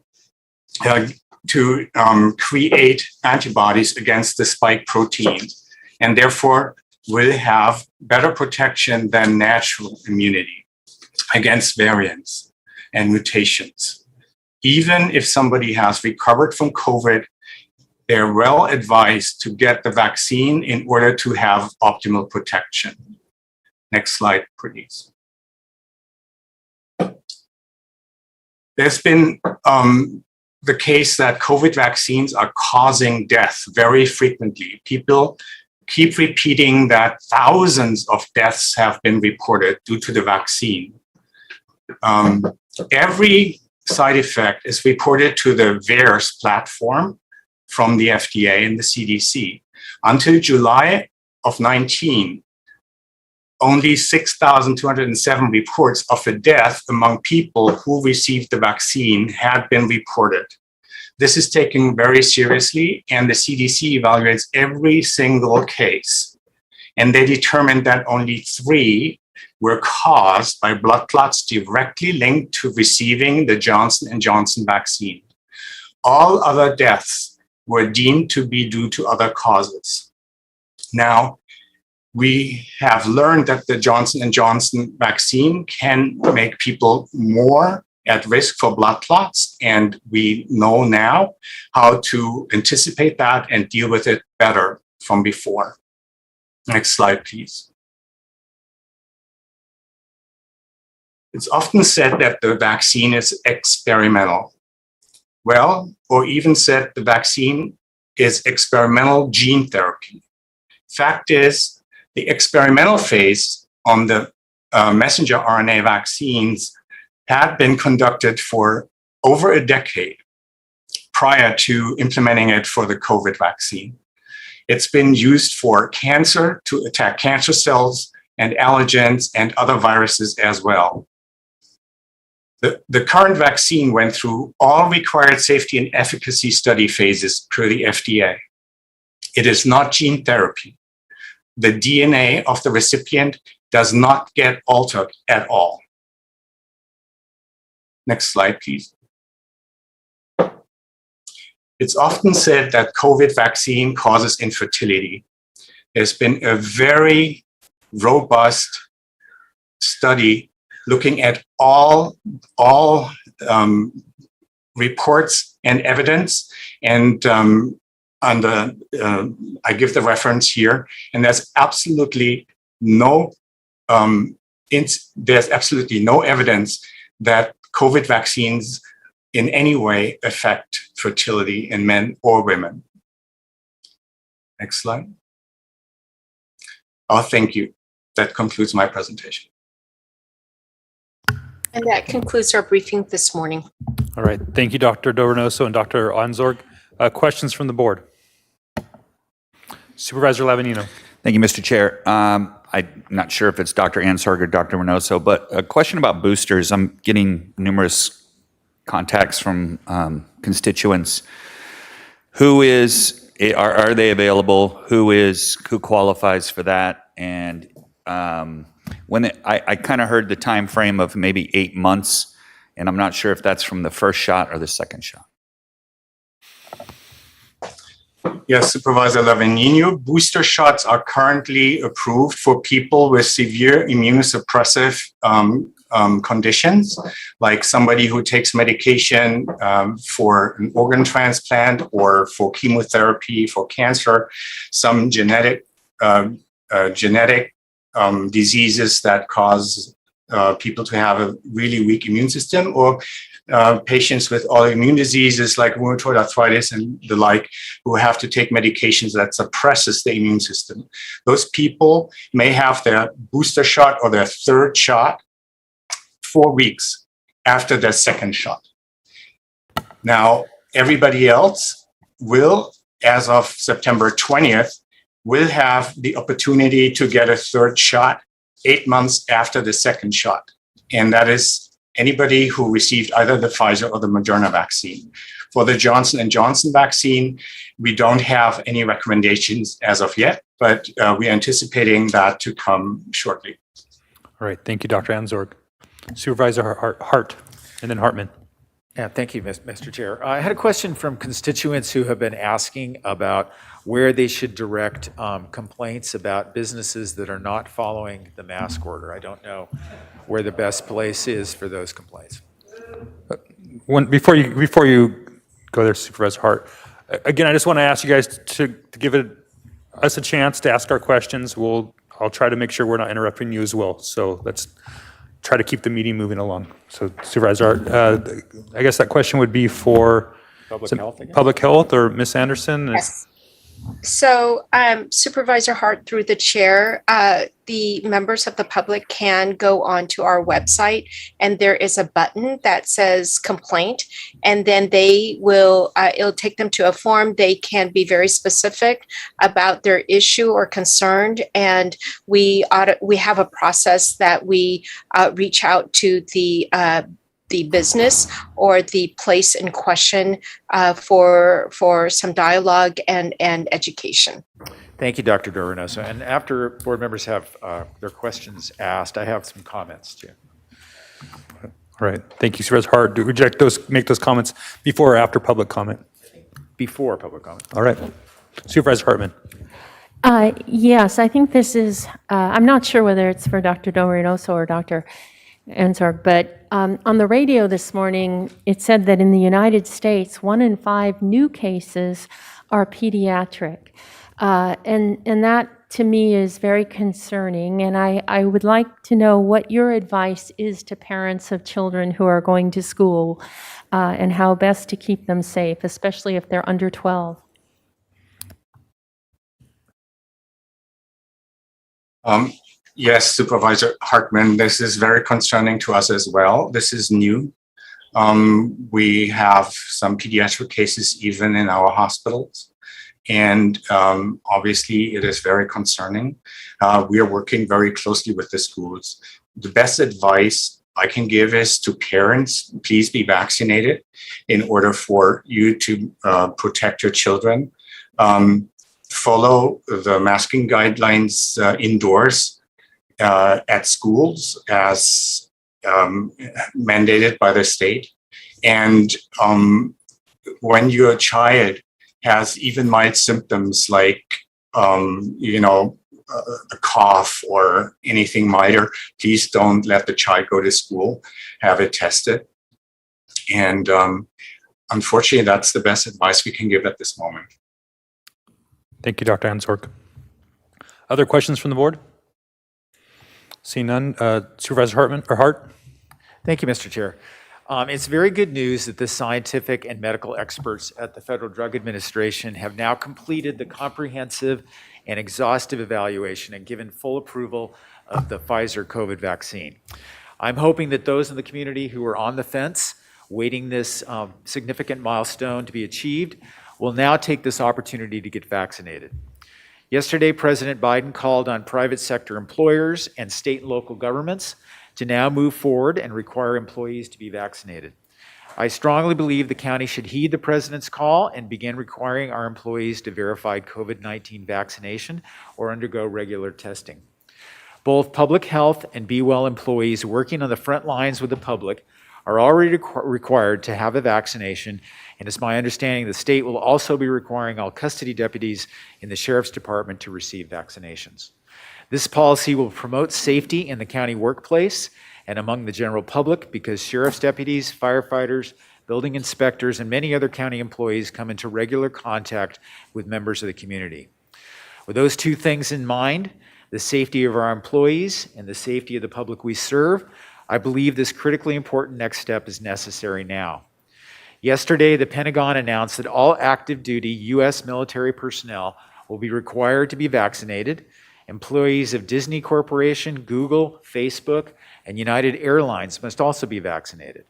C: create antibodies against the spike protein, and therefore will have better protection than natural immunity against variants and mutations. Even if somebody has recovered from COVID, they're well advised to get the vaccine in order to have optimal protection. Next slide, please. There's been the case that COVID vaccines are causing death very frequently. People keep repeating that thousands of deaths have been reported due to the vaccine. Every side effect is reported to the VAERS platform from the FDA and the CDC. Until July of 19, only 6,207 reports of a death among people who received the vaccine had been reported. This is taken very seriously, and the CDC evaluates every single case. And they determined that only 3 were caused by blood clots directly linked to receiving the Johnson & Johnson vaccine. All other deaths were deemed to be due to other causes. Now, we have learned that the Johnson & Johnson vaccine can make people more at risk for blood clots, and we know now how to anticipate that and deal with it better from before. Next slide, please. It's often said that the vaccine is experimental. Well, or even said the vaccine is experimental gene therapy. Fact is, the experimental phase on the messenger RNA vaccines had been conducted for over a decade prior to implementing it for the COVID vaccine. It's been used for cancer, to attack cancer cells and allergens and other viruses as well. The current vaccine went through all required safety and efficacy study phases per the FDA. It is not gene therapy. The DNA of the recipient does not get altered at all. Next slide, please. It's often said that COVID vaccine causes infertility. There's been a very robust study looking at all reports and evidence, and I give the reference here, and there's absolutely no evidence that COVID vaccines in any way affect fertility in men or women. Next slide. Oh, thank you. That concludes my presentation.
V: And that concludes our briefing this morning.
A: All right. Thank you, Dr. Dovernoso and Dr. Onzorg. Questions from the board? Supervisor Lavanino.
F: Thank you, Mr. Chair. I'm not sure if it's Dr. Onzorg or Dr. Reynoso, but a question about boosters. I'm getting numerous contacts from constituents. Are they available? Who qualifies for that? And I kind of heard the time frame of maybe 8 months, and I'm not sure if that's from the first shot or the second shot.
C: Yes, Supervisor Lavanino, booster shots are currently approved for people with severe immunosuppressive conditions, like somebody who takes medication for an organ transplant or for chemotherapy, for cancer, some genetic diseases that cause people to have a really weak immune system, or patients with autoimmune diseases like rheumatoid arthritis and the like, who have to take medications that suppresses the immune system. Those people may have their booster shot or their third shot 4 weeks after their second shot. Now, everybody else will, as of September 20th, will have the opportunity to get a third shot 8 months after the second shot. And that is anybody who received either the Pfizer or the Moderna vaccine. For the Johnson & Johnson vaccine, we don't have any recommendations as of yet, but we're anticipating that to come shortly.
A: All right, thank you, Dr. Ansorg. Supervisor Hart, and then Hartman.
E: Yeah, thank you, Mr. Chair. I had a question from constituents who have been asking about where they should direct complaints about businesses that are not following the mask order. I don't know where the best place is for those complaints.
A: Before you go there, Supervisor Hart, again, I just want to ask you guys to give us a chance to ask our questions. I'll try to make sure we're not interrupting you as well. So let's try to keep the meeting moving along. So Supervisor Hart, I guess that question would be for Public Health or Ms. Anderson?
V: Yes. So Supervisor Hart, through the chair, the members of the public can go onto our website and there is a button that says complaint, and then they will, it'll take them to a form. They can be very specific about their issue or concern, and we have a process that we reach out to the business or the place in question for some dialogue and education.
E: Thank you, Dr. Dorenoso. And after board members have their questions asked, I have some comments too.
A: All right, thank you, Supervisor Hart. Do make those comments before or after public comment?
E: Before public comment.
A: All right, Supervisor Hartman.
H: Yes, I think this is, I'm not sure whether it's for Dr. Dorenoso or Dr. Ansorg, but on the radio this morning, it said that in the United States, 1 in 5 new cases are pediatric. And that, to me, is very concerning. And I would like to know what your advice is to parents of children who are going to school and how best to keep them safe, especially if they're under 12.
C: Yes, Supervisor Hartman, this is very concerning to us as well. This is new. We have some pediatric cases even in our hospitals. And obviously, it is very concerning. We are working very closely with the schools. The best advice I can give is to parents, please be vaccinated in order for you to protect your children. Follow the masking guidelines indoors at schools as mandated by the state. And when your child has even mild symptoms like, a cough or anything milder, please don't let the child go to school, have it tested. And unfortunately, that's the best advice we can give at this moment.
A: Thank you, Dr. Ansorg. Other questions from the board? Seeing none, Supervisor Hartman or Hart?
E: Thank you, Mr. Chair. It's very good news that the scientific and medical experts at the Federal Drug Administration have now completed the comprehensive and exhaustive evaluation and given full approval of the Pfizer COVID vaccine. I'm hoping that those in the community who are on the fence, waiting this significant milestone to be achieved, will now take this opportunity to get vaccinated. Yesterday, President Biden called on private sector employers and state and local governments to now move forward and require employees to be vaccinated. I strongly believe the county should heed the president's call and begin requiring our employees to verify COVID-19 vaccination or undergo regular testing. Both public health and Be Well employees working on the front lines with the public are already required to have a vaccination, and it's my understanding the state will also be requiring all custody deputies in the Sheriff's Department to receive vaccinations. This policy will promote safety in the county workplace and among the general public because sheriff's deputies, firefighters, building inspectors, and many other county employees come into regular contact with members of the community. With those two things in mind, the safety of our employees and the safety of the public we serve, I believe this critically important next step is necessary now. Yesterday, the Pentagon announced that all active duty U.S. military personnel will be required to be vaccinated. Employees of Disney Corporation, Google, Facebook, and United Airlines must also be vaccinated.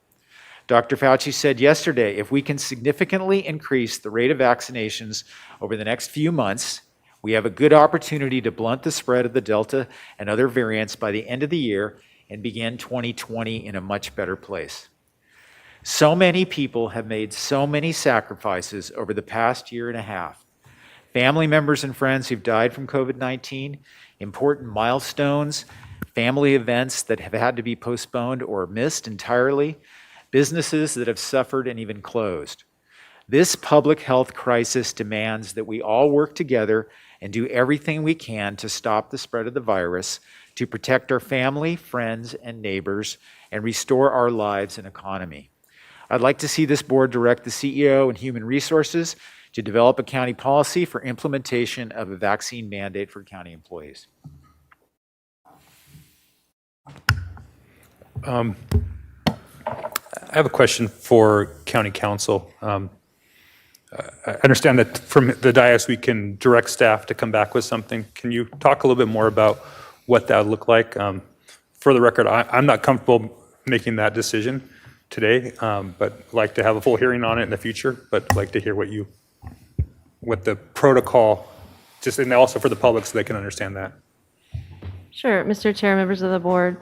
E: Dr. Fauci said yesterday, if we can significantly increase the rate of vaccinations over the next few months, we have a good opportunity to blunt the spread of the Delta and other variants by the end of the year and begin 2020 in a much better place. So many people have made so many sacrifices over the past year and a half. Family members and friends who've died from COVID-19, important milestones, family events that have had to be postponed or missed entirely, businesses that have suffered and even closed. This public health crisis demands that we all work together and do everything we can to stop the spread of the virus, to protect our family, friends, and neighbors, and restore our lives and economy. I'd like to see this board direct the CEO and Human Resources to develop a county policy for implementation of a vaccine mandate for county employees.
A: I have a question for County Council. I understand that from the dais, we can direct staff to come back with something. Can you talk a little bit more about what that would look like? For the record, I'm not comfortable making that decision today, but like to have a full hearing on it in the future, but like to hear what the protocol, just and also for the public so they can understand that.
H: Sure, Mr. Chair, members of the board.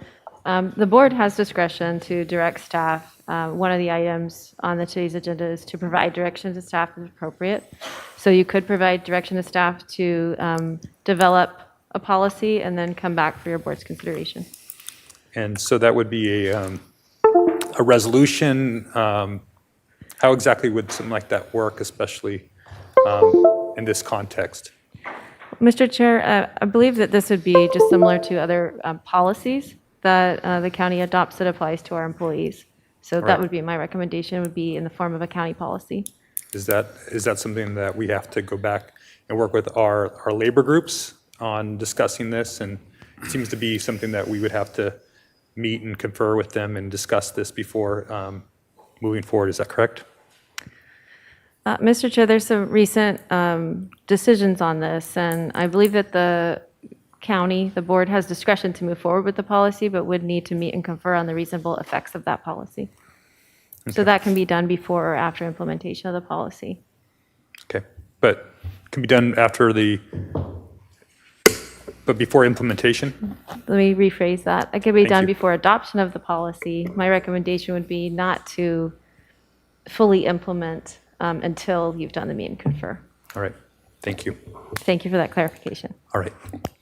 H: The board has discretion to direct staff. One of the items on today's agenda is to provide direction to staff as appropriate. So you could provide direction to staff to develop a policy and then come back for your board's consideration.
A: And so that would be a resolution. How exactly would something like that work, especially in this context?
H: Mr. Chair, I believe that this would be just similar to other policies that the county adopts that applies to our employees. So that would be my recommendation, would be in the form of a county policy.
A: Is that something that we have to go back and work with our labor groups on discussing this? And it seems to be something that we would have to meet and confer with them and discuss this before moving forward. Is that correct?
H: Mr. Chair, there's some recent decisions on this, and I believe that the county, the board has discretion to move forward with the policy, but would need to meet and confer on the reasonable effects of that policy. Okay. So that can be done before or after implementation of the policy.
A: Okay, but can be done but before implementation?
H: Let me rephrase that. It can be done before adoption of the policy. My recommendation would be not to fully implement until you've done the meet and confer.
A: All right, thank you.
H: Thank you for that clarification.
A: All right,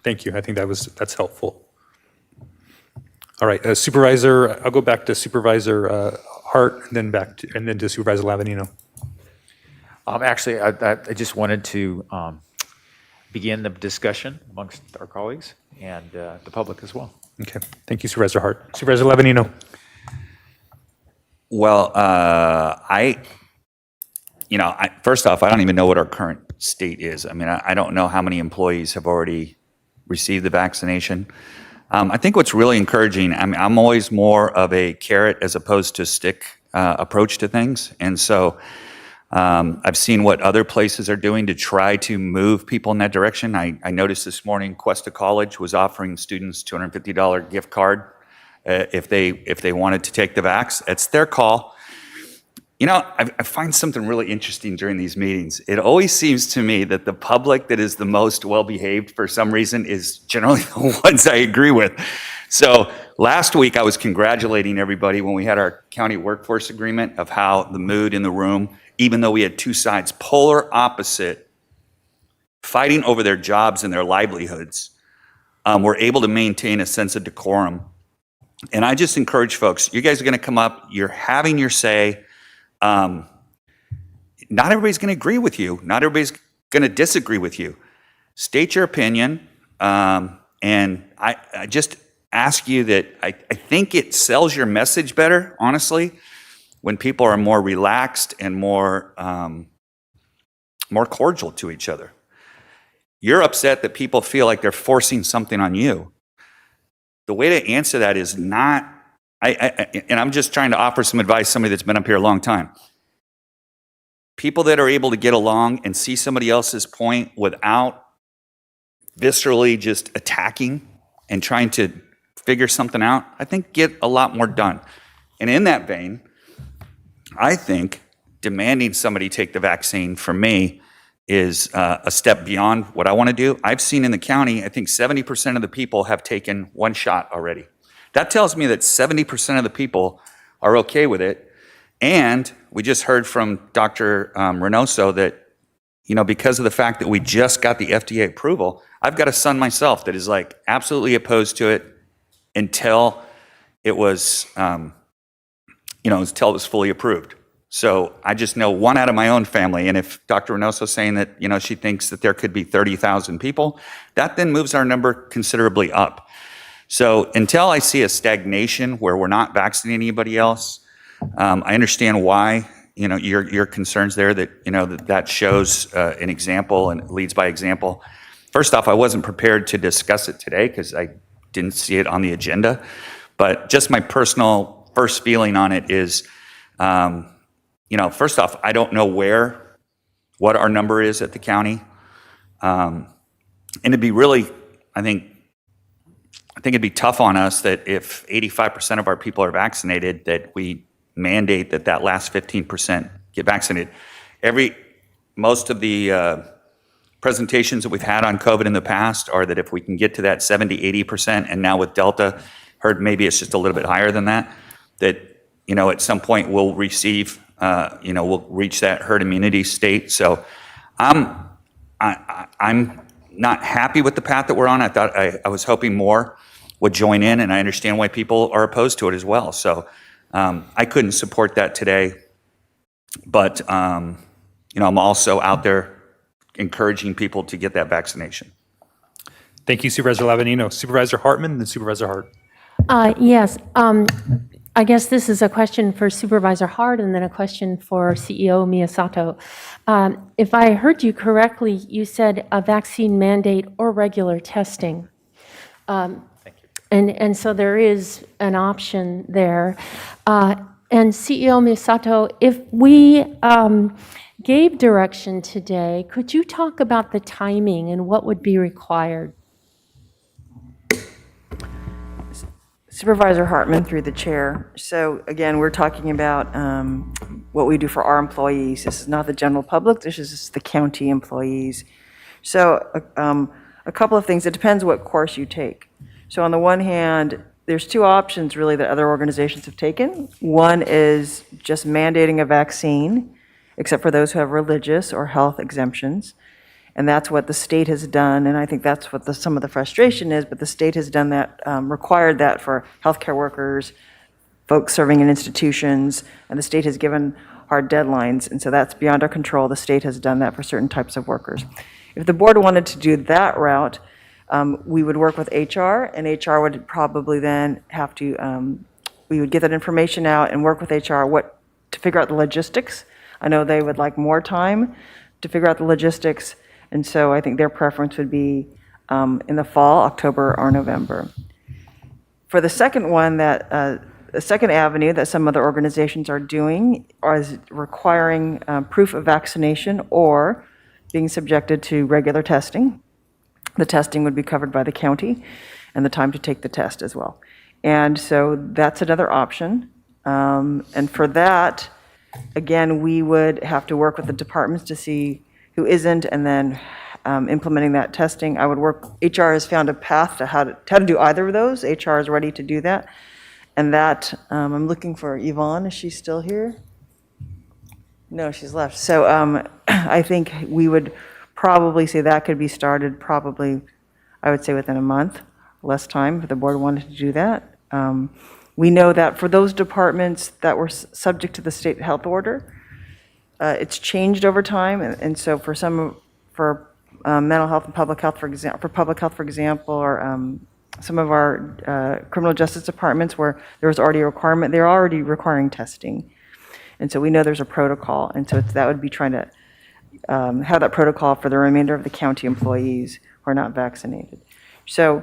A: thank you. I think that's helpful. All right, Supervisor, I'll go back to Supervisor Hart, and then to Supervisor Lavanino.
E: Actually, I just wanted to begin the discussion amongst our colleagues and the public as well.
A: Okay, thank you, Supervisor Hart. Supervisor Lavanino.
F: Well, first off, I don't even know what our current state is. I mean, I don't know how many employees have already received the vaccination. I think what's really encouraging, I'm always more of a carrot as opposed to stick approach to things. And so I've seen what other places are doing to try to move people in that direction. I noticed this morning Cuesta College was offering students $250 gift card if they wanted to take the vax. It's their call. You know, I find something really interesting during these meetings. It always seems to me that the public that is the most well-behaved for some reason is generally the ones I agree with. So last week I was congratulating everybody when we had our county workforce agreement of how the mood in the room, even though we had two sides polar opposite, fighting over their jobs and their livelihoods, were able to maintain a sense of decorum. And I just encourage folks, you guys are gonna come up, you're having your say. Not everybody's going to agree with you. Not everybody's going to disagree with you. State your opinion. And I just ask you that I think it sells your message better, honestly, when people are more relaxed and more cordial to each other. You're upset that people feel like they're forcing something on you. The way to answer that is not, and I'm just trying to offer some advice, somebody that's been up here a long time. People that are able to get along and see somebody else's point without viscerally just attacking and trying to figure something out, I think get a lot more done. And in that vein, I think demanding somebody take the vaccine for me is a step beyond what I want to do. I've seen in the county, I think 70% of the people have taken one shot already. That tells me that 70% of the people are okay with it. And we just heard from Dr. Reynoso that, because of the fact that we just got the FDA approval, I've got a son myself that is like absolutely opposed to it until it was, until it was fully approved. So I just know one out of my own family. And if Dr. Reynoso is saying that, she thinks that there could be 30,000 people, that then moves our number considerably up. So until I see a stagnation where we're not vaccinating anybody else, I understand why, your concerns there that, that shows an example and leads by example. First off, I wasn't prepared to discuss it today because I didn't see it on the agenda. But just my personal first feeling on it is, first off, I don't know what our number is at the county. And it'd be really, I think it'd be tough on us that if 85% of our people are vaccinated, that we mandate that last 15% get vaccinated. Most of the presentations that we've had on COVID in the past are that if we can get to that 70, 80%, and now with Delta, heard maybe it's just a little bit higher than that, at some point we'll receive, we'll reach that herd immunity state. So I'm not happy with the path that we're on. I was hoping more would join in, and I understand why people are opposed to it as well. So I couldn't support that today, but I'm also out there encouraging people to get that vaccination.
A: Thank you, Supervisor Lavanino. Supervisor Hartman, then Supervisor Hart.
H: Yes. I guess this is a question for Supervisor Hart and then a question for CEO Miyasato. If I heard you correctly, you said a vaccine mandate or regular testing. Thank you. And so there is an option there. And CEO Miyasato, if we gave direction today, could you talk about the timing and what would be required?
J: Supervisor Hartman, through the chair. So again, we're talking about what we do for our employees. This is not the general public, this is the county employees. So a couple of things, it depends what course you take. So on the one hand, there's two options really that other organizations have taken. One is just mandating a vaccine, except for those who have religious or health exemptions. And that's what the state has done, and I think that's what some of the frustration is, but the state has done that, required that for healthcare workers, folks serving in institutions, and the state has given hard deadlines, and so that's beyond our control. The state has done that for certain types of workers. If the board wanted to do that route, we would work with HR, and HR would probably then have to, we would get that information out and work with HR to figure out the logistics. I know they would like more time to figure out the logistics. And so I think their preference would be in the fall, October or November. For the second one, the second avenue that some other organizations are doing is requiring proof of vaccination or being subjected to regular testing. The testing would be covered by the county and the time to take the test as well. And so that's another option. And for that, again, we would have to work with the departments to see who isn't, and then implementing that testing. I would work, HR has found a path to how to do either of those. HR is ready to do that. And that, I'm looking for Yvonne, is she still here? No, she's left. So I think we would probably say that could be started probably, I would say within a month, less time if the board wanted to do that. We know that for those departments that were subject to the state health order, it's changed over time, and so for mental health and public health, for example, or some of our criminal justice departments where there was already a requirement, they're already requiring testing, and so we know there's a protocol, and so that would be trying to have that protocol for the remainder of the county employees who are not vaccinated. So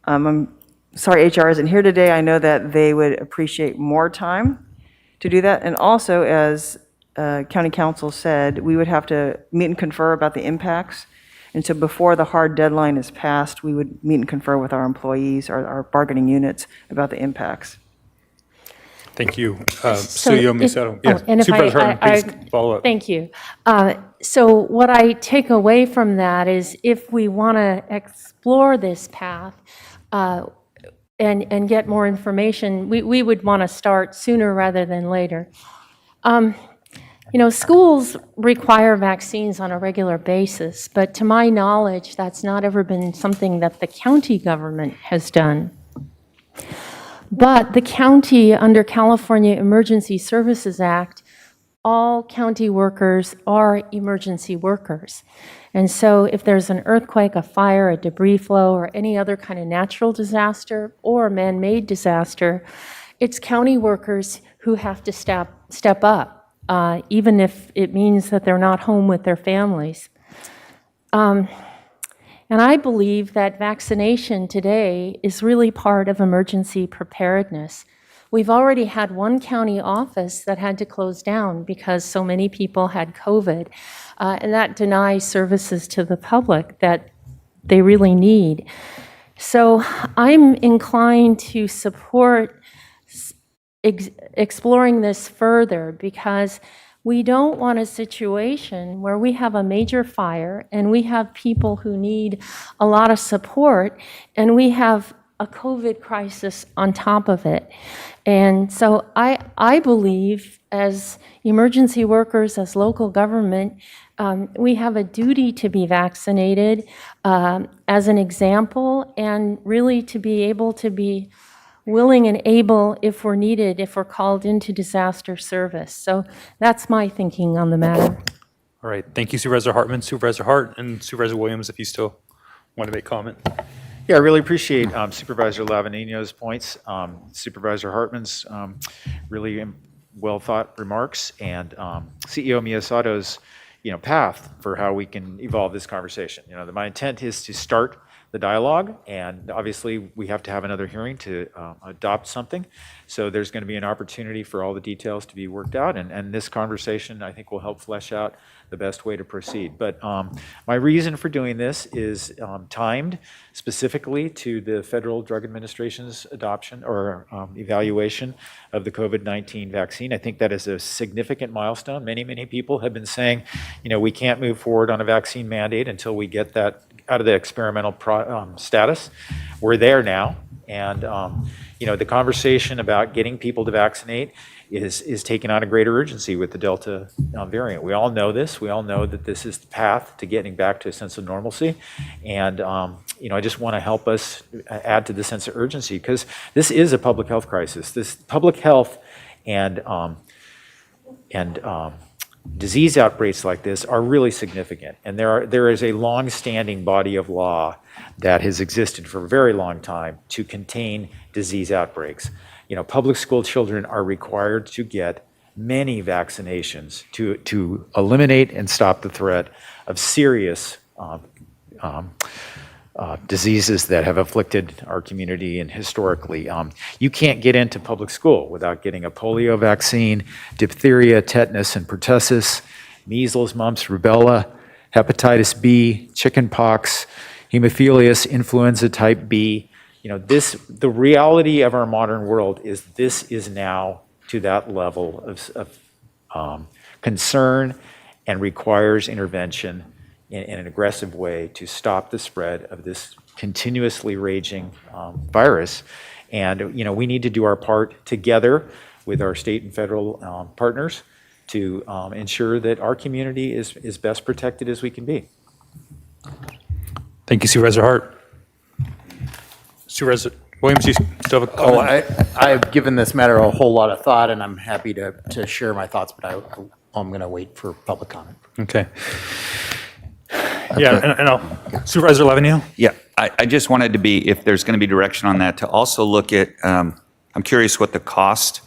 J: I'm sorry HR isn't here today. I know that they would appreciate more time to do that, and also as County Council said, we would have to meet and confer about the impacts. And so before the hard deadline is passed, we would meet and confer with our employees, our bargaining units, about the impacts.
A: Thank you.
H: So
A: CEO
H: if-
A: Misato.
H: oh,
A: Yeah,
H: and if
A: Supervisor Hartman, please follow up.
H: Thank you. So what I take away from that is if we want to explore this path and get more information, we would want to start sooner rather than later. Schools require vaccines on a regular basis, but to my knowledge, that's not ever been something that the county government has done. But the county, under California Emergency Services Act, all county workers are emergency workers. And so if there's an earthquake, a fire, a debris flow, or any other kind of natural disaster or man-made disaster, it's county workers who have to step up, even if it means that they're not home with their families. And I believe that vaccination today is really part of emergency preparedness. We've already had one county office that had to close down because so many people had COVID, and that denies services to the public that they really need. So I'm inclined to support exploring this further because we don't want a situation where we have a major fire and we have people who need a lot of support and we have a COVID crisis on top of it. And so I believe as emergency workers, as local government, we have a duty to be vaccinated as an example and really to be able to be willing and able if we're needed, if we're called into disaster service. So that's my thinking on the matter.
A: All right. Thank you, Supervisor Hartman. Supervisor Hart and Supervisor Williams, if you still want to make comment.
E: Yeah, I really appreciate Supervisor Lavanino's points, Supervisor Hartman's really well thought remarks, and CEO Miyasato's path for how we can evolve this conversation. My intent is to start the dialogue, and obviously we have to have another hearing to adopt something. So there's going to be an opportunity for all the details to be worked out, and this conversation I think will help flesh out the best way to proceed. But my reason for doing this is timed specifically to the Federal Drug Administration's adoption or evaluation of the COVID-19 vaccine. I think that is a significant milestone. Many people have been saying, we can't move forward on a vaccine mandate until we get that out of the experimental status. We're there now, and the conversation about getting people to vaccinate is taking on a greater urgency with the Delta variant. We all know this. We all know that this is the path to getting back to a sense of normalcy, and I just want to help us add to the sense of urgency because this is a public health crisis. This public health and disease outbreaks like this are really significant, and there is a long-standing body of law that has existed for a very long time to contain disease outbreaks. Public school children are required to get many vaccinations to eliminate and stop the threat of serious diseases that have afflicted our community and historically. You can't get into public school without getting a polio vaccine, diphtheria, tetanus, and pertussis, measles, mumps, rubella, hepatitis B, chickenpox, hemophilus, influenza type B. The reality of our modern world is this is now to that level of concern and requires intervention in an aggressive way to stop the spread of this continuously raging virus. And, we need to do our part together with our state and federal partners to ensure that our community is best protected as we can be.
A: Thank you, Supervisor Hart. Supervisor Williams, you still have a comment?
G: I've given this matter a whole lot of thought, and I'm happy to share my thoughts, but I'm going to wait for public comment.
A: Okay. Yeah, and I'll, Supervisor Lavanino?
F: Yeah, I just wanted to be, if there's going to be direction on that, to also look at, I'm curious what the cost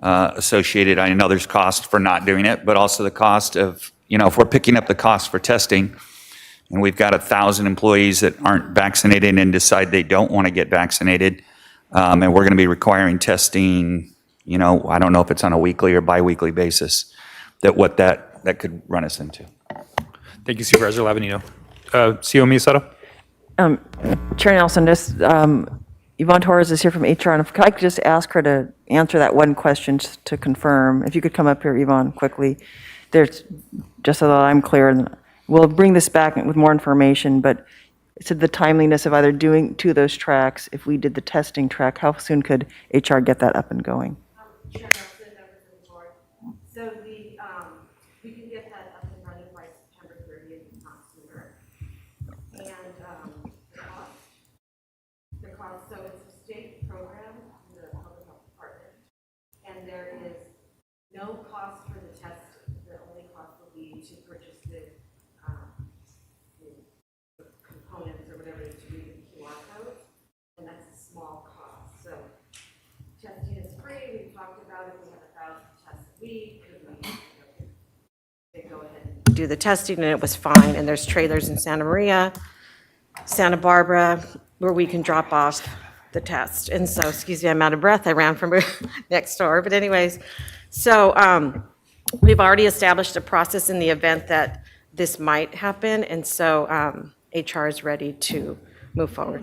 F: associated, I know there's cost for not doing it, but also the cost of, if we're picking up the cost for testing, and we've got 1,000 employees that aren't vaccinated and decide they don't want to get vaccinated, and we're going to be requiring testing, I don't know if it's on a weekly or biweekly basis, what that could run us into.
A: Thank you, Supervisor Lavanino. CEO Miyasato?
J: Chair Nelson, just Yvonne Torres is here from HR, and if I could just ask her to answer that one question to confirm. If you could come up here, Yvonne, quickly. There's, just so that I'm clear, and we'll bring this back with more information, but to the timeliness of either doing two of those tracks, if we did the testing track, how soon could HR get that up and going?
B: Chair Nelson, members of the board. So we can get that up and running by September 30th, if not sooner. And the cost, so it's a state program in the public health department, and there is no cost for the testing. The only cost will be to purchase the components or whatever to read the QR code, and that's a small cost. So testing is free. We've talked about it. We have 1,000 tests a week. They go ahead and do the testing, and it was fine. And there's trailers in Santa Maria, Santa Barbara, where we can drop off the test. And so, excuse me, I'm out of breath. I ran from next door. But anyways, so we've already established a process in the event that this might happen. And so HR is ready to move forward.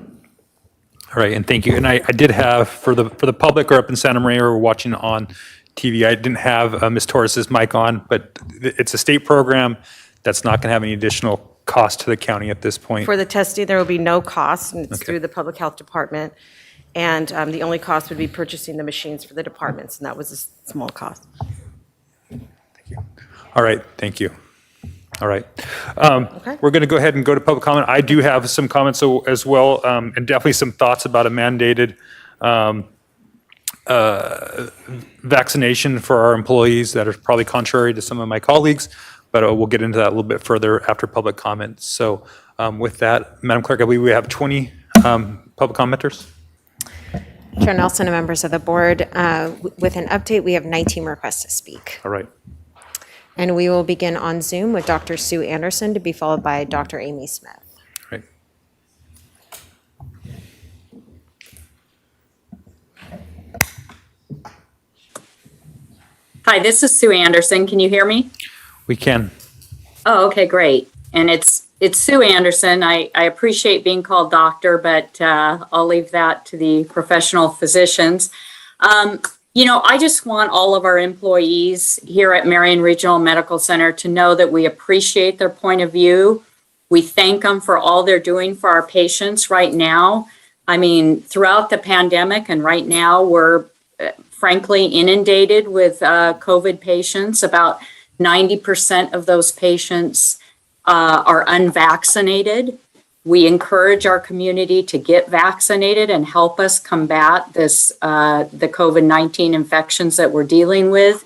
A: All right, and thank you. And I did have, for the public or up in Santa Maria or watching on TV, I didn't have Ms. Torres's mic on, but it's a state program that's not going to have any additional cost to the county at this point.
B: For the testing, there will be no cost, and it's
A: Okay.
B: through the public health department. And the only cost would be purchasing the machines for the departments, and that was a small cost.
A: All right, thank you. All right.
B: Okay.
A: We're going to go ahead and go to public comment. I do have some comments as well, and definitely some thoughts about a mandated vaccination for our employees that are probably contrary to some of my colleagues, but we'll get into that a little bit further after public comments. So with that, Madam Clerk, I believe we have 20 public commenters.
B: Chair Nelson and members of the board, with an update, we have 19 requests to speak.
A: All right.
B: And we will begin on Zoom with Dr. Sue Anderson, to be followed by Dr. Amy Smith.
A: Right.
K: Hi, this is Sue Anderson. Can you hear me?
A: We can.
K: Oh, okay, great. And it's Sue Anderson. I appreciate being called doctor, but I'll leave that to the professional physicians. I just want all of our employees here at Marion Regional Medical Center to know that we appreciate their point of view. We thank them for all they're doing for our patients right now. I mean, throughout the pandemic and right now, we're frankly inundated with COVID patients. About 90% of those patients are unvaccinated. We encourage our community to get vaccinated and help us combat this, the COVID-19 infections that we're dealing with.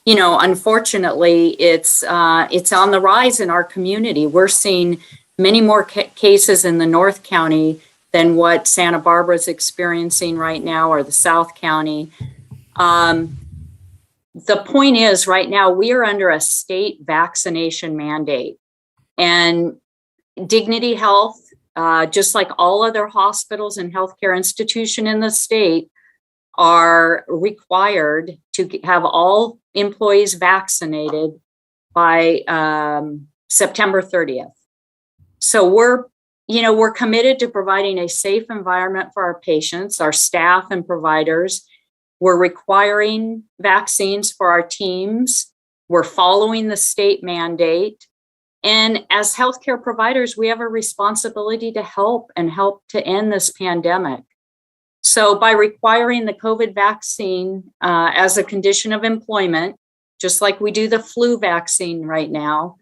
K: Unfortunately, it's on the rise in our community. We're seeing many more cases in the North County than what Santa Barbara is experiencing right now, or the South County. The point is, right now, we are under a state vaccination mandate. And Dignity Health, just like all other hospitals and healthcare institutions in the state, are required to have all employees vaccinated by September 30th. So we're committed to providing a safe environment for our patients, our staff and providers. We're requiring vaccines for our teams. We're following the state mandate. And as healthcare providers, we have a responsibility to help to end this pandemic. So by requiring the COVID vaccine as a condition of employment, just like we do the flu vaccine right now,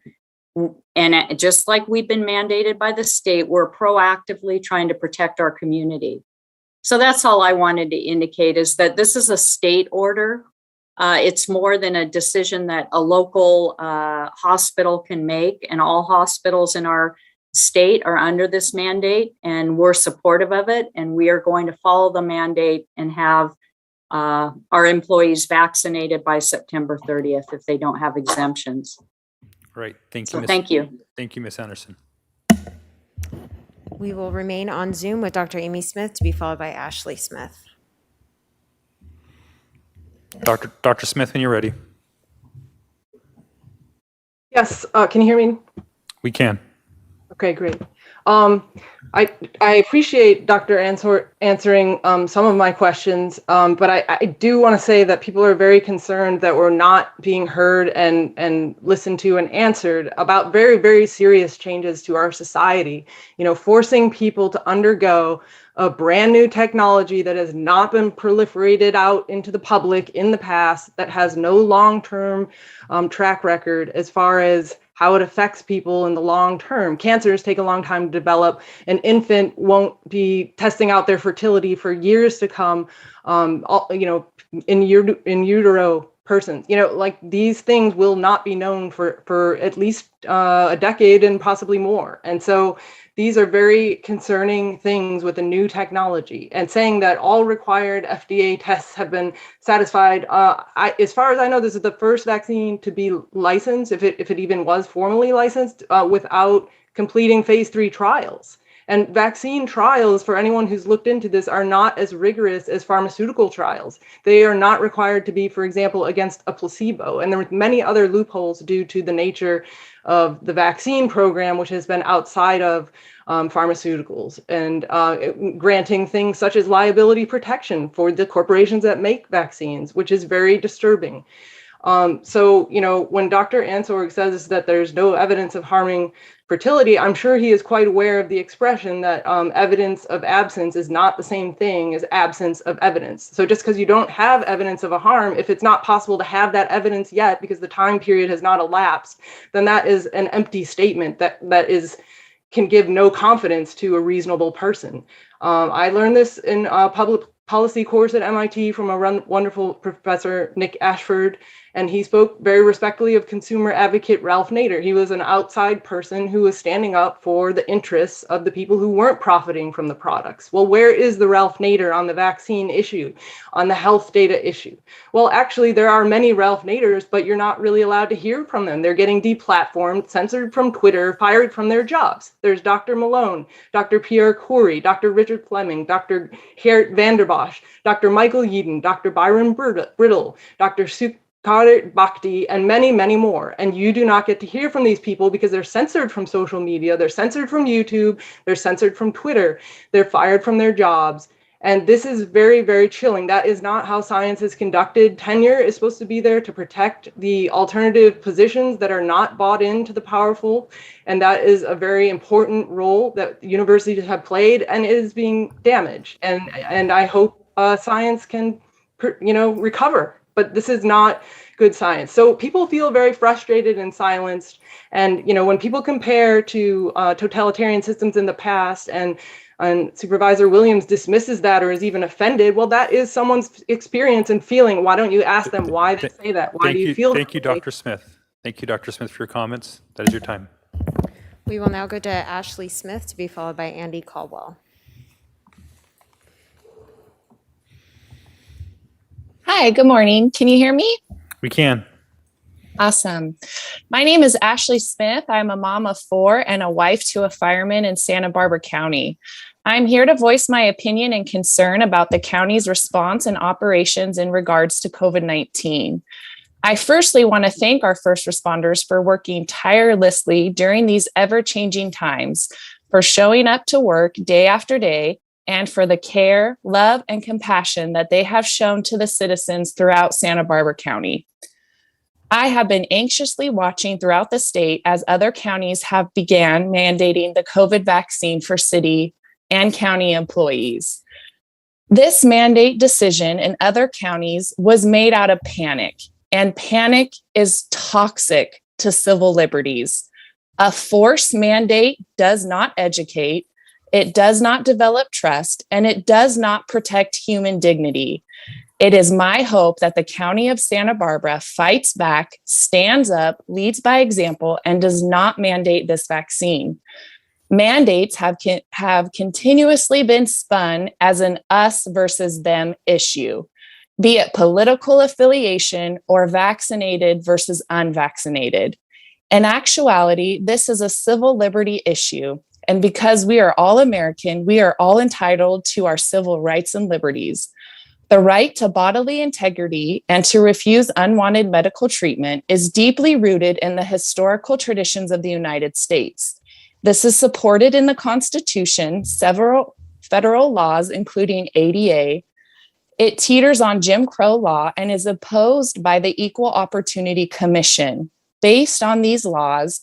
K: and just like we've been mandated by the state, we're proactively trying to protect our community. So that's all I wanted to indicate, is that this is a state order. It's more than a decision that a local hospital can make, and all hospitals in our state are under this mandate, and we're supportive of it, and we are going to follow the mandate and have our employees vaccinated by September 30th if they don't have exemptions.
A: Right. Thank you.
K: So
A: Ms.
K: thank you.
A: Thank you, Ms. Anderson.
B: We will remain on Zoom with Dr. Amy Smith, to be followed by Ashley Smith.
A: Dr. Smith, when you're ready.
L: Yes, can you hear me?
A: We can.
L: Okay, great. I appreciate Dr. answering some of my questions, but I do want to say that people are very concerned that we're not being heard and listened to and answered about very, very serious changes to our society. You know, forcing people to undergo a brand new technology that has not been proliferated out into the public in the past, that has no long-term track record as far as how it affects people in the long term. Cancers take a long time to develop. An infant won't be testing out their fertility for years to come, in utero persons. You know, like these things will not be known for at least a decade and possibly more. And so these are very concerning things with the new technology, and saying that all required FDA tests have been satisfied. As far as I know, this is the first vaccine to be licensed, if it even was formally licensed, without completing phase 3 trials. And vaccine trials, for anyone who's looked into this, are not as rigorous as pharmaceutical trials. They are not required to be, for example, against a placebo. And there are many other loopholes due to the nature of the vaccine program, which has been outside of pharmaceuticals, and granting things such as liability protection for the corporations that make vaccines, which is very disturbing. So, you know, when Dr. Ansorg says that there's no evidence of harming fertility, I'm sure he is quite aware of the expression that evidence of absence is not the same thing as absence of evidence. So just because you don't have evidence of a harm, if it's not possible to have that evidence yet because the time period has not elapsed, then that is an empty statement that can give no confidence to a reasonable person. I learned this in a public policy course at MIT from a wonderful professor, Nick Ashford, and he spoke very respectfully of consumer advocate Ralph Nader. He was an outside person who was standing up for the interests of the people who weren't profiting from the products. Well, where is the Ralph Nader on the vaccine issue, on the health data issue? Well, actually, there are many Ralph Naders, but you're not really allowed to hear from them. They're getting deplatformed, censored from Twitter, fired from their jobs. There's Dr. Malone, Dr. Pierre Corey, Dr. Richard Fleming, Dr. Geert Vanderbosch, Dr. Michael Yeadon, Dr. Byron Brittle, Dr. Sukar Bhakti, and many, many more. And you do not get to hear from these people because they're censored from social media, they're censored from YouTube, they're censored from Twitter, they're fired from their jobs. And this is very, very chilling. That is not how science is conducted. Tenure is supposed to be there to protect the alternative positions that are not bought into the powerful. And that is a very important role that universities have played, and it is being damaged. And I hope science can, recover. But this is not good science. So people feel very frustrated and silenced. And, when people compare to totalitarian systems in the past, and Supervisor Williams dismisses that or is even offended, well, that is someone's experience and feeling. Why don't you ask them why they say that? Why do you feel that?
A: Thank you, Dr. Smith. Thank you, Dr. Smith, for your comments. That is your time.
B: We will now go to Ashley Smith, to be followed by Andy Caldwell.
M: Hi, good morning. Can you hear me?
A: We can.
M: Awesome. My name is Ashley Smith. I'm a mom of 4 and a wife to a fireman in Santa Barbara County. I'm here to voice my opinion and concern about the county's response and operations in regards to COVID-19. I firstly want to thank our first responders for working tirelessly during these ever-changing times, for showing up to work day after day, and for the care, love, and compassion that they have shown to the citizens throughout Santa Barbara County. I have been anxiously watching throughout the state as other counties have began mandating the COVID vaccine for city and county employees. This mandate decision in other counties was made out of panic, and panic is toxic to civil liberties. A forced mandate does not educate, it does not develop trust, and it does not protect human dignity. It is my hope that the County of Santa Barbara fights back, stands up, leads by example, and does not mandate this vaccine. Mandates have continuously been spun as an us versus them issue, be it political affiliation or vaccinated versus unvaccinated. In actuality, this is a civil liberty issue. And because we are all American, we are all entitled to our civil rights and liberties. The right to bodily integrity and to refuse unwanted medical treatment is deeply rooted in the historical traditions of the United States. This is supported in the Constitution, several federal laws, including ADA. It teeters on Jim Crow law and is opposed by the Equal Opportunity Commission. Based on these laws,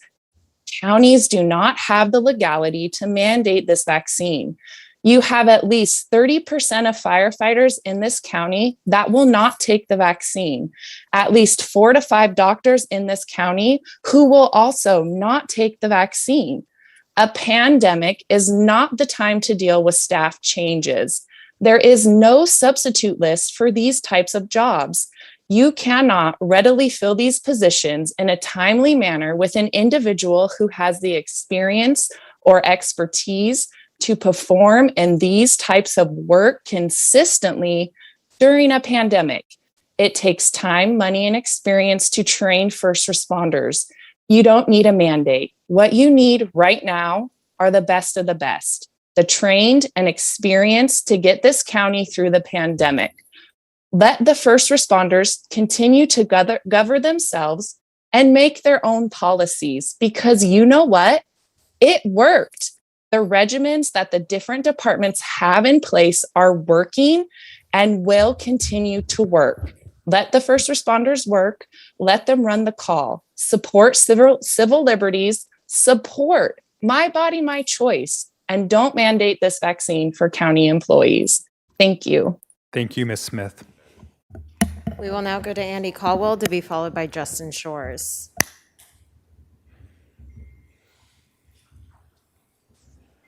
M: counties do not have the legality to mandate this vaccine. You have at least 30% of firefighters in this county that will not take the vaccine. At least 4 to 5 doctors in this county who will also not take the vaccine. A pandemic is not the time to deal with staff changes. There is no substitute list for these types of jobs. You cannot readily fill these positions in a timely manner with an individual who has the experience or expertise to perform in these types of work consistently during a pandemic. It takes time, money, and experience to train first responders. You don't need a mandate. What you need right now are the best of the best, the trained and experienced to get this county through the pandemic. Let the first responders continue to govern themselves and make their own policies, because you know what? It worked. The regimens that the different departments have in place are working and will continue to work. Let the first responders work. Let them run the call. Support civil liberties. Support my body, my choice. And don't mandate this vaccine for county employees. Thank you.
A: Thank you, Ms. Smith.
B: We will now go to Andy Caldwell to be followed by Justin Shores.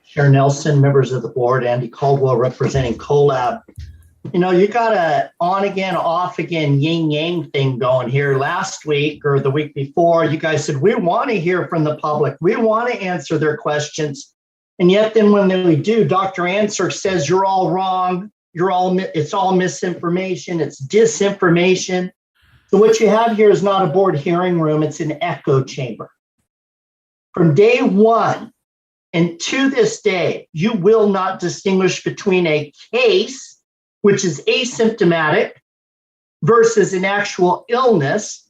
N: Chair Nelson, members of the board, Andy Caldwell representing CoLab. You know, you got a on again, off again, yin yang thing going here. Last week or the week before, you guys said, we want to hear from the public. We want to answer their questions. And yet then when we do, Dr. Answer says you're all wrong. It's all misinformation. It's disinformation. So what you have here is not a board hearing room. It's an echo chamber. From day one, and to this day, you will not distinguish between a case, which is asymptomatic, versus an actual illness,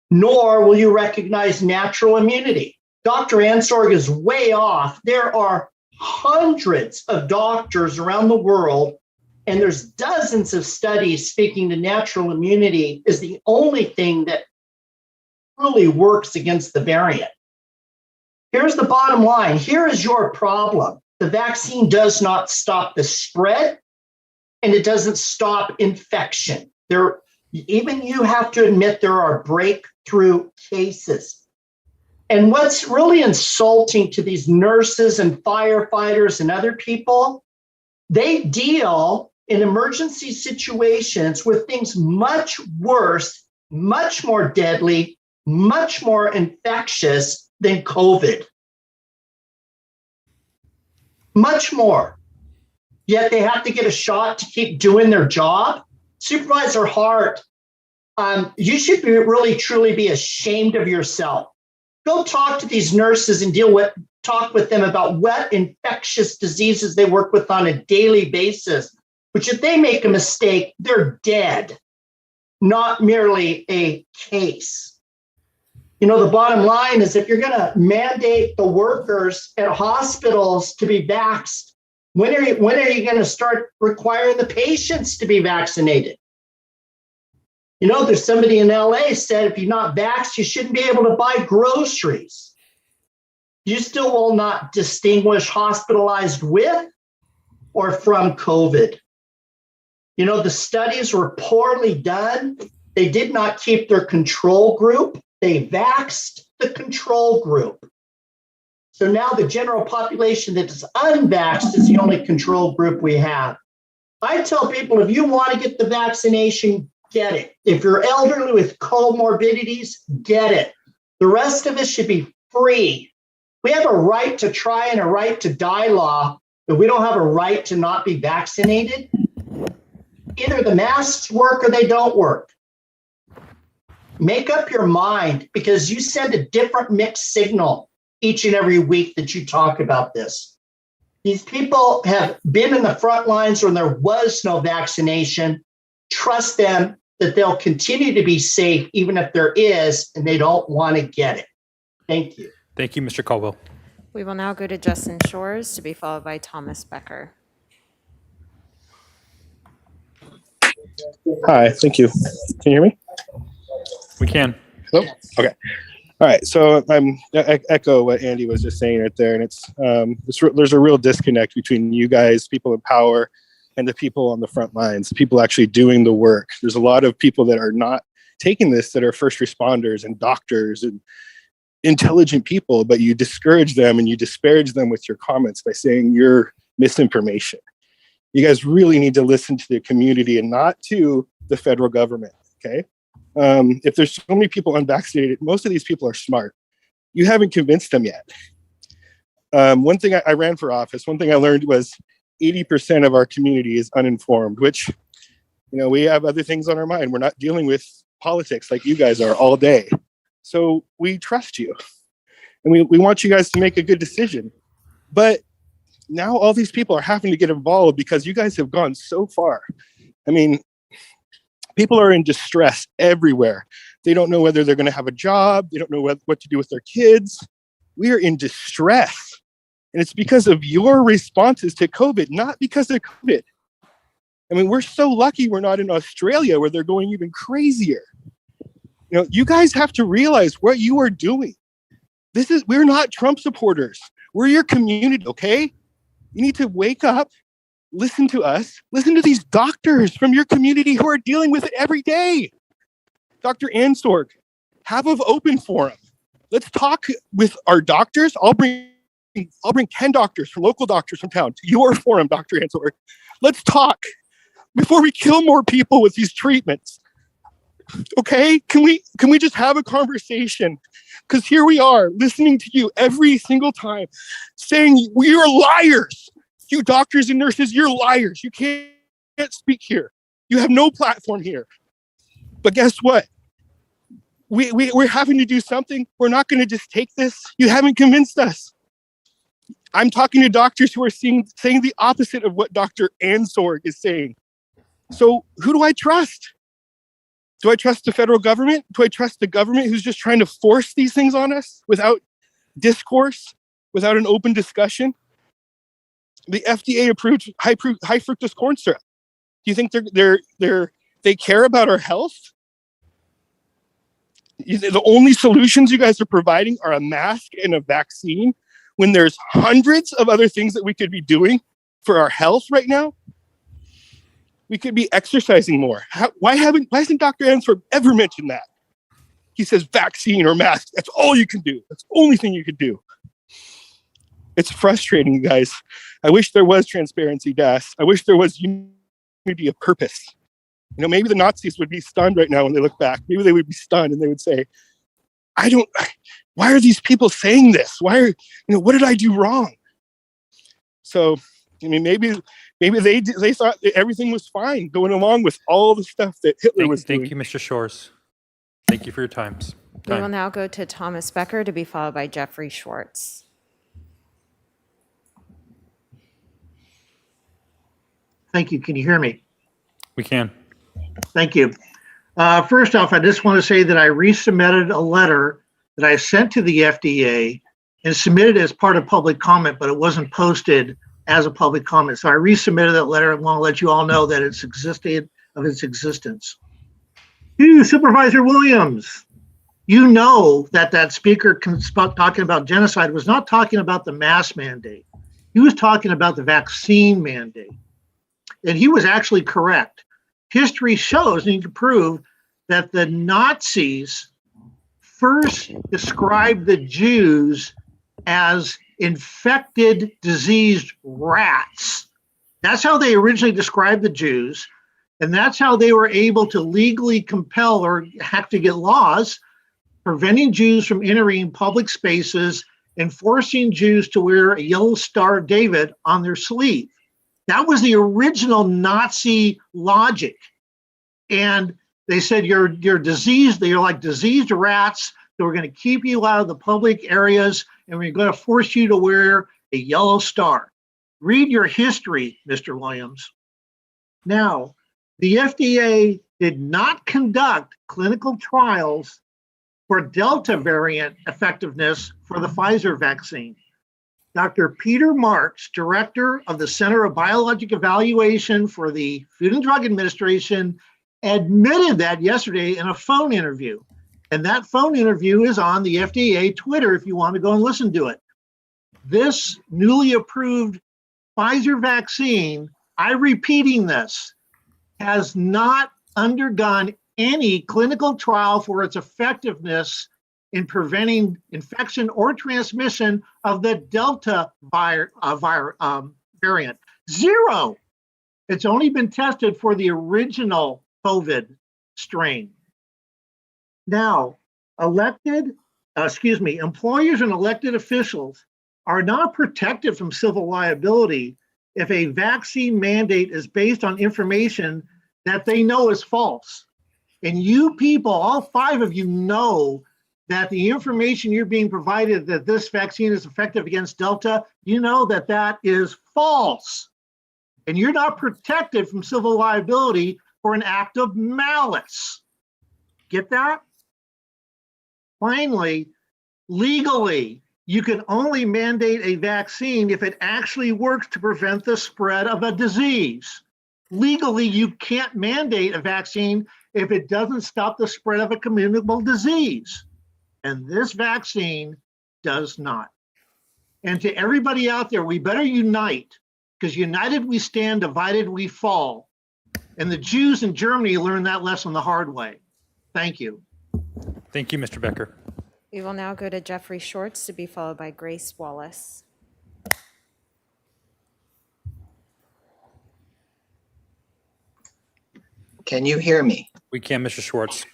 N: nor will you recognize natural immunity. Dr. Ansorg is way off. There are hundreds of doctors around the world, and there's dozens of studies speaking to natural immunity is the only thing that truly works against the variant. Here's the bottom line. Here is your problem. The vaccine does not stop the spread, and it doesn't stop infection. Even you have to admit there are breakthrough cases. And what's really insulting to these nurses and firefighters and other people, they deal in emergency situations with things much worse, much more deadly, much more infectious than COVID. Much more. Yet they have to get a shot to keep doing their job. Supervisor Hart, you should really, truly be ashamed of yourself. Go talk to these nurses and talk with them about what infectious diseases they work with on a daily basis, which if they make a mistake, they're dead, not merely a case. You know, the bottom line is if you're going to mandate the workers at hospitals to be vaxxed, when are you going to start requiring the patients to be vaccinated? You know, there's somebody in LA said if you're not vaxxed, you shouldn't be able to buy groceries. You still will not distinguish hospitalized with or from COVID. You know, the studies were poorly done. They did not keep their control group. They vaxxed the control group. So now the general population that is unvaxxed is the only control group we have. I tell people, if you want to get the vaccination, get it. If you're elderly with comorbidities, get it. The rest of us should be free. We have a right to try and a right to die law, but we don't have a right to not be vaccinated. Either the masks work or they don't work. Make up your mind, because you send a different mixed signal each and every week that you talk about this. These people have been in the front lines when there was no vaccination. Trust them that they'll continue to be safe even if there is, and they don't want to get it. Thank you.
A: Thank you, Mr. Caldwell.
B: We will now go to Justin Shores to be followed by Thomas Becker.
O: Hi, thank you. Can you hear me?
A: We can.
O: Hello? Okay. All right. So I echo what Andy was just saying right there. And there's a real disconnect between you guys, people in power, and the people on the front lines, people actually doing the work. There's a lot of people that are not taking this, that are first responders and doctors and intelligent people, but you discourage them and you disparage them with your comments by saying you're misinformation. You guys really need to listen to the community and not to the federal government, okay? If there's so many people unvaccinated, most of these people are smart. You haven't convinced them yet. One thing I ran for office, one thing I learned was 80% of our community is uninformed, which, we have other things on our mind. We're not dealing with politics like you guys are all day. So we trust you. And we want you guys to make a good decision. But now all these people are having to get involved because you guys have gone so far. I mean, people are in distress everywhere. They don't know whether they're going to have a job. They don't know what to do with their kids. We are in distress. And it's because of your responses to COVID, not because of COVID. I mean, we're so lucky we're not in Australia where they're going even crazier. You guys have to realize what you are doing. We're not Trump supporters. We're your community, okay? You need to wake up, listen to us, listen to these doctors from your community who are dealing with it every day. Dr. Ansorg, have an open forum. Let's talk with our doctors. I'll bring 10 doctors from local doctors from town to your forum, Dr. Ansorg. Let's talk before we kill more people with these treatments. Okay? Can we just have a conversation? Because here we are listening to you every single time saying we are liars. You doctors and nurses, you're liars. You can't speak here. You have no platform here. But guess what? We're having to do something. We're not going to just take this. You haven't convinced us. I'm talking to doctors who are saying the opposite of what Dr. Ansorg is saying. So who do I trust? Do I trust the federal government? Do I trust the government who's just trying to force these things on us without discourse, without an open discussion? The FDA approved high fructose corn syrup. Do you think they care about our health? The only solutions you guys are providing are a mask and a vaccine when there's hundreds of other things that we could be doing for our health right now. We could be exercising more. Why hasn't Dr. Answer ever mentioned that? He says vaccine or mask. That's all you can do. That's the only thing you could do. It's frustrating, guys. I wish there was transparency, Das. I wish there was unity of purpose. Maybe the Nazis would be stunned right now when they look back. Maybe they would be stunned and they would say, why are these people saying this? What did I do wrong? So, maybe they thought that everything was fine going along with all the stuff that Hitler was doing.
A: Thank you, Mr. Shores. Thank you for your time.
B: We will now go to Thomas Becker to be followed by Jeffrey Schwartz.
N: Thank you. Can you hear me?
A: We can.
N: Thank you. First off, I just want to say that I resubmitted a letter that I sent to the FDA and submitted as part of public comment, but it wasn't posted as a public comment. So I resubmitted that letter and want to let you all know that it's existed of its existence. You, Supervisor Williams, you know that speaker talking about genocide was not talking about the mask mandate. He was talking about the vaccine mandate. And he was actually correct. History shows, and you can prove, that the Nazis first described the Jews as infected, diseased rats. That's how they originally described the Jews. And that's how they were able to legally compel or have to get laws preventing Jews from entering public spaces and forcing Jews to wear a yellow Star of David on their sleeve. That was the original Nazi logic. And they said, you're diseased, you're like diseased rats, so we're going to keep you out of the public areas, and we're going to force you to wear a yellow star. Read your history, Mr. Williams. Now, the FDA did not conduct clinical trials for Delta variant effectiveness for the Pfizer vaccine.
P: Dr. Peter Marks, Director of the Center of Biologic Evaluation for the Food and Drug Administration, admitted that yesterday in a phone interview. And that phone interview is on the FDA Twitter if you want to go and listen to it. This newly approved Pfizer vaccine, I'm repeating this, has not undergone any clinical trial for its effectiveness in preventing infection or transmission of the Delta variant. Zero. It's only been tested for the original COVID strain. Now, employers and elected officials are not protected from civil liability if a vaccine mandate is based on information that they know is false. And you people, all 5 of you, know that the information you're being provided that this vaccine is effective against Delta, you know that that is false. And you're not protected from civil liability for an act of malice. Get that? Finally, legally, you can only mandate a vaccine if it actually works to prevent the spread of a disease. Legally, you can't mandate a vaccine if it doesn't stop the spread of a communicable disease. And this vaccine does not. And to everybody out there, we better unite, because united we stand, divided we fall. And the Jews in Germany learned that lesson the hard way. Thank you.
A: Thank you, Mr. Becker.
B: We will now go to Jeffrey Shorts, to be followed by Grace Wallace.
Q: Can you hear me?
A: We can, Mr. Schwartz.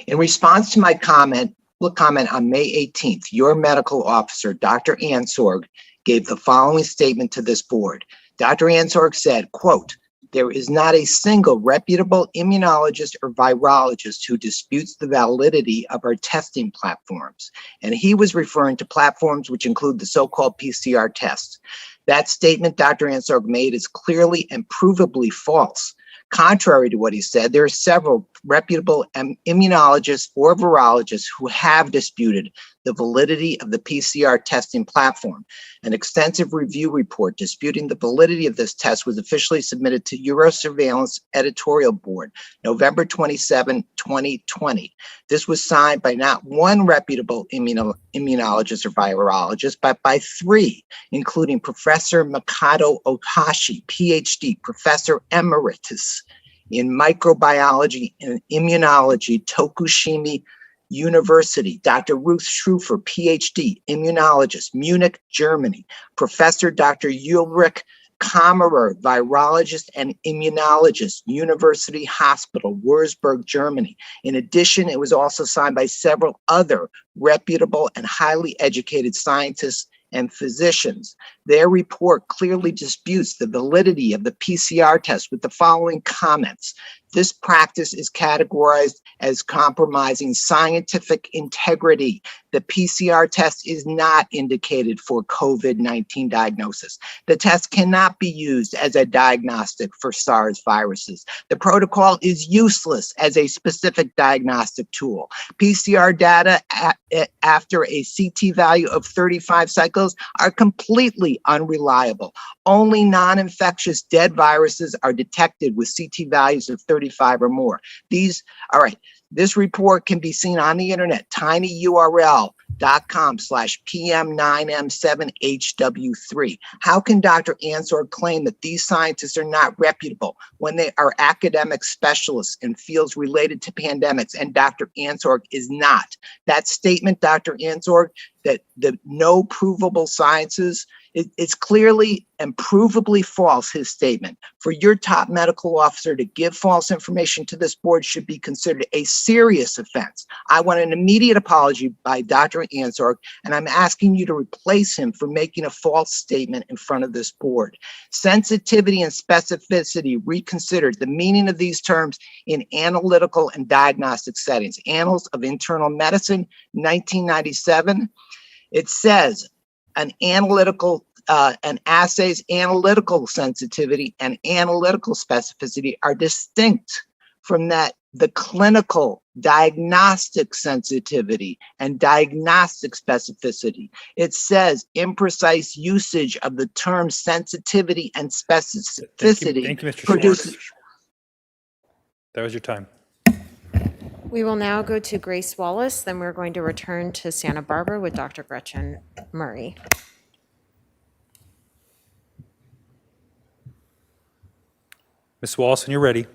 Q: In response to my public comment on May 18th, your medical officer, Dr. Ansorg, gave the following statement to this board. Dr. Ansorg said, quote, "There is not a single reputable immunologist or virologist who disputes the validity of our testing platforms." And he was referring to platforms which include the so-called PCR tests. That statement Dr. Ansorg made is clearly and provably false. Contrary to what he said, there are several reputable immunologists or virologists who have disputed the validity of the PCR testing platform. An extensive review report disputing the validity of this test was officially submitted to Eurosurveillance Editorial Board, November 27, 2020. This was signed by not one reputable immunologist or virologist, but by 3, including Professor Makoto Ohashi, PhD, Professor Emeritus in Microbiology and Immunology, Tokushima University, Dr. Ruth Schrufer, PhD, immunologist, Munich, Germany, Professor Dr. Ulrich Kammerer, virologist and immunologist, University Hospital, Würzburg, Germany. In addition, it was also signed by several other reputable and highly educated scientists and physicians. Their report clearly disputes the validity of the PCR test with the following comments. This practice is categorized as compromising scientific integrity. The PCR test is not indicated for COVID-19 diagnosis. The test cannot be used as a diagnostic for SARS viruses. The protocol is useless as a specific diagnostic tool. PCR data after a CT value of 35 cycles are completely unreliable. Only non-infectious dead viruses are detected with CT values of 35 or more. This report can be seen on the internet, tinyurl.com/PM9M7HW3. How can Dr. Ansorg claim that these scientists are not reputable when they are academic specialists in fields related to pandemics and Dr. Ansorg is not? That statement, Dr. Ansorg, that the no provable sciences, it's clearly and provably false, his statement. For your top medical officer to give false information to this board should be considered a serious offense. I want an immediate apology by Dr. Ansorg, and I'm asking you to replace him for making a false statement in front of this board. Sensitivity and specificity reconsidered the meaning of these terms in analytical and diagnostic settings. Annals of Internal Medicine, 1997. It says an assay's analytical sensitivity and analytical specificity are distinct from the clinical diagnostic sensitivity, and diagnostic specificity. It says imprecise usage of the term sensitivity and specificity
A: Thank you, Mr.
Q: produces.
A: Schwartz. That was your time.
B: We will now go to Grace Wallace, then we're going to return to Santa Barbara with Dr. Gretchen Murray.
A: Ms. Wallace, when you're ready.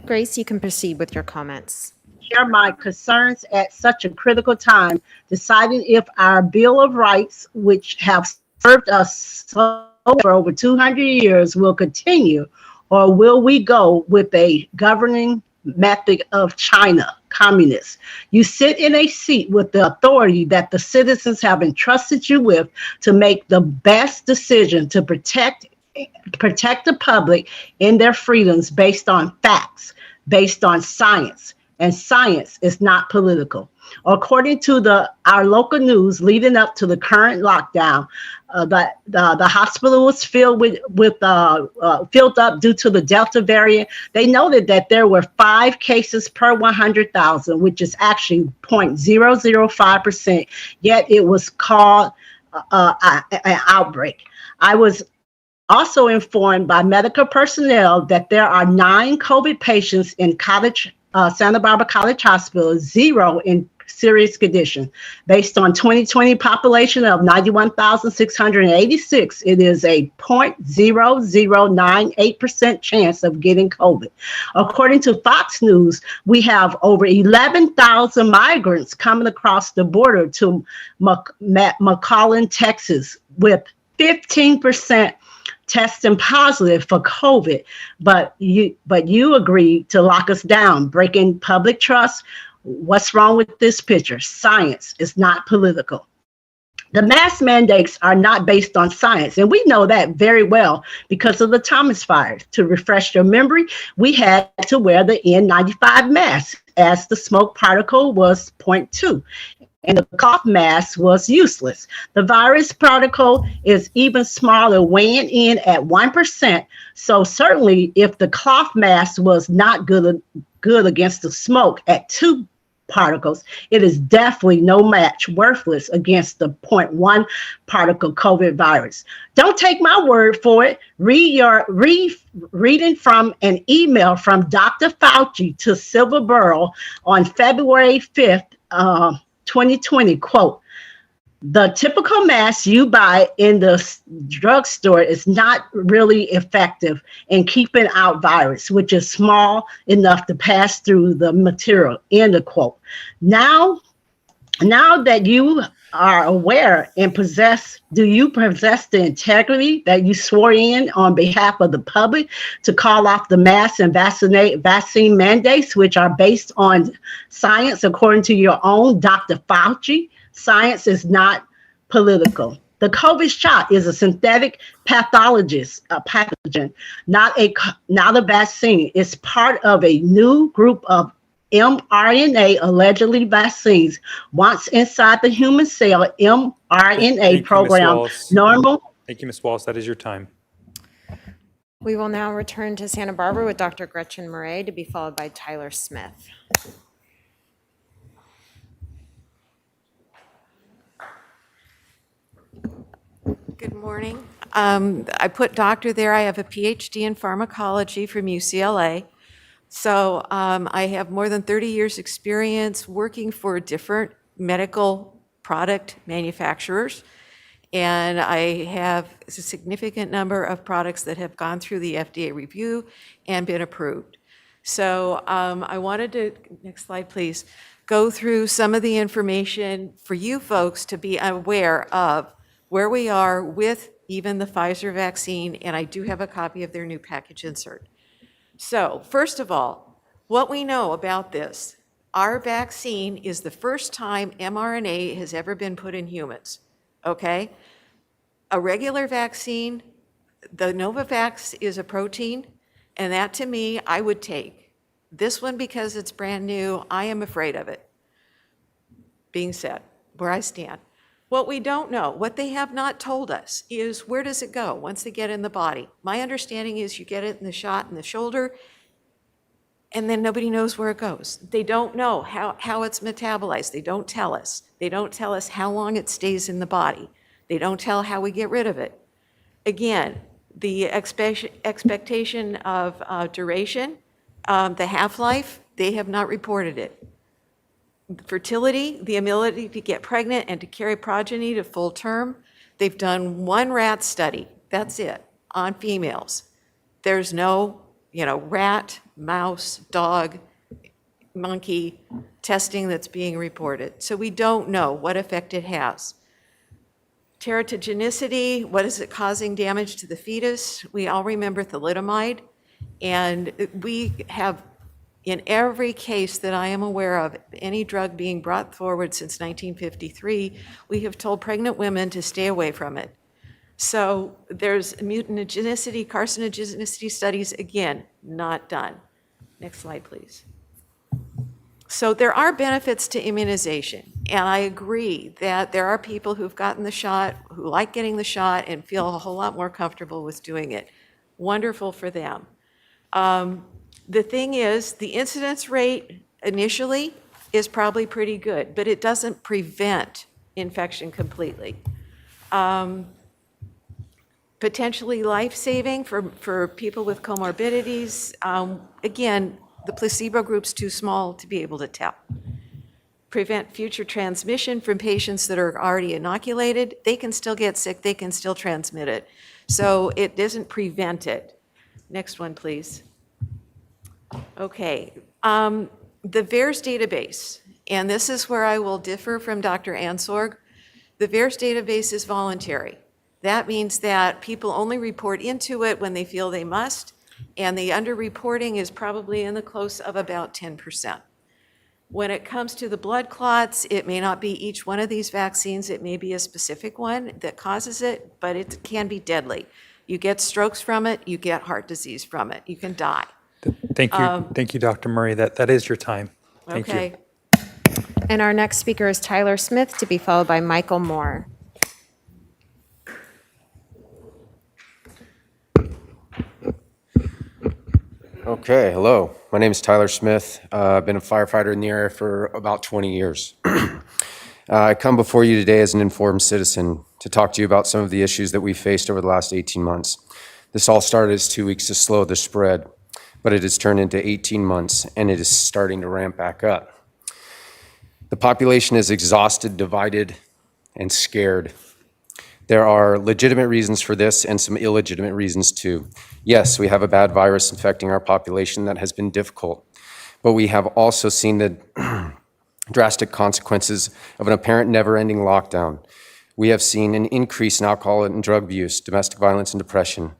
B: Grace, you can proceed with your comments.
R: Share my concerns at such a critical time, deciding if our Bill of Rights, which have served us so for over 200 years, will continue, or will we go with a governing method of China, communists? You sit in a seat with the authority that the citizens have entrusted you with to make the best decision to protect the public in their freedoms based on facts, based on science, and science is not political. According to our local news leading up to the current lockdown, the hospital was filled filled up due to the Delta variant. They noted that there were 5 cases per 100,000, which is actually 0.005%. Yet it was called an outbreak. I was also informed by medical personnel that there are 9 COVID patients in Santa Barbara College Hospital, 0 in serious condition. Based on 2020 population of 91,686, it is a 0.0098% chance of getting COVID. According to Fox News, we have over 11,000 migrants coming across the border to McAllen, Texas, with 15% testing positive for COVID, but you agreed to lock us down, breaking public trust. What's wrong with this picture? Science is not political. The mask mandates are not based on science, and we know that very well because of the Thomas fires. To refresh your memory, we had to wear the N95 mask as the smoke particle was 0.2. And the cough mask was useless. The virus particle is even smaller, weighing in at 1%. So certainly if the cloth mask was not good against the smoke at 2 particles, it is definitely no match, worthless against the 0.1 particle COVID virus. Don't take my word for it. Reading from an email from Dr. Fauci to Silverborough on February 5th, 2020, quote, "The typical mask you buy in the drugstore is not really effective in keeping out virus, which is small enough to pass through the material," end of quote. Now that you are aware and do you possess the integrity that you swore in on behalf of the public to call off the mask and vaccine mandates, which are based on science, according to your own Dr. Fauci? Science is not political. The COVID shot is a synthetic pathogen, not a vaccine. It's part of a new group of mRNA, allegedly vaccines. Once inside the human cell, mRNA program normal.
A: Thank you, Ms. Wallace. That is your time.
B: We will now return to Santa Barbara with Dr. Gretchen Murray, to be followed by Tyler Smith.
S: Good morning. I put doctor there. I have a PhD in pharmacology from UCLA. So I have more than 30 years experience working for different medical product manufacturers. And I have a significant number of products that have gone through the FDA review and been approved. So I wanted to, next slide please, go through some of the information for you folks to be aware of where we are with even the Pfizer vaccine, and I do have a copy of their new package insert. So first of all, what we know about this, our vaccine is the first time mRNA has ever been put in humans, okay? A regular vaccine, the Novavax is a protein, and that to me, I would take. This one, because it's brand new, I am afraid of it, being said, where I stand. What we don't know, what they have not told us, is where does it go once they get in the body? My understanding is you get it in the shot in the shoulder, and then nobody knows where it goes. They don't know how it's metabolized. They don't tell us. They don't tell us how long it stays in the body. They don't tell how we get rid of it. Again, the expectation of duration, the half-life, they have not reported it. Fertility, the ability to get pregnant and to carry progeny to full term, they've done one rat study, that's it, on females. There's no, rat, mouse, dog, monkey testing that's being reported. So we don't know what effect it has. Teratogenicity, what is it causing damage to the fetus? We all remember thalidomide, and we have, in every case that I am aware of, any drug being brought forward since 1953, we have told pregnant women to stay away from it. So there's mutagenicity, carcinogenicity studies, again, not done. Next slide, please. So there are benefits to immunization, and I agree that there are people who've gotten the shot, who like getting the shot and feel a whole lot more comfortable with doing it. Wonderful for them. The thing is, the incidence rate initially is probably pretty good, but it doesn't prevent infection completely. Potentially life-saving for people with comorbidities. Again, the placebo group's too small to be able to tell. Prevent future transmission from patients that are already inoculated. They can still get sick, they can still transmit it. So it doesn't prevent it. Next one, please. Okay, the VAERS database, and this is where I will differ from Dr. Ansorg. The VAERS database is voluntary. That means that people only report into it when they feel they must, and the underreporting is probably in the close of about 10%. When it comes to the blood clots, it may not be each one of these vaccines, it may be a specific one that causes it, but it can be deadly. You get strokes from it, you get heart disease from it, you can die.
A: Thank you, Dr. Murray. That is your time. Thank you.
B: Okay. And our next speaker is Tyler Smith, to be followed by Michael Moore.
T: Okay, hello. My name is Tyler Smith. I've been a firefighter in the area for about 20 years. I come before you today as an informed citizen to talk to you about some of the issues that we faced over the last 18 months. This all started as 2 weeks to slow the spread, but it has turned into 18 months and it is starting to ramp back up. The population is exhausted, divided, and scared. There are legitimate reasons for this and some illegitimate reasons too. Yes, we have a bad virus infecting our population that has been difficult, but we have also seen the drastic consequences of an apparent never-ending lockdown. We have seen an increase in alcohol and drug abuse, domestic violence, and depression.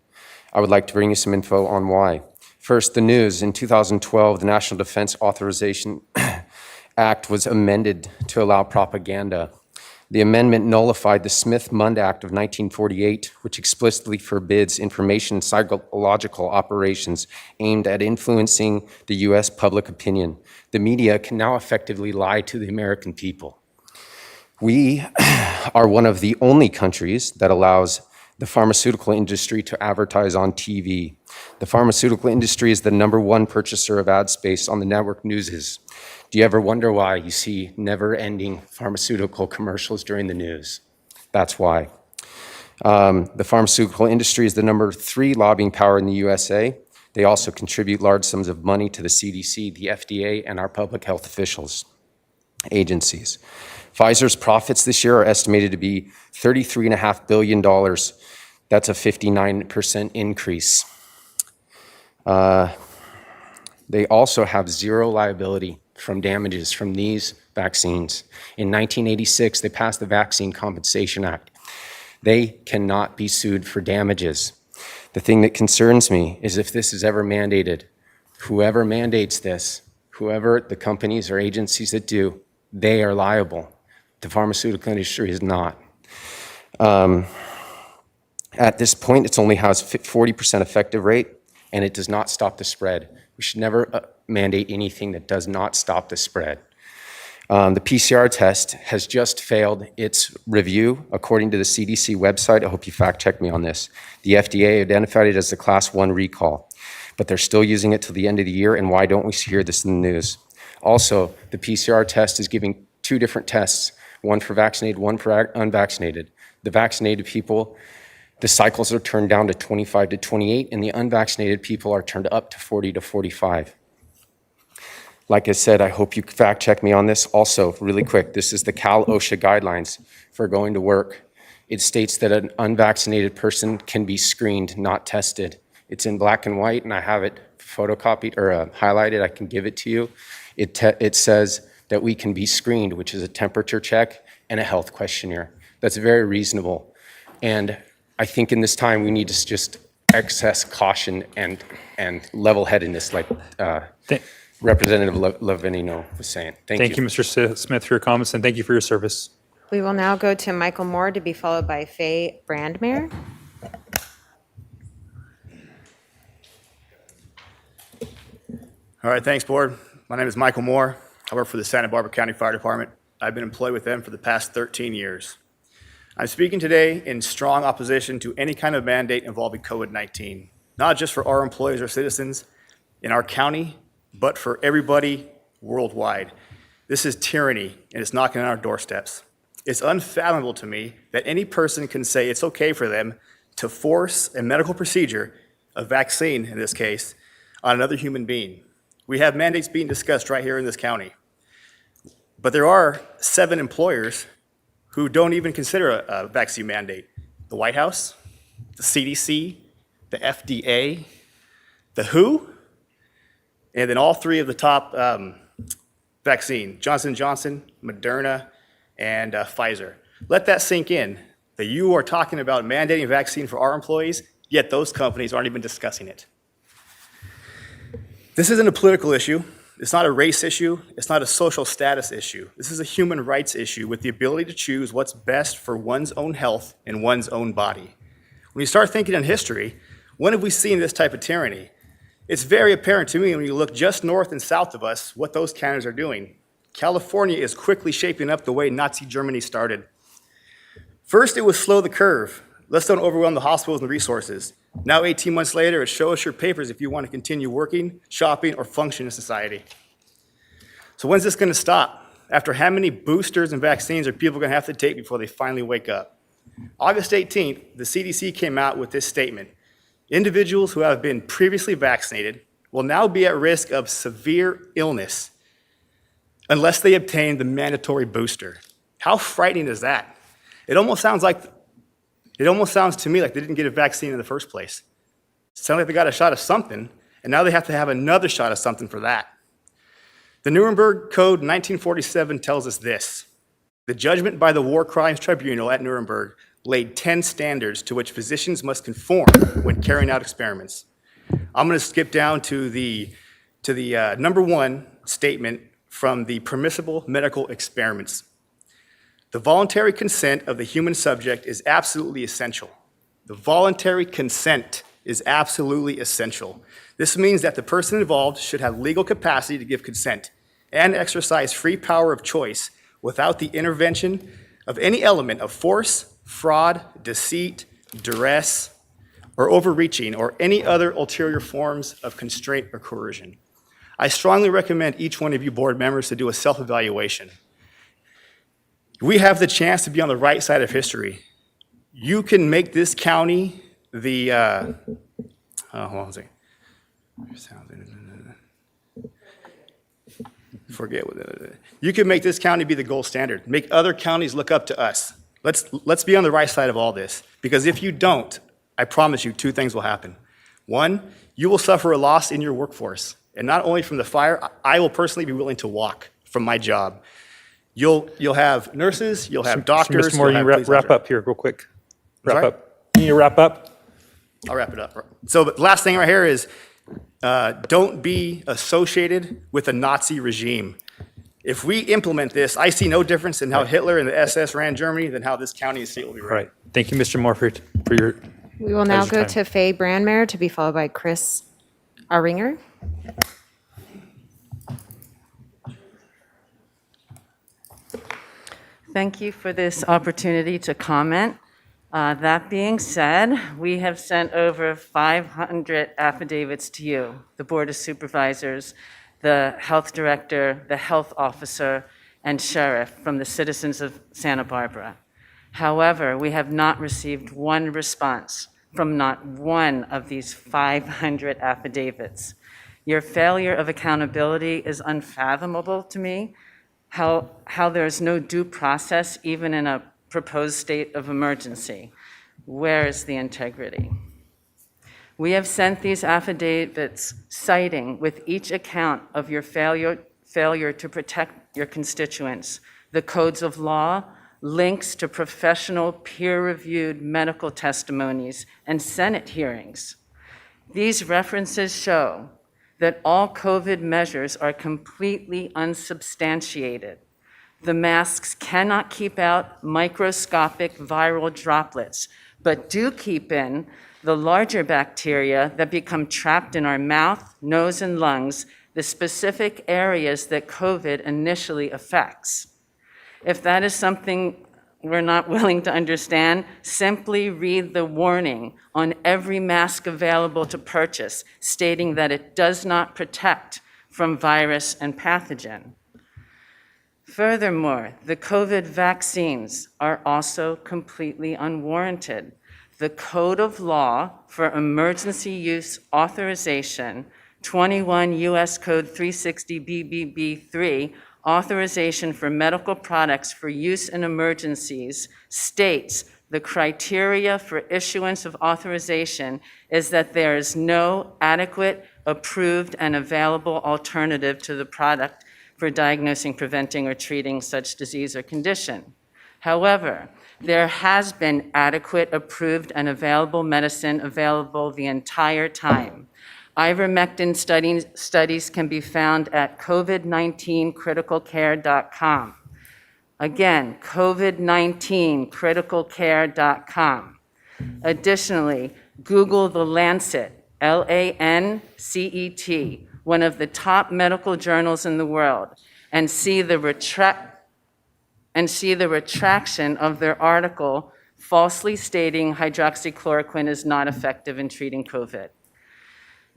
T: I would like to bring you some info on why. First, the news. In 2012, the National Defense Authorization Act was amended to allow propaganda. The amendment nullified the Smith-Mundt Act of 1948, which explicitly forbids information and psychological operations aimed at influencing the U.S. public opinion. The media can now effectively lie to the American people. We are one of the only countries that allows the pharmaceutical industry to advertise on TV. The pharmaceutical industry is the #1 purchaser of ad space on the network newses. Do you ever wonder why you see never-ending pharmaceutical commercials during the news? That's why. The pharmaceutical industry is the #3 lobbying power in the USA. They also contribute large sums of money to the CDC, the FDA, and our public health officials, agencies. Pfizer's profits this year are estimated to be $33.5 billion. That's a 59% increase. They also have zero liability from damages from these vaccines. In 1986, they passed the Vaccine Compensation Act. They cannot be sued for damages. The thing that concerns me is if this is ever mandated, whoever mandates this, whoever the companies or agencies that do, they are liable. The pharmaceutical industry is not. At this point, it only has 40% effective rate, and it does not stop the spread. We should never mandate anything that does not stop the spread. The PCR test has just failed its review according to the CDC website. I hope you fact check me on this. The FDA identified it as a class 1 recall, but they're still using it till the end of the year. And why don't we hear this in the news? Also, the PCR test is giving 2 different tests, one for vaccinated, one for unvaccinated. The vaccinated people, the cycles are turned down to 25 to 28, and the unvaccinated people are turned up to 40 to 45. Like I said, I hope you fact check me on this. Also, really quick, this is the Cal OSHA guidelines for going to work. It states that an unvaccinated person can be screened, not tested. It's in black and white, and I have it photocopied or highlighted. I can give it to you. It says that we can be screened, which is a temperature check and a health questionnaire. That's very reasonable. And I think in this time, we need to just excess caution and level-headedness, like Representative Lavinino was saying.
A: Thank you, Mr. Smith, for your comments, and thank you for your service.
B: We will now go to Michael Moore to be followed by Faye Brandmere.
D: All right, thanks, board. My name is Michael Moore. I work for the Santa Barbara County Fire Department. I've been employed with them for the past 13 years. I'm speaking today in strong opposition to any kind of mandate involving COVID-19, not just for our employees or citizens in our county, but for everybody worldwide. This is tyranny, and it's knocking on our doorsteps. It's unfathomable to me that any person can say it's okay for them to force a medical procedure, a vaccine in this case, on another human being. We have mandates being discussed right here in this county. But there are 7 employers who don't even consider a vaccine mandate. The White House, the CDC, the FDA, the WHO, and then all 3 of the top vaccine, Johnson & Johnson, Moderna, and Pfizer. Let that sink in, that you are talking about mandating vaccine for our employees, yet those companies aren't even discussing it. This isn't a political issue. It's not a race issue. It's not a social status issue. This is a human rights issue with the ability to choose what's best for one's own health and one's own body. When you start thinking in history, when have we seen this type of tyranny? It's very apparent to me when you look just north and south of us what those counties are doing. California is quickly shaping up the way Nazi Germany started. First, it was slow the curve. Let's don't overwhelm the hospitals and resources. Now, 18 months later, it's show us your papers if you want to continue working, shopping, or function in society. So when's this going to stop? After how many boosters and vaccines are people going to have to take before they finally wake up? August 18th, the CDC came out with this statement. Individuals who have been previously vaccinated will now be at risk of severe illness unless they obtain the mandatory booster. How frightening is that? It almost sounds to me like they didn't get a vaccine in the first place. It sounds like they got a shot of something, and now they have to have another shot of something for that. The Nuremberg Code 1947 tells us this. The judgment by the War Crimes Tribunal at Nuremberg laid 10 standards to which physicians must conform when carrying out experiments. I'm going to skip down to the number 1 statement from the permissible medical experiments. The voluntary consent of the human subject is absolutely essential. The voluntary consent is absolutely essential. This means that the person involved should have legal capacity to give consent and exercise free power of choice without the intervention of any element of force, fraud, deceit, duress, or overreaching, or any other ulterior forms of constraint or coercion. I strongly recommend each one of you board members to do a self-evaluation. We have the chance to be on the right side of history. You can make this county the, hold on a second. Forget what you can make this county be the gold standard. Make other counties look up to us. Let's be on the right side of all this. Because if you don't, I promise you 2 things will happen. 1, you will suffer a loss in your workforce. And not only from the fire, I will personally be willing to walk from my job. You'll have nurses, you'll have doctors.
A: Mr. Moore, you wrap up here real quick. Wrap up. Can you wrap up?
D: I'll wrap it up. So the last thing right here is don't be associated with a Nazi regime. If we implement this, I see no difference in how Hitler and the SS ran Germany than how this county and state will be run.
A: All right. Thank you, Mr. Moore, for your
B: We will now go
A: time.
B: to Faye Brandmere to be followed by Chris Aringer.
I: Thank you for this opportunity to comment. That being said, we have sent over 500 affidavits to you, the Board of Supervisors, the health director, the health officer, and sheriff from the citizens of Santa Barbara. However, we have not received one response from not one of these 500 affidavits. Your failure of accountability is unfathomable to me, how there's no due process even in a proposed state of emergency. Where is the integrity? We have sent these affidavits citing with each account of your failure to protect your constituents, the codes of law, links to professional peer-reviewed medical testimonies, and Senate hearings. These references show that all COVID measures are completely unsubstantiated. The masks cannot keep out microscopic viral droplets, but do keep in the larger bacteria that become trapped in our mouth, nose, and lungs, the specific areas that COVID initially affects. If that is something we're not willing to understand, simply read the warning on every mask available to purchase, stating that it does not protect from virus and pathogen. Furthermore, the COVID vaccines are also completely unwarranted. The Code of Law for Emergency Use Authorization, 21 U.S. Code 360 BBB3, authorization for medical products for use in emergencies, states the criteria for issuance of authorization is that there is no adequate, approved, and available alternative to the product for diagnosing, preventing, or treating such disease or condition. However, there has been adequate, approved, and available medicine available the entire time. Ivermectin studies can be found at covid19criticalcare.com. Again, covid19criticalcare.com. Additionally, Google The Lancet, LANCET, one of the top medical journals in the world, and see the retraction of their article falsely stating hydroxychloroquine is not effective in treating COVID.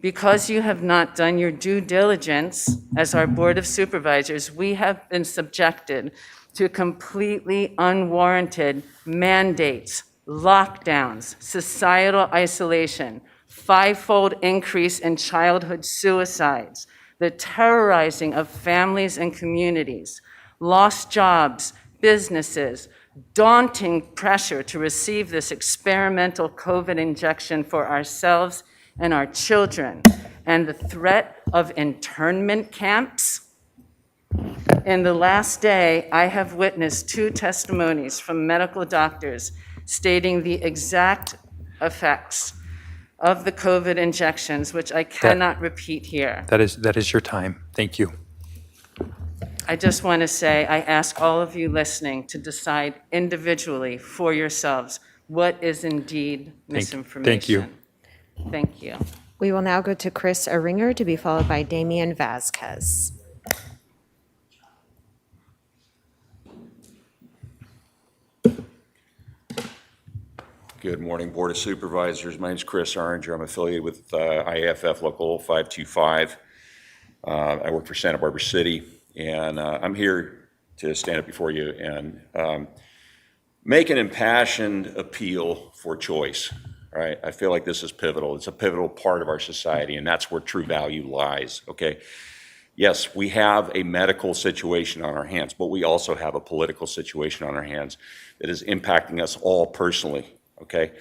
I: Because you have not done your due diligence as our Board of Supervisors, we have been subjected to completely unwarranted mandates, lockdowns, societal isolation, five-fold increase in childhood suicides, the terrorizing of families and communities, lost jobs, businesses, daunting pressure to receive this experimental COVID injection for ourselves and our children, and the threat of internment camps. In the last day, I have witnessed 2 testimonies from medical doctors stating the exact effects of the COVID injections, which I cannot repeat here.
A: That is your time. Thank you.
I: I just want to say, I ask all of you listening to decide individually for yourselves what is indeed misinformation.
A: Thank you.
I: Thank you.
B: We will now go to Chris Aringer to be followed by Damian Vasquez.
U: Good morning, Board of Supervisors. My name is Chris Aringer. I'm affiliated with IAFF Local 525. I work for Santa Barbara City, and I'm here to stand up before you and make an impassioned appeal for choice. Right? I feel like this is pivotal. It's a pivotal part of our society, and that's where true value lies. Okay. Yes, we have a medical situation on our hands, but we also have a political situation on our hands that is impacting us all personally. Okay.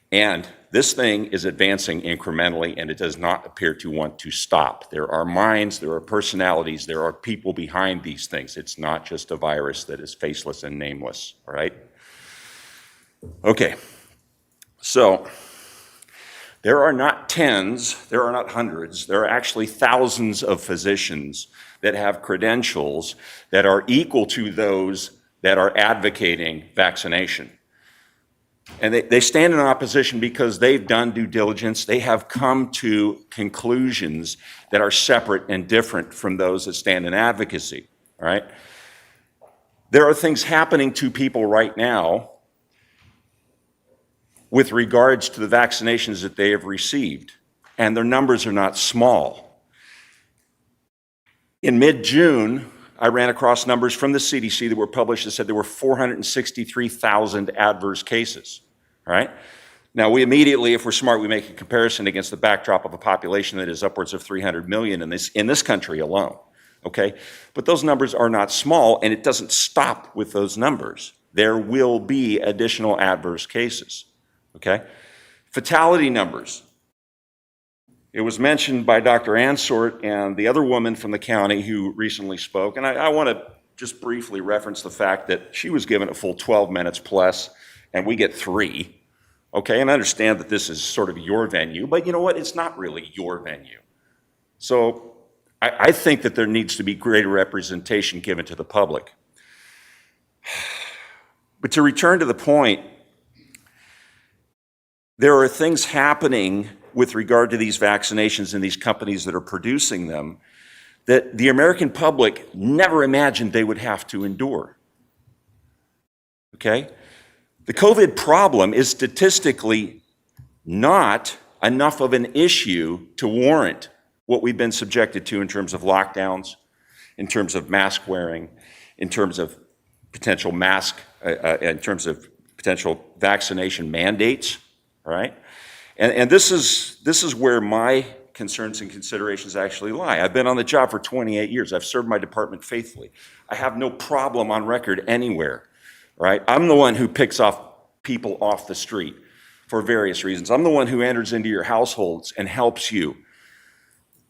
U: And this thing is advancing incrementally, and it does not appear to want to stop. There are minds, there are personalities, there are people behind these things. It's not just a virus that is faceless and nameless. All right. Okay. So there are not tens, there are not hundreds, there are actually thousands of physicians that have credentials that are equal to those that are advocating vaccination. And they stand in opposition because they've done due diligence. They have come to conclusions that are separate and different from those that stand in advocacy, all right? There are things happening to people right now with regards to the vaccinations that they have received, and their numbers are not small. In mid-June, I ran across numbers from the CDC that were published that said there were 463,000 adverse cases, all right? Now, we immediately, if we're smart, we make a comparison against the backdrop of a population that is upwards of 300 million in this country alone, okay? But those numbers are not small, and it doesn't stop with those numbers. There will be additional adverse cases, okay? Fatality numbers. It was mentioned by Dr. Ansort and the other woman from the county who recently spoke, and I want to just briefly reference the fact that she was given a full 12 minutes plus, and we get 3. Okay, and I understand that this is sort of your venue, but you know what? It's not really your venue. So I think that there needs to be greater representation given to the public. But to return to the point, there are things happening with regard to these vaccinations and these companies that are producing them that the American public never imagined they would have to endure. Okay? The COVID problem is statistically not enough of an issue to warrant what we've been subjected to in terms of lockdowns, in terms of mask wearing, in terms of potential potential vaccination mandates, all right? And this is where my concerns and considerations actually lie. I've been on the job for 28 years. I've served my department faithfully. I have no problem on record anywhere. Right? I'm the one who picks off people off the street for various reasons. I'm the one who enters into your households and helps you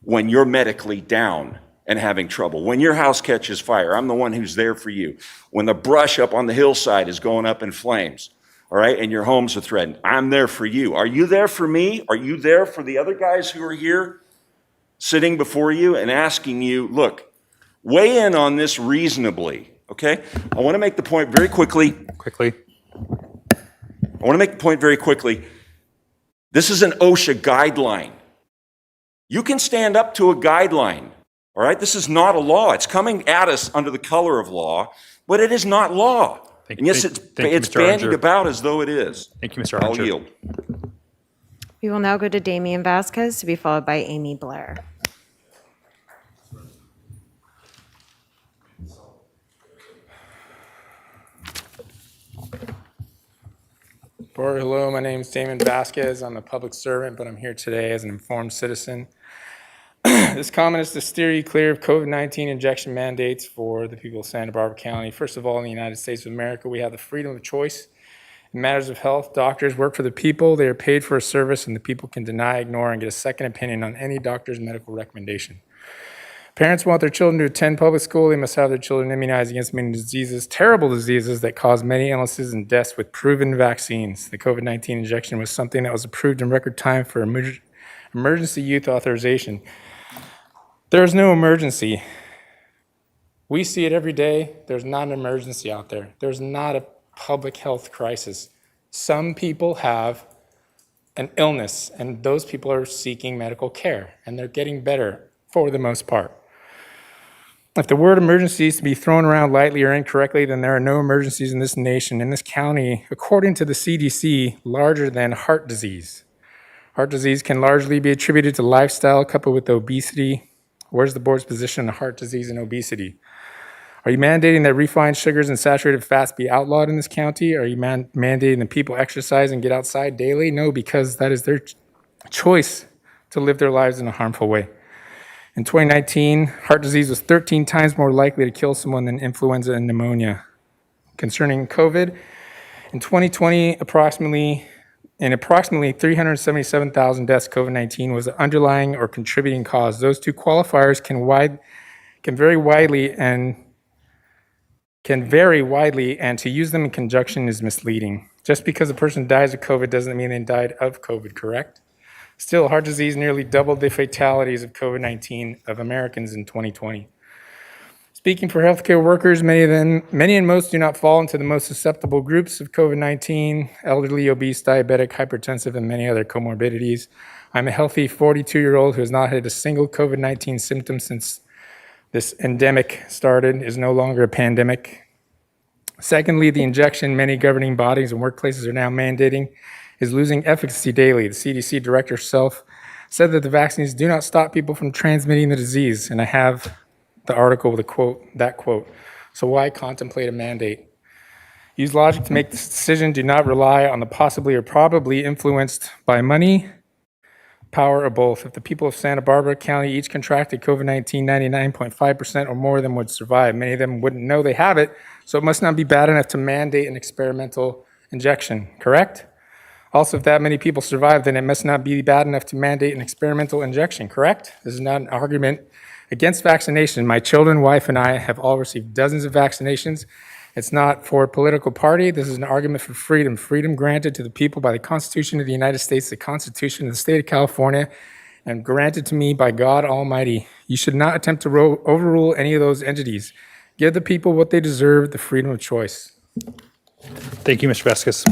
U: when you're medically down and having trouble. When your house catches fire, I'm the one who's there for you. When the brush up on the hillside is going up in flames, all right, and your homes are threatened, I'm there for you. Are you there for me? Are you there for the other guys who are here sitting before you and asking you, look, weigh in on this reasonably? Okay, I want to make the point very quickly. I want to make the point very quickly. This is an OSHA guideline. You can stand up to a guideline, all right? This is not a law. It's coming at us under the color of law, but it is not law. And yes, it's bandied about as though it is.
A: Thank you, Mr. Archer.
U: I'll yield.
B: We will now go to Damian Vasquez to be followed by Amy Blair.
C: Board, hello, my name is Damon Vasquez. I'm a public servant, but I'm here today as an informed citizen. This comment is to steer you clear of COVID-19 injection mandates for the people of Santa Barbara County. First of all, in the United States of America, we have the freedom of choice. In matters of health, doctors work for the people. They are paid for a service, and the people can deny, ignore, and get a second opinion on any doctor's medical recommendation. Parents want their children to attend public school. They must have their children immunized against many diseases, terrible diseases that cause many illnesses and deaths with proven vaccines. The COVID-19 injection was something that was approved in record time for emergency youth authorization. There is no emergency. We see it every day. There's not an emergency out there. There's not a public health crisis. Some people have an illness, and those people are seeking medical care, and they're getting better for the most part. If the word emergency is to be thrown around lightly or incorrectly, then there are no emergencies in this nation, in this county, according to the CDC, larger than heart disease. Heart disease can largely be attributed to lifestyle coupled with obesity. Where's the board's position on heart disease and obesity? Are you mandating that refined sugars and saturated fats be outlawed in this county? Are you mandating that people exercise and get outside daily? No, because that is their choice to live their lives in a harmful way. In 2019, heart disease was 13 times more likely to kill someone than influenza and pneumonia. Concerning COVID, in 2020, approximately 377,000 deaths, COVID-19 was the underlying or contributing cause. Those two qualifiers can vary widely, and to use them in conjunction is misleading. Just because a person dies of COVID doesn't mean they died of COVID, correct? Still, heart disease nearly doubled the fatalities of COVID-19 of Americans in 2020. Speaking for healthcare workers, many and most do not fall into the most susceptible groups of COVID-19, elderly, obese, diabetic, hypertensive, and many other comorbidities. I'm a healthy 42-year-old who has not had a single COVID-19 symptom since this endemic started, is no longer a pandemic. Secondly, the injection many governing bodies and workplaces are now mandating is losing efficacy daily. The CDC director herself said that the vaccines do not stop people from transmitting the disease, and I have the article with a quote, that quote. So why contemplate a mandate? Use logic to make this decision. Do not rely on the possibly or probably influenced by money, power, or both. If the people of Santa Barbara County each contracted COVID-19, 99.5% or more of them would survive. Many of them wouldn't know they have it, so it must not be bad enough to mandate an experimental injection, correct? Also, if that many people survive, then it must not be bad enough to mandate an experimental injection, correct? This is not an argument against vaccination. My children, wife, and I have all received dozens of vaccinations. It's not for a political party. This is an argument for freedom. Freedom granted to the people by the Constitution of the United States, the Constitution of the State of California, and granted to me by God Almighty. You should not attempt to overrule any of those entities. Give the people what they deserve, the freedom of choice.
A: Thank you, Mr. Vasquez.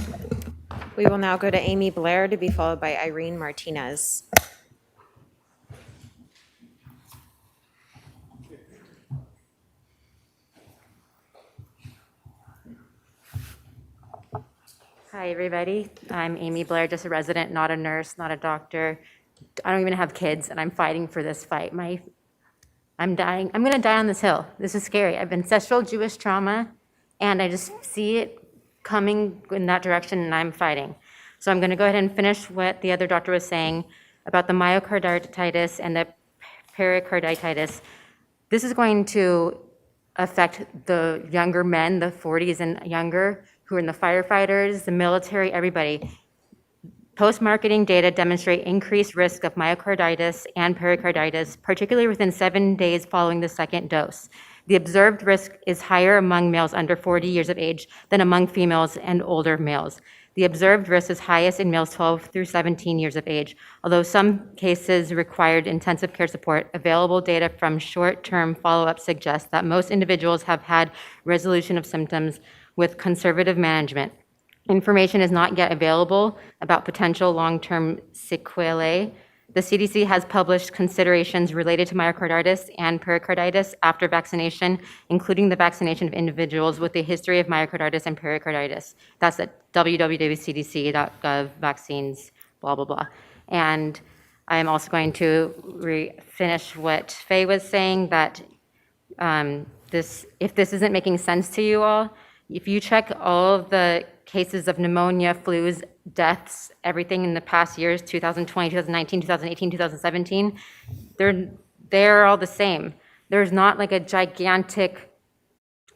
B: We will now go to Amy Blair to be followed by Irene Martinez.
H: Hi, everybody. I'm Amy Blair, just a resident, not a nurse, not a doctor. I don't even have kids, and I'm fighting for this fight. I'm dying. I'm going to die on this hill. This is scary. I have ancestral Jewish trauma, and I just see it coming in that direction, and I'm fighting. So I'm going to go ahead and finish what the other doctor was saying about the myocarditis and the pericarditis. This is going to affect the younger men, the 40s and younger, who are in the firefighters, the military, everybody. Post-marketing data demonstrate increased risk of myocarditis and pericarditis, particularly within 7 days following the second dose. The observed risk is higher among males under 40 years of age than among females and older males. The observed risk is highest in males 12 through 17 years of age. Although some cases required intensive care support, available data from short-term follow-up suggests that most individuals have had resolution of symptoms with conservative management. Information is not yet available about potential long-term sequelae. The CDC has published considerations related to myocarditis and pericarditis after vaccination, including the vaccination of individuals with a history of myocarditis and pericarditis. That's at www.cdc.gov, vaccines, blah, blah, blah. And I am also going to finish what Faye was saying, that if this isn't making sense to you all, if you check all of the cases of pneumonia, flus, deaths, everything in the past years, 2020, 2019, 2018, 2017, they're all the same. There's not like a gigantic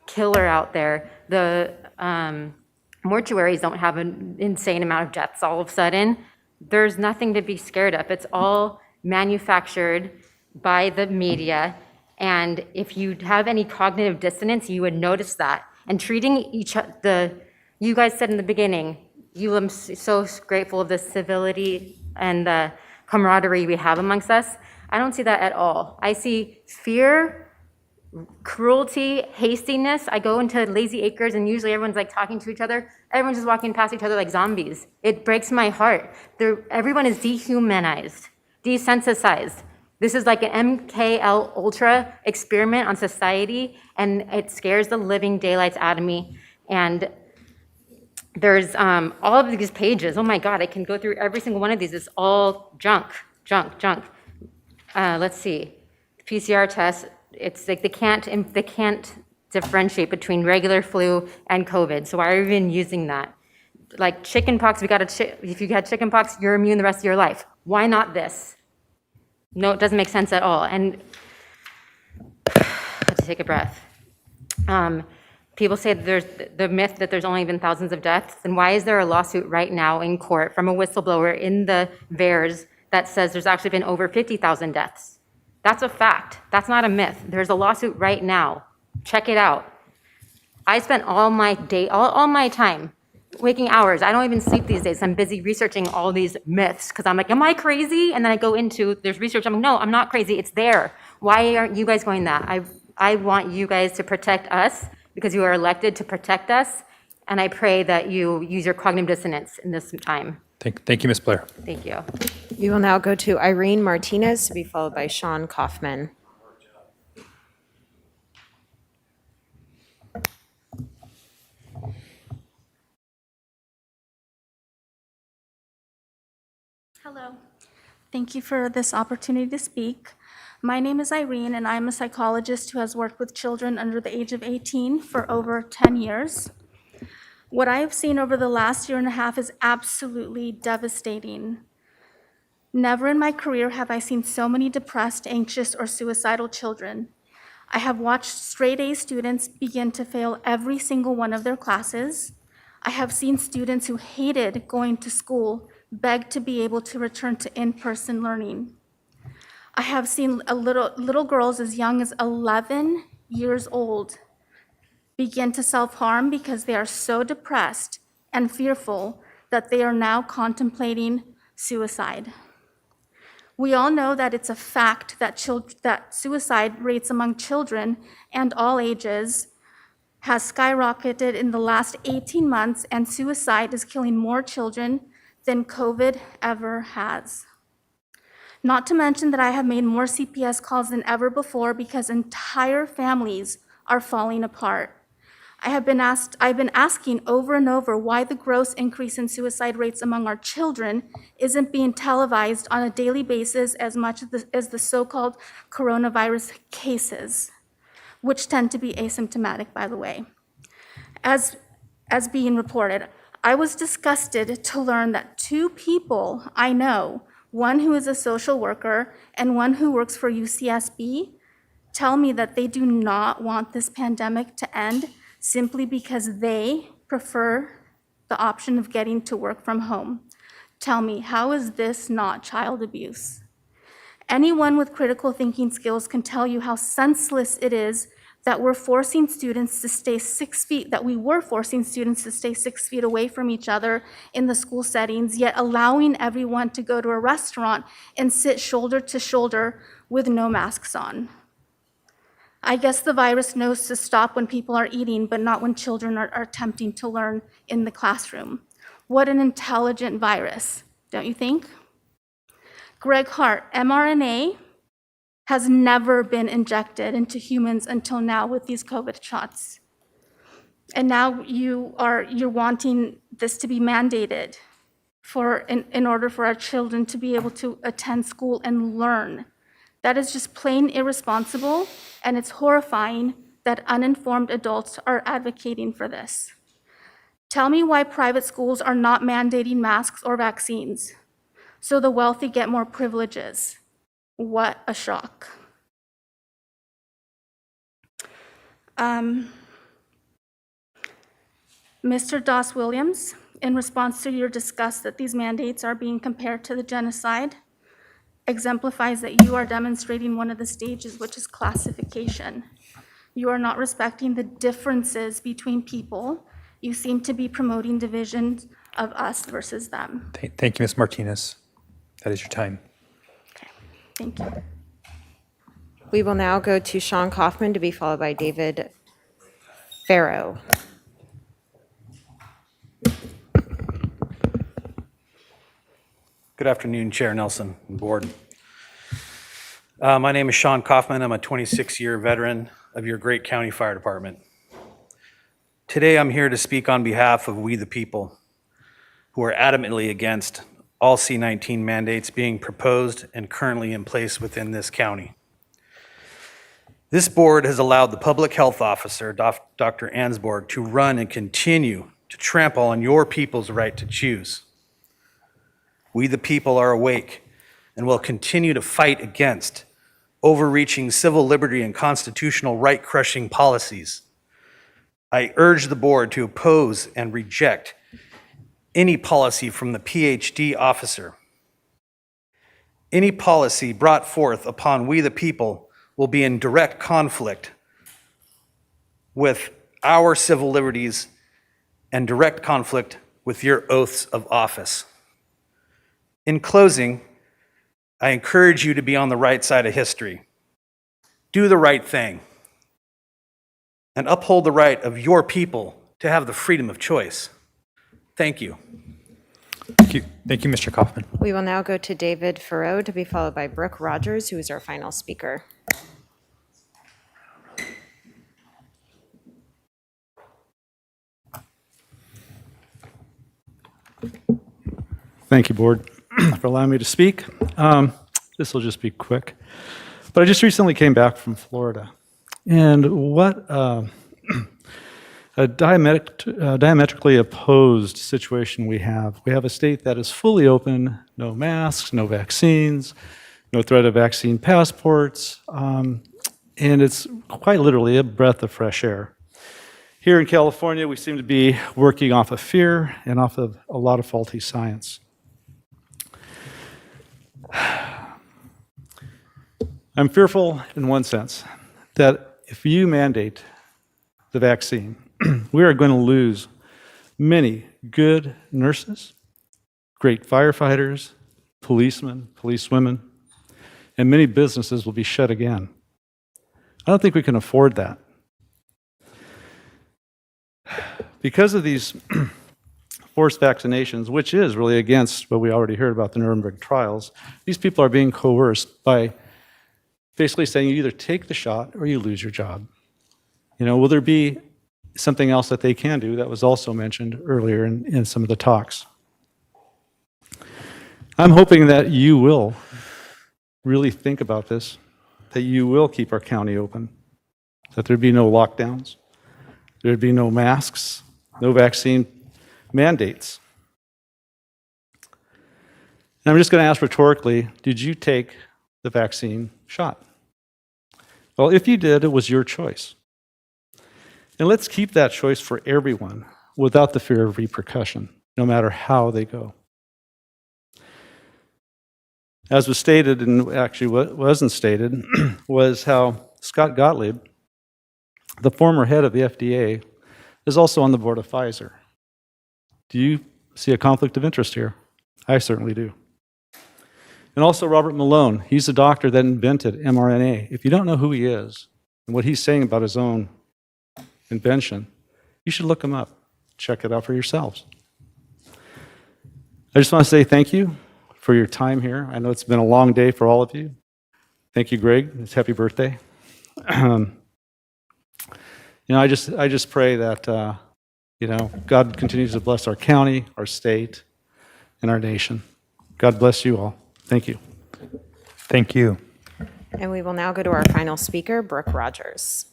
H: killer out there. The mortuaries don't have an insane amount of deaths all of a sudden. There's nothing to be scared of. It's all manufactured by the media. And if you have any cognitive dissonance, you would notice that. And treating you guys said in the beginning, I'm so grateful of the civility and the camaraderie we have amongst us. I don't see that at all. I see fear, cruelty, hastiness. I go into Lazy Acres and usually everyone's like talking to each other. Everyone's just walking past each other like zombies. It breaks my heart. Everyone is dehumanized, desensitized. This is like an MKL Ultra experiment on society, and it scares the living daylights out of me. And there's all of these pages. Oh my God, I can go through every single one of these. It's all junk. Let's see. PCR tests. It's like they can't differentiate between regular flu and COVID. So why are we even using that? Like chickenpox, if you had chickenpox, you're immune the rest of your life. Why not this? No, it doesn't make sense at all. And I have to take a breath. People say that there's the myth that there's only been thousands of deaths. Then why is there a lawsuit right now in court from a whistleblower in the VAERS that says there's actually been over 50,000 deaths? That's a fact. That's not a myth. There's a lawsuit right now. Check it out. I spent all my time, waking hours. I don't even sleep these days. I'm busy researching all these myths because I'm like, am I crazy? And then I go into, there's research. I'm like, no, I'm not crazy. It's there. Why aren't you guys going that? I want you guys to protect us because you are elected to protect us. And I pray that you use your cognitive dissonance in this time.
A: Thank you, Ms. Blair.
H: Thank you.
B: We will now go to Irene Martinez to be followed by Sean Kaufman.
E: Hello. Thank you for this opportunity to speak. My name is Irene, and I'm a psychologist who has worked with children under the age of 18 for over 10 years. What I have seen over the last year and a half is absolutely devastating. Never in my career have I seen so many depressed, anxious, or suicidal children. I have watched straight A students begin to fail every single one of their classes. I have seen students who hated going to school beg to be able to return to in-person learning. I have seen little girls as young as 11 years old begin to self-harm because they are so depressed and fearful that they are now contemplating suicide. We all know that it's a fact that suicide rates among children and all ages has skyrocketed in the last 18 months, and suicide is killing more children than COVID ever has. Not to mention that I have made more CPS calls than ever before because entire families are falling apart. I've been asking over and over why the gross increase in suicide rates among our children isn't being televised on a daily basis as much as the so-called coronavirus cases, which tend to be asymptomatic, by the way, as being reported. I was disgusted to learn that two people I know, one who is a social worker and one who works for UCSB, tell me that they do not want this pandemic to end simply because they prefer the option of getting to work from home. Tell me, how is this not child abuse? Anyone with critical thinking skills can tell you how senseless it is that we were forcing students to stay 6 feet away from each other in the school settings, yet allowing everyone to go to a restaurant and sit shoulder to shoulder with no masks on. I guess the virus knows to stop when people are eating, but not when children are attempting to learn in the classroom. What an intelligent virus, don't you think? Greg Hart, mRNA has never been injected into humans until now with these COVID shots. And now you're wanting this to be mandated in order for our children to be able to attend school and learn. That is just plain irresponsible, and it's horrifying that uninformed adults are advocating for this. Tell me why private schools are not mandating masks or vaccines, so the wealthy get more privileges. What a shock. Mr. Doss Williams, in response to your disgust that these mandates are being compared to the genocide, exemplifies that you are demonstrating one of the stages, which is classification. You are not respecting the differences between people. You seem to be promoting divisions of us versus them.
A: Thank you, Ms. Martinez. That is your time.
E: Thank you.
B: We will now go to Sean Kaufman to be followed by David Farrow.
V: Good afternoon, Chair Nelson and Board. My name is Sean Kaufman. I'm a 26-year veteran of your great county fire department. Today, I'm here to speak on behalf of we the people who are adamantly against all C-19 mandates being proposed and currently in place within this county. This board has allowed the public health officer, Dr. Ansborg, to run and continue to trample on your people's right to choose. We the people are awake and will continue to fight against overreaching civil liberty and constitutional right-crushing policies. I urge the board to oppose and reject any policy from the PhD officer. Any policy brought forth upon we the people will be in direct conflict with our civil liberties and direct conflict with your oaths of office. In closing, I encourage you to be on the right side of history. Do the right thing and uphold the right of your people to have the freedom of choice. Thank you.
A: Thank you. Thank you, Mr. Kaufman.
B: We will now go to David Farrow to be followed by Brooke Rogers, who is our final speaker.
W: Thank you, Board.
F: for allowing me to speak. This will just be quick. But I just recently came back from Florida. And what a diametrically opposed situation we have. We have a state that is fully open, no masks, no vaccines, no threat of vaccine passports, and it's quite literally a breath of fresh air. Here in California, we seem to be working off of fear and off of a lot of faulty science. I'm fearful in one sense that if you mandate the vaccine, we are going to lose many good nurses, great firefighters, policemen, policewomen, and many businesses will be shut again. I don't think we can afford that. Because of these forced vaccinations, which is really against what we already heard about the Nuremberg trials, these people are being coerced by basically saying you either take the shot or you lose your job. Will there be something else that they can do that was also mentioned earlier in some of the talks? I'm hoping that you will really think about this, that you will keep our county open, that there'd be no lockdowns, there'd be no masks, no vaccine mandates. And I'm just going to ask rhetorically, did you take the vaccine shot? Well, if you did, it was your choice. And let's keep that choice for everyone without the fear of repercussion, no matter how they go. As was stated, and actually what wasn't stated, was how Scott Gottlieb, the former head of the FDA, is also on the board of Pfizer. Do you see a conflict of interest here? I certainly do. And also Robert Malone, he's the doctor that invented mRNA. If you don't know who he is and what he's saying about his own invention, you should look him up. Check it out for yourselves. I just want to say thank you for your time here. I know it's been a long day for all of you. Thank you, Greg. It's happy birthday. I just pray that God continues to bless our county, our state, and our nation. God bless you all. Thank you.
A: Thank you.
B: And we will now go to our final speaker, Brooke Rogers.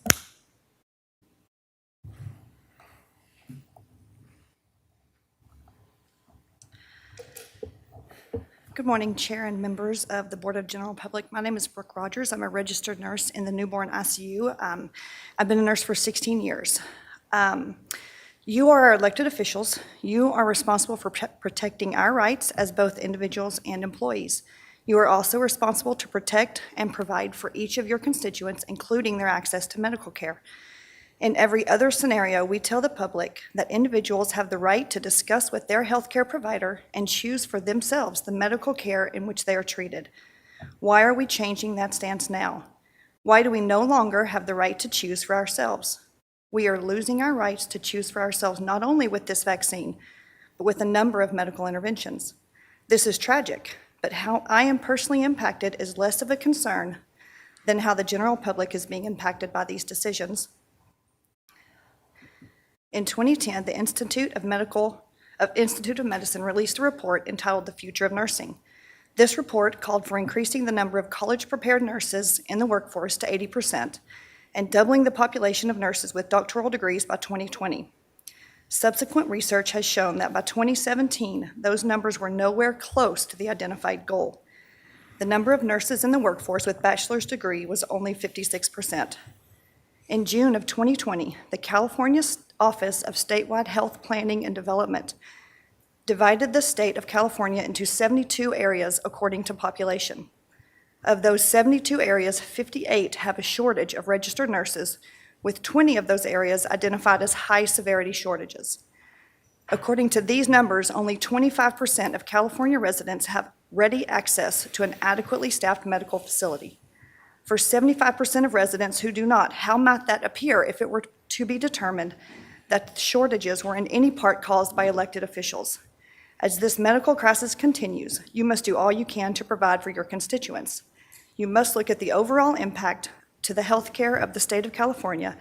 G: Good morning, Chair and members of the Board of General Public. My name is Brooke Rogers. I'm a registered nurse in the newborn ICU. I've been a nurse for 16 years. You are our elected officials. You are responsible for protecting our rights as both individuals and employees. You are also responsible to protect and provide for each of your constituents, including their access to medical care. In every other scenario, we tell the public that individuals have the right to discuss with their healthcare provider and choose for themselves the medical care in which they are treated. Why are we changing that stance now? Why do we no longer have the right to choose for ourselves? We are losing our rights to choose for ourselves not only with this vaccine, but with a number of medical interventions. This is tragic, but how I am personally impacted is less of a concern than how the general public is being impacted by these decisions. In 2010, the Institute of Medicine released a report entitled The Future of Nursing. This report called for increasing the number of college-prepared nurses in the workforce to 80% and doubling the population of nurses with doctoral degrees by 2020. Subsequent research has shown that by 2017, those numbers were nowhere close to the identified goal. The number of nurses in the workforce with bachelor's degree was only 56%. In June of 2020, the California Office of Statewide Health Planning and Development divided the state of California into 72 areas according to population. Of those 72 areas, 58 have a shortage of registered nurses, with 20 of those areas identified as high-severity shortages. According to these numbers, only 25% of California residents have ready access to an adequately staffed medical facility. For 75% of residents who do not, how might that appear if it were to be determined that shortages were in any part caused by elected officials? As this medical crisis continues, you must do all you can to provide for your constituents. You must look at the overall impact to the health care of the state of California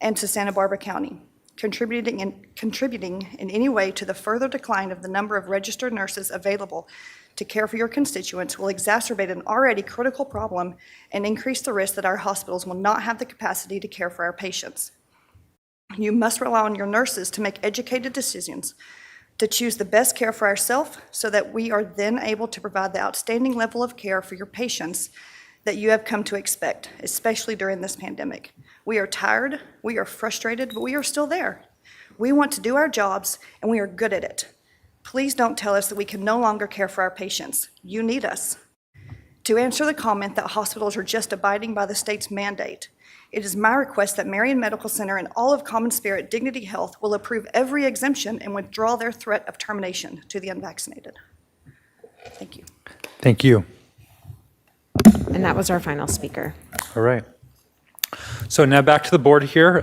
G: and to Santa Barbara County. contributing in any way to the further decline of the number of registered nurses available to care for your constituents will exacerbate an already critical problem and increase the risk that our hospitals will not have the capacity to care for our patients. You must rely on your nurses to make educated decisions, to choose the best care for ourselves so that we are then able to provide the outstanding level of care for your patients that you have come to expect, especially during this pandemic. We are tired, we are frustrated, but we are still there. We want to do our jobs, and we are good at it. Please don't tell us that we can no longer care for our patients. You need us. To answer the comment that hospitals are just abiding by the state's mandate, it is my request that Marion Medical Center and all of Common Spirit Dignity Health will approve every exemption and withdraw their threat of termination to the unvaccinated. Thank you.
A: Thank you.
B: And that was our final speaker.
A: All right. So now back to the board here.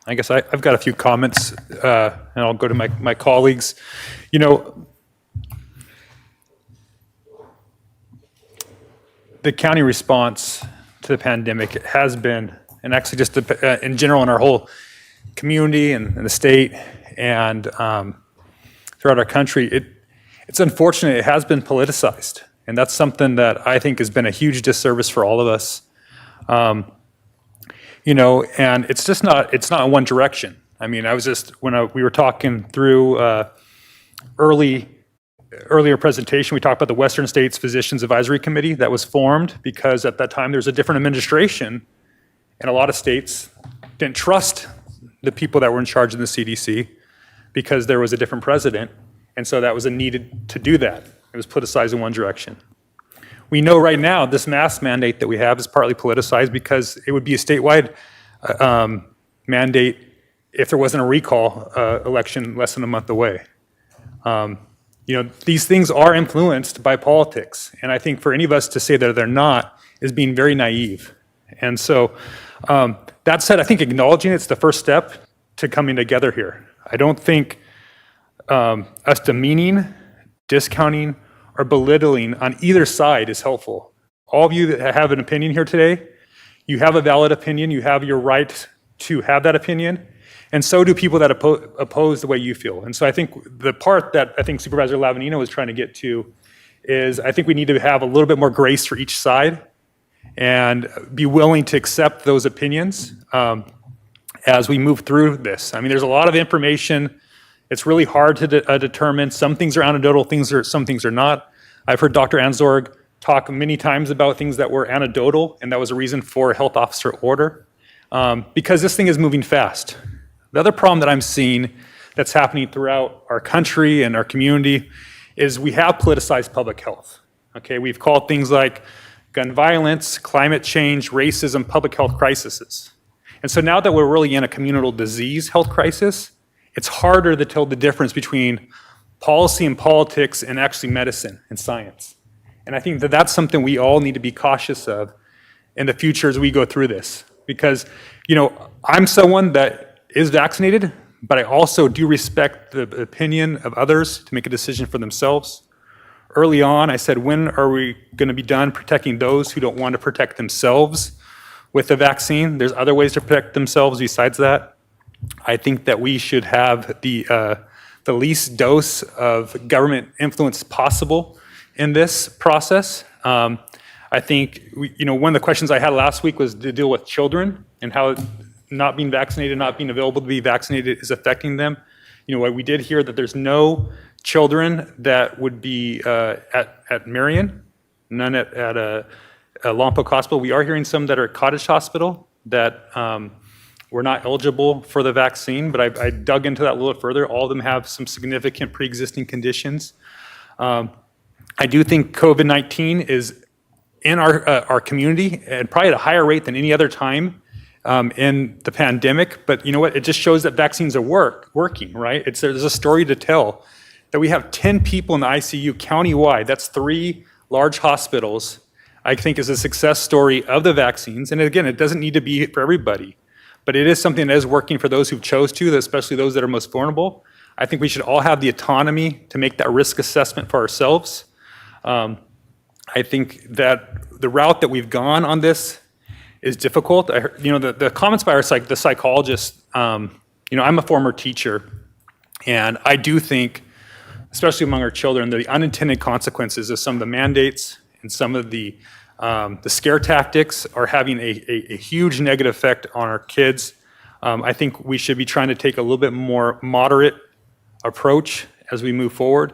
A: I guess I've got a few comments, and I'll go to my colleagues. You know, the county response to the pandemic has been, and actually just in general in our whole community and the state and throughout our country, it's unfortunate it has been politicized. And that's something that I think has been a huge disservice for all of us. You know, and it's just not, it's not in one direction. I mean, I was just, when we were talking through earlier presentation, we talked about the Western States Physicians Advisory Committee that was formed because at that time there was a different administration and a lot of states didn't trust the people that were in charge of the CDC because there was a different president. And so that was a needed to do that. It was politicized in one direction. We know right now this mask mandate that we have is partly politicized because it would be a statewide mandate if there wasn't a recall election less than a month away. You know, these things are influenced by politics. And I think for any of us to say that they're not is being very naive. And so that said, I think acknowledging it's the first step to coming together here. I don't think us demeaning, discounting, or belittling on either side is helpful. All of you that have an opinion here today, you have a valid opinion, you have your right to have that opinion, and so do people that oppose the way you feel. And so I think the part that I think Supervisor Lavanino was trying to get to is I think we need to have a little bit more grace for each side and be willing to accept those opinions as we move through this. I mean, there's a lot of information. It's really hard to determine. Some things are anecdotal, some things are not. I've heard Dr. Ansorg talk many times about things that were anecdotal, and that was a reason for a health officer order, because this thing is moving fast. The other problem that I'm seeing that's happening throughout our country and our community is we have politicized public health. Okay, we've called things like gun violence, climate change, racism, public health crises. And so now that we're really in a communal disease health crisis, it's harder to tell the difference between policy and politics and actually medicine and science. And I think that that's something we all need to be cautious of in the future as we go through this. Because, you know, I'm someone that is vaccinated, but I also do respect the opinion of others to make a decision for themselves. Early on, I said, when are we going to be done protecting those who don't want to protect themselves with the vaccine? There's other ways to protect themselves besides that. I think that we should have the least dose of government influence possible in this process. I think, one of the questions I had last week was to deal with children and how not being vaccinated, not being available to be vaccinated is affecting them. You know, we did hear that there's no children that would be at Marion, none at Lompoc Hospital. We are hearing some that are at Cottage Hospital that were not eligible for the vaccine, but I dug into that a little further. All of them have some significant pre-existing conditions. I do think COVID-19 is in our community and probably at a higher rate than any other time in the pandemic. But you know what? It just shows that vaccines are working, right? There's a story to tell that we have 10 people in the ICU countywide. That's 3 large hospitals. I think is a success story of the vaccines. And again, it doesn't need to be for everybody, but it is something that is working for those who chose to, especially those that are most vulnerable. I think we should all have the autonomy to make that risk assessment for ourselves. I think that the route that we've gone on this is difficult. I heard, the comments by the psychologist I'm a former teacher, and I do think, especially among our children, the unintended consequences of some of the mandates and some of the scare tactics are having a huge negative effect on our kids. I think we should be trying to take a little bit more moderate approach as we move forward.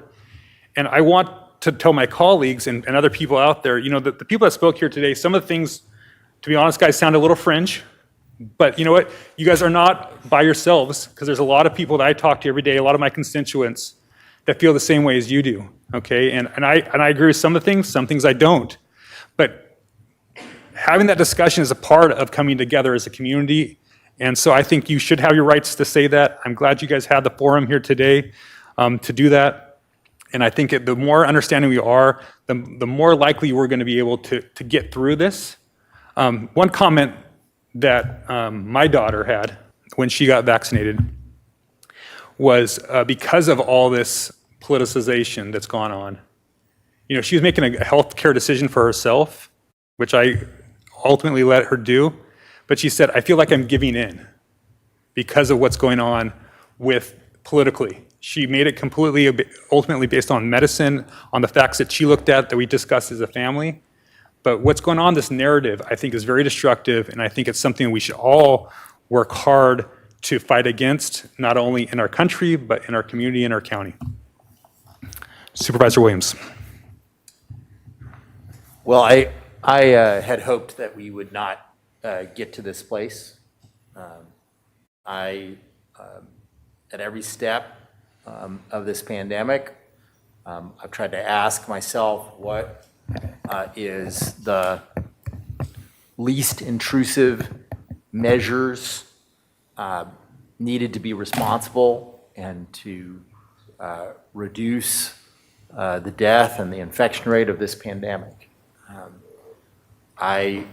A: And I want to tell my colleagues and other people out there, the people that spoke here today, some of the things, to be honest, guys, sound a little fringe. But you know what? You guys are not by yourselves, because there's a lot of people that I talk to every day, a lot of my constituents that feel the same way as you do, okay? And I agree with some things I don't. But having that discussion is a part of coming together as a community. And so I think you should have your rights to say that. I'm glad you guys had the forum here today to do that. And I think the more understanding we are, the more likely we're going to be able to get through this. One comment that my daughter had when she got vaccinated was because of all this politicization that's gone on. She was making a healthcare decision for herself, which I ultimately let her do. But she said, I feel like I'm giving in because of what's going on with politically. She made it completely, ultimately based on medicine, on the facts that she looked at, that we discussed as a family. But what's going on, this narrative, I think is very destructive, and I think it's something we should all work hard to fight against, not only in our country, but in our community and our county. Supervisor Williams.
J: Well, I had hoped that we would not get to this place. At every step of this pandemic, I've tried to ask myself what is the least intrusive measures needed to be responsible and to reduce the death and the infection rate of this pandemic. I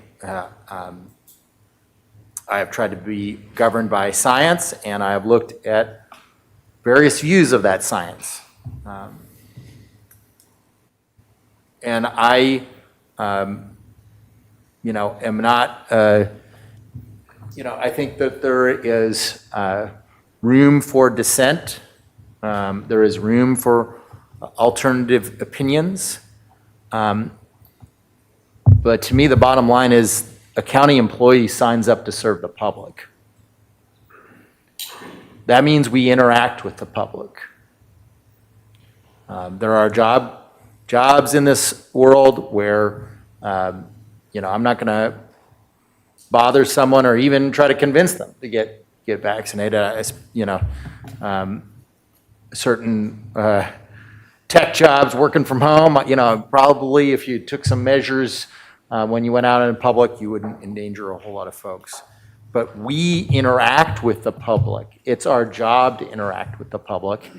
J: have tried to be governed by science, and I have looked at various views of that science. And I, am not, I think that there is room for dissent. There is room for alternative opinions. But to me, the bottom line is a county employee signs up to serve the public. That means we interact with the public. There are jobs in this world where, I'm not going to bother someone or even try to convince them to get vaccinated. Certain tech jobs, working from home, probably if you took some measures when you went out in public, you wouldn't endanger a whole lot of folks. But we interact with the public. It's our job to interact with the public.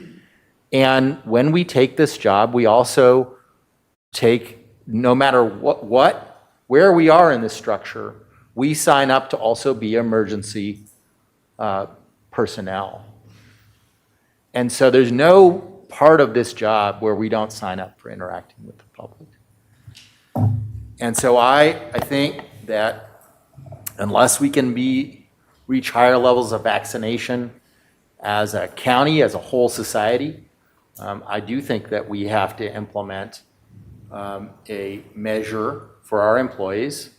J: And when we take this job, we also take, no matter where we are in this structure, we sign up to also be emergency personnel. And so there's no part of this job where we don't sign up for interacting with the public. And so I think that unless we can reach higher levels of vaccination as a county, as a whole society, I do think that we have to implement a measure for our employees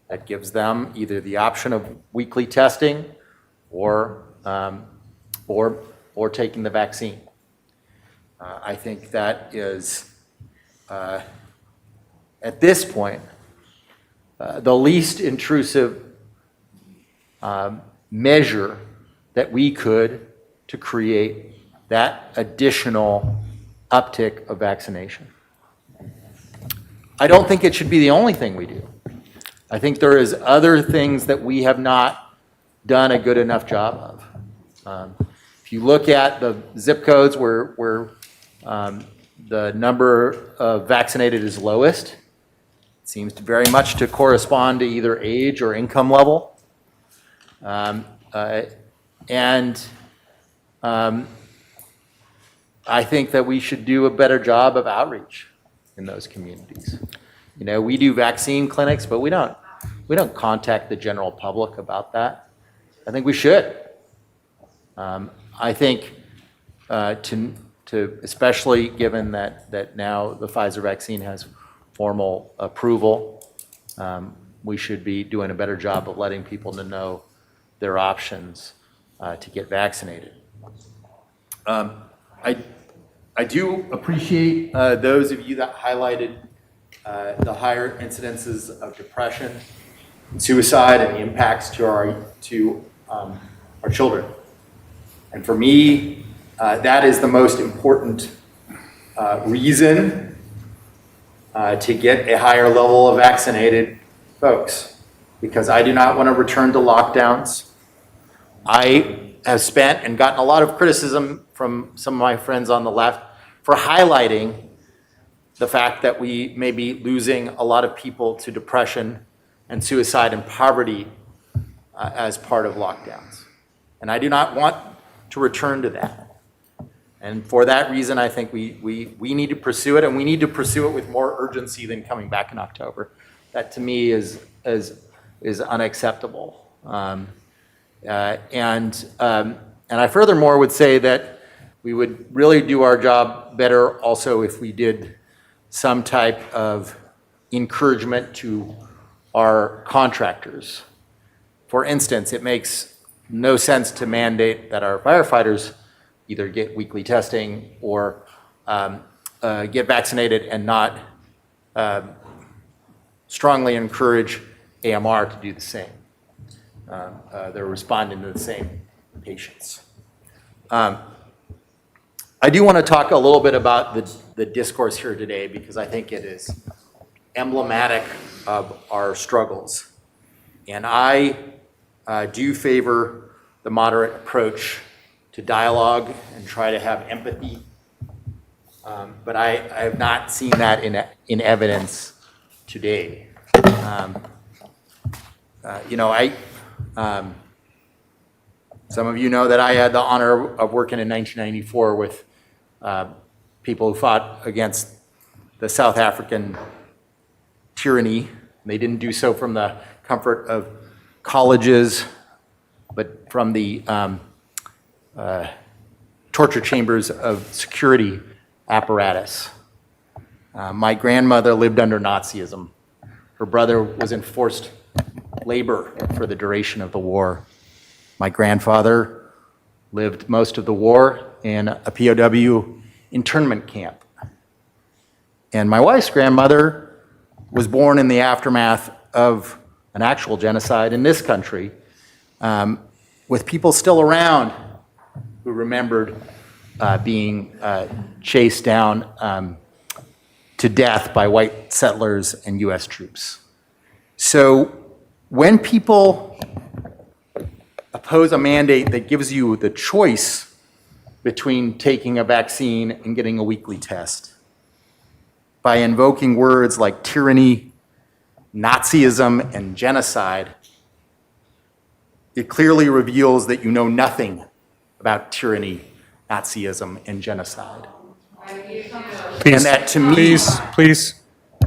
J: that gives them either the option of weekly testing or taking the vaccine. I think that is, at this point, the least intrusive measure that we could to create that additional uptick of vaccination. I don't think it should be the only thing we do. I think there is other things that we have not done a good enough job of. If you look at the zip codes where the number of vaccinated is lowest, it seems to very much to correspond to either age or income level. I think that we should do a better job of outreach in those communities. We do vaccine clinics, but we don't contact the general public about that. I think we should. I think to especially given that now the Pfizer vaccine has formal approval, we should be doing a better job of letting people to know their options to get vaccinated. I do appreciate those of you that highlighted the higher incidences of depression and suicide and the impacts to our children. And for me, that is the most important reason to get a higher level of vaccinated folks, because I do not want to return to lockdowns. I have spent and gotten a lot of criticism from some of my friends on the left for highlighting the fact that we may be losing a lot of people to depression and suicide and poverty as part of lockdowns. And I do not want to return to that. And for that reason, I think we need to pursue it, and we need to pursue it with more urgency than coming back in October. That to me is unacceptable. And I furthermore would say that we would really do our job better also if we did some type of encouragement to our contractors. For instance, it makes no sense to mandate that our firefighters either get weekly testing or get vaccinated and not strongly encourage AMR to do the same. They're responding to the same patients. I do want to talk a little bit about the discourse here today, because I think it is emblematic of our struggles. And I do favor the moderate approach to dialogue and try to have empathy. But I have not seen that in evidence today. Some of you know that I had the honor of working in 1994 with people who fought against the South African tyranny. They didn't do so from the comfort of colleges, but from the torture chambers of security apparatus. My grandmother lived under Nazism. Her brother was in forced labor for the duration of the war. My grandfather lived most of the war in a POW internment camp. And my wife's grandmother was born in the aftermath of an actual genocide in this country, with people still around who remembered being chased down to death by white settlers and US troops. So when people oppose a mandate that gives you the choice between taking a vaccine and getting a weekly test, by invoking words like tyranny, Nazism, and genocide, it clearly reveals that you know nothing about tyranny, Nazism, and genocide.
A: Please,
J: and that to me,
A: please.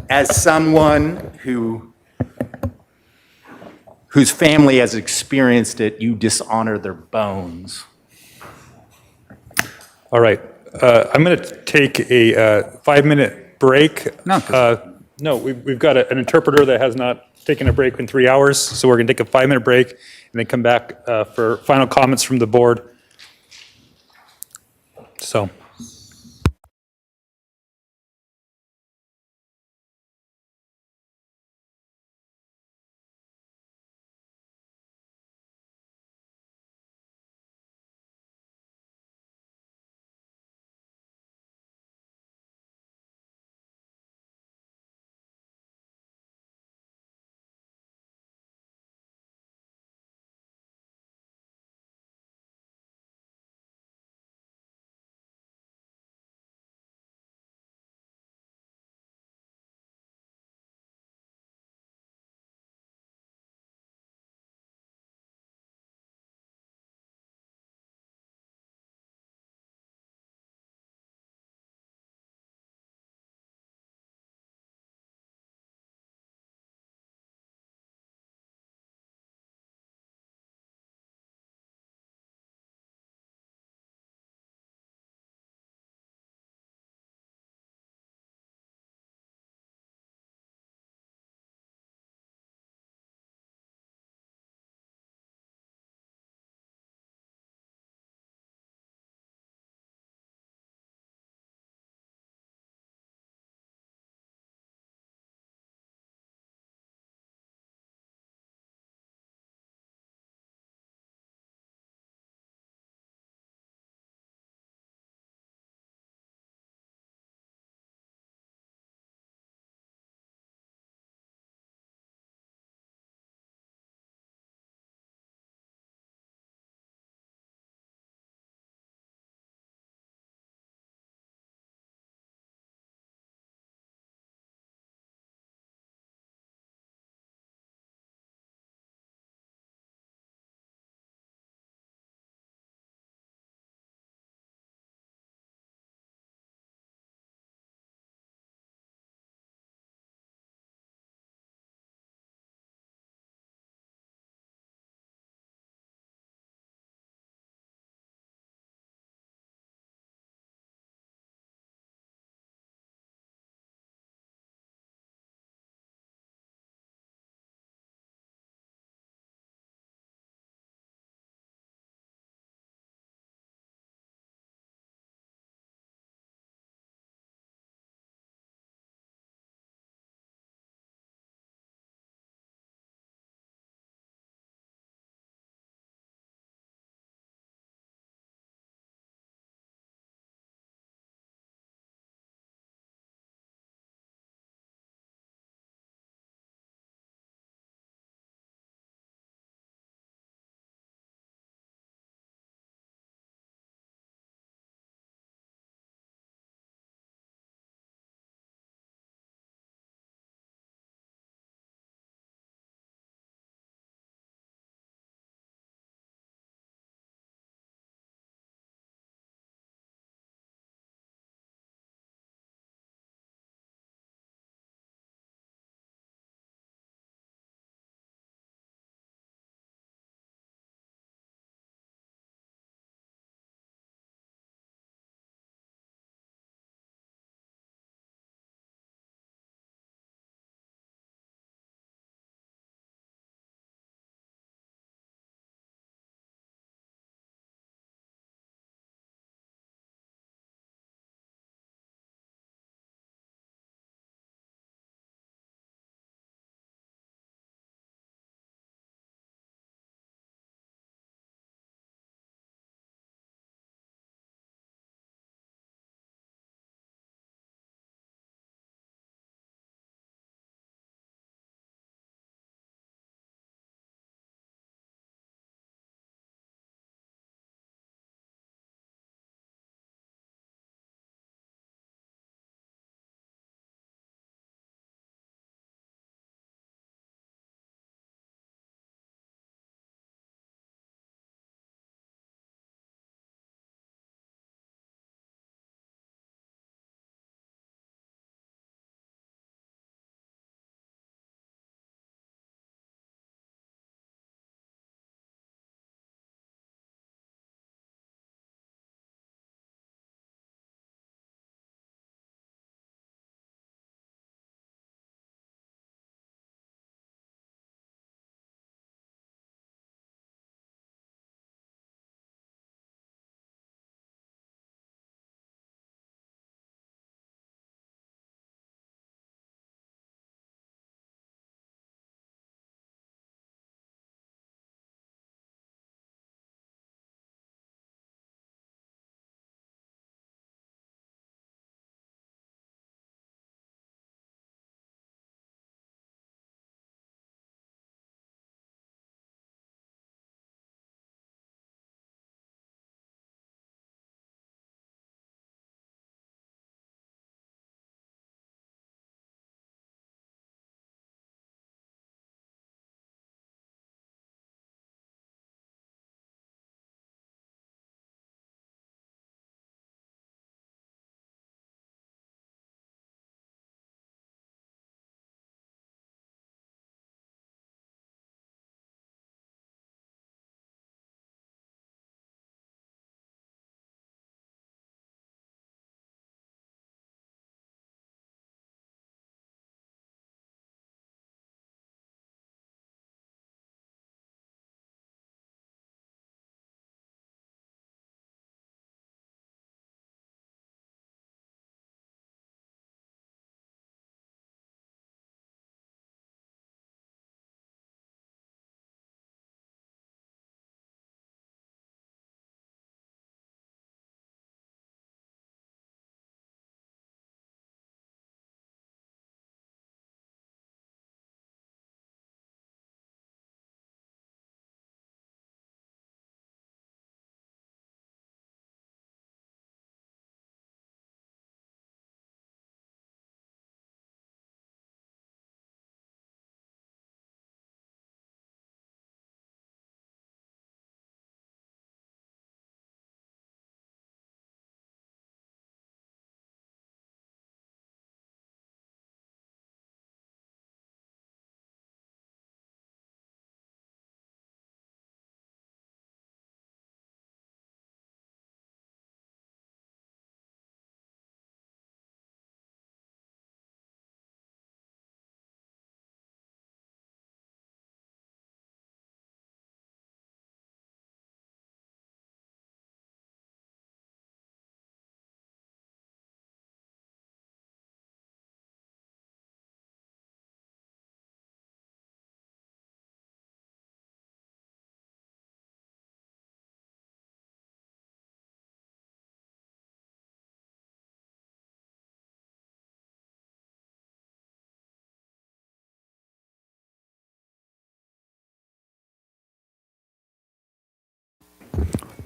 J: As someone whose family has experienced it, you dishonor their bones.
A: All right. I'm going to take a 5-minute break. No, we've got an interpreter that has not taken a break in 3 hours, so we're going to take a 5-minute break and then come back for final comments from the board. So.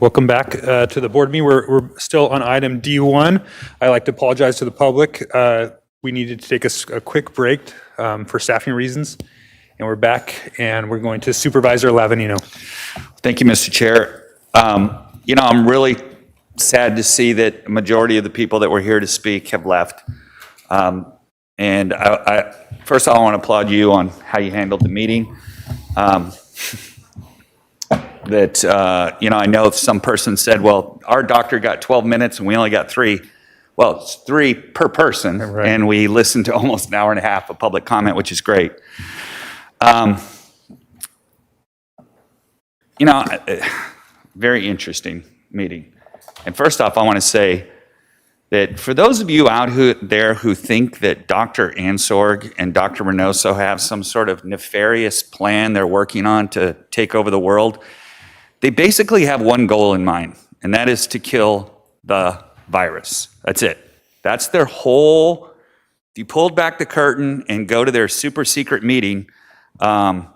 A: Welcome back to the board meeting. We're still on item D1. I'd like to apologize to the public. We needed to take a quick break for staffing reasons, and we're back, and we're going to Supervisor Lavanino.
K: Thank you, Mr. Chair. I'm really sad to see that a majority of the people that were here to speak have left. And first of all, I want to applaud you on how you handled the meeting. I know if some person said, well, our doctor got 12 minutes and we only got 3. Well, it's 3 per person, right. And we listened to almost an hour and a half of public comment, which is great. Very interesting meeting. And first off, I want to say that for those of you out there who think that Dr. Ansorg and Dr. Reynoso have some sort of nefarious plan they're working on to take over the world, they basically have one goal in mind, and that is to kill the virus. That's it. That's their whole, if you pulled back the curtain and go to their super secret meeting, they're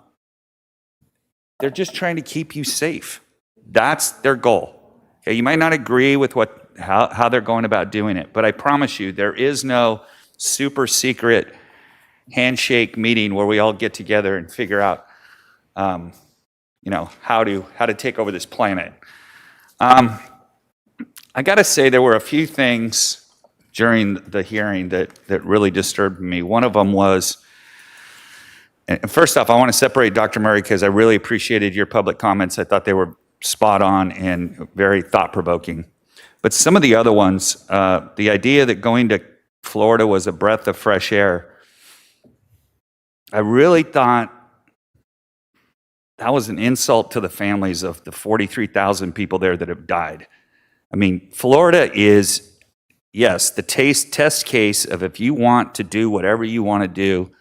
K: just trying to keep you safe. That's their goal. Okay, you might not agree with how they're going about doing it, but I promise you, there is no super secret handshake meeting where we all get together and figure out, how to take over this planet. I got to say, there were a few things during the hearing that really disturbed me. One of them was, and first off, I want to separate Dr. Murray because I really appreciated your public comments. I thought they were spot on and very thought-provoking. But some of the other ones, the idea that going to Florida was a breath of fresh air, I really thought that was an insult to the families of the 43,000 people there that have died. I mean, Florida is, yes, the test case of if you want to do whatever you want to do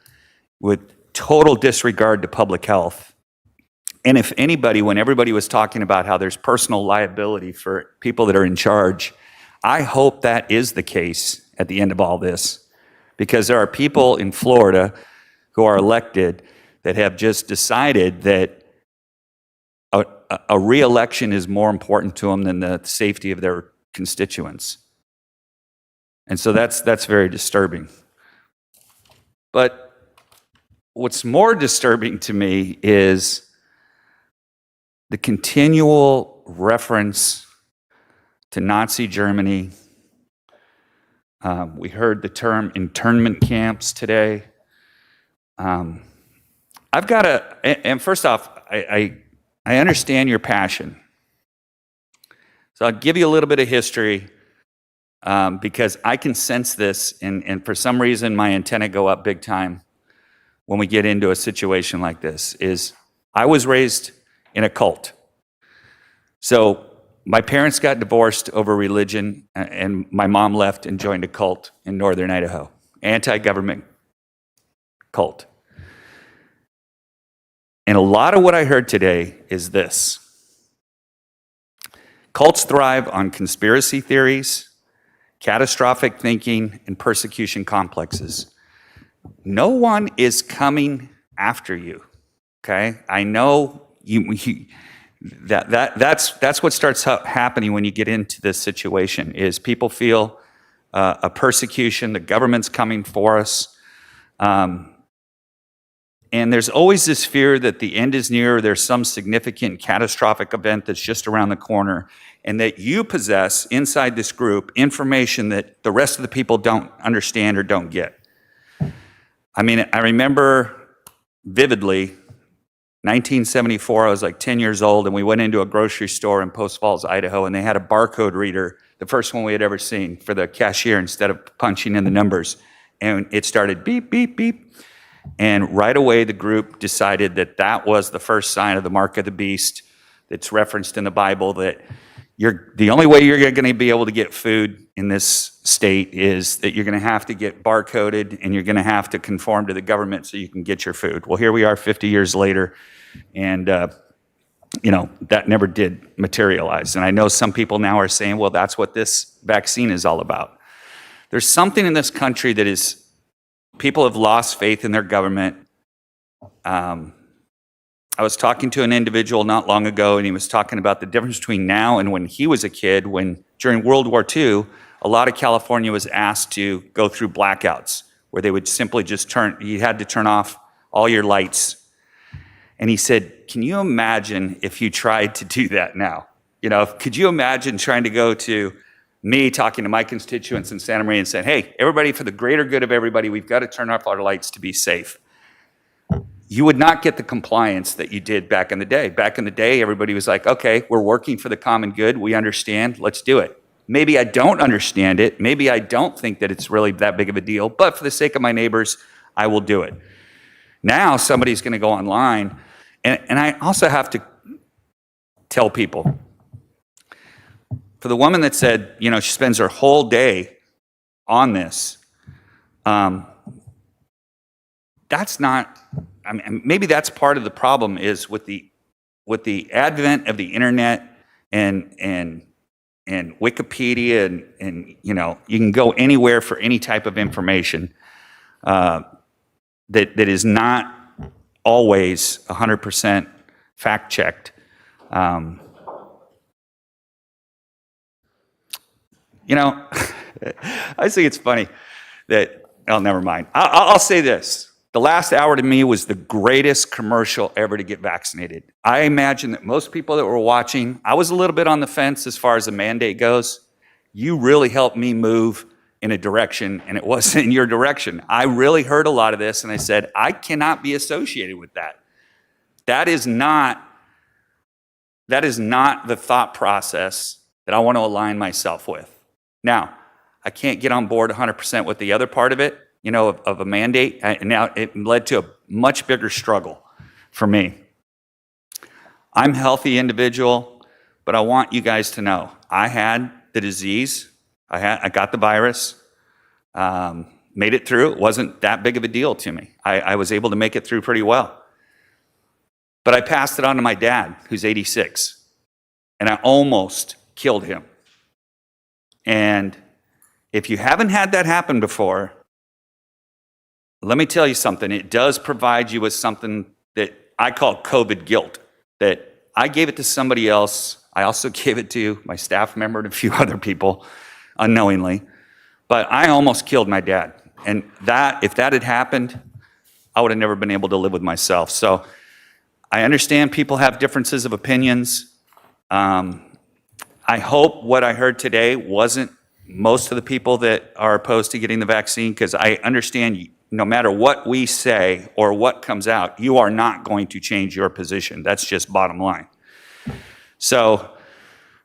K: with total disregard to public health. And if anybody, when everybody was talking about how there's personal liability for people that are in charge, I hope that is the case at the end of all this, because there are people in Florida who are elected that have just decided that a re-election is more important to them than the safety of their constituents. And so that's very disturbing. But what's more disturbing to me is the continual reference to Nazi Germany. We heard the term internment camps today. And first off, I understand your passion. So I'll give you a little bit of history because I can sense this, and for some reason my antenna go up big time when we get into a situation like this. Is I was raised in a cult. So my parents got divorced over religion, and my mom left and joined a cult in northern Idaho, anti-government cult. And a lot of what I heard today is this. Cults thrive on conspiracy theories, catastrophic thinking, and persecution complexes. No one is coming after you, okay? I know that's what starts happening when you get into this situation, is people feel a persecution, the government's coming for us. And there's always this fear that the end is near, or there's some significant catastrophic event that's just around the corner, and that you possess inside this group information that the rest of the people don't understand or don't get. I mean, I remember vividly, 1974, I was like 10 years old, and we went into a grocery store in Post Falls, Idaho, and they had a barcode reader, the first one we had ever seen, for the cashier instead of punching in the numbers. And it started beep, beep, beep. And right away, the group decided that that was the first sign of the mark of the beast that's referenced in the Bible, that the only way you're going to be able to get food in this state is that you're going to have to get barcoded, and you're going to have to conform to the government so you can get your food. Well, here we are 50 years later, and that never did materialize. And I know some people now are saying, well, that's what this vaccine is all about. There's something in this country that is, people have lost faith in their government. I was talking to an individual not long ago, and he was talking about the difference between now and when he was a kid, when during World War II, a lot of California was asked to go through blackouts, where they would simply just you had to turn off all your lights. And he said, can you imagine if you tried to do that now? You know, could you imagine trying to go to me talking to my constituents in Santa Maria and saying, hey, everybody, for the greater good of everybody, we've got to turn off our lights to be safe. You would not get the compliance that you did back in the day. Back in the day, everybody was like, okay, we're working for the common good. We understand. Let's do it. Maybe I don't understand it. Maybe I don't think that it's really that big of a deal, but for the sake of my neighbors, I will do it. Now somebody's going to go online, and I also have to tell people, for the woman that said, you know, she spends her whole day on this, that's not, I mean, maybe that's part of the problem is with the advent of the internet and Wikipedia and you know, you can go anywhere for any type of information that is not always 100% fact checked. You know, I think it's funny that, oh, never mind. I'll say this. The last hour to me was the greatest commercial ever to get vaccinated. I imagine that most people that were watching, I was a little bit on the fence as far as the mandate goes. You really helped me move in a direction, and it wasn't in your direction. I really heard a lot of this, and I said, I cannot be associated with that. That is not the thought process that I want to align myself with. Now, I can't get on board 100% with the other part of it, you know, of a mandate. And now it led to a much bigger struggle for me. I'm a healthy individual, but I want you guys to know I had the disease. I got the virus, made it through. It wasn't that big of a deal to me. I was able to make it through pretty well. But I passed it on to my dad, who's 86, and I almost killed him. And if you haven't had that happen before, let me tell you something. It does provide you with something that I call COVID guilt, that I gave it to somebody else. I also gave it to my staff member and a few other people unknowingly. But I almost killed my dad. And that, if that had happened, I would have never been able to live with myself. So I understand people have differences of opinions. I hope what I heard today wasn't most of the people that are opposed to getting the vaccine, because I understand no matter what we say or what comes out, you are not going to change your position. That's just bottom line. So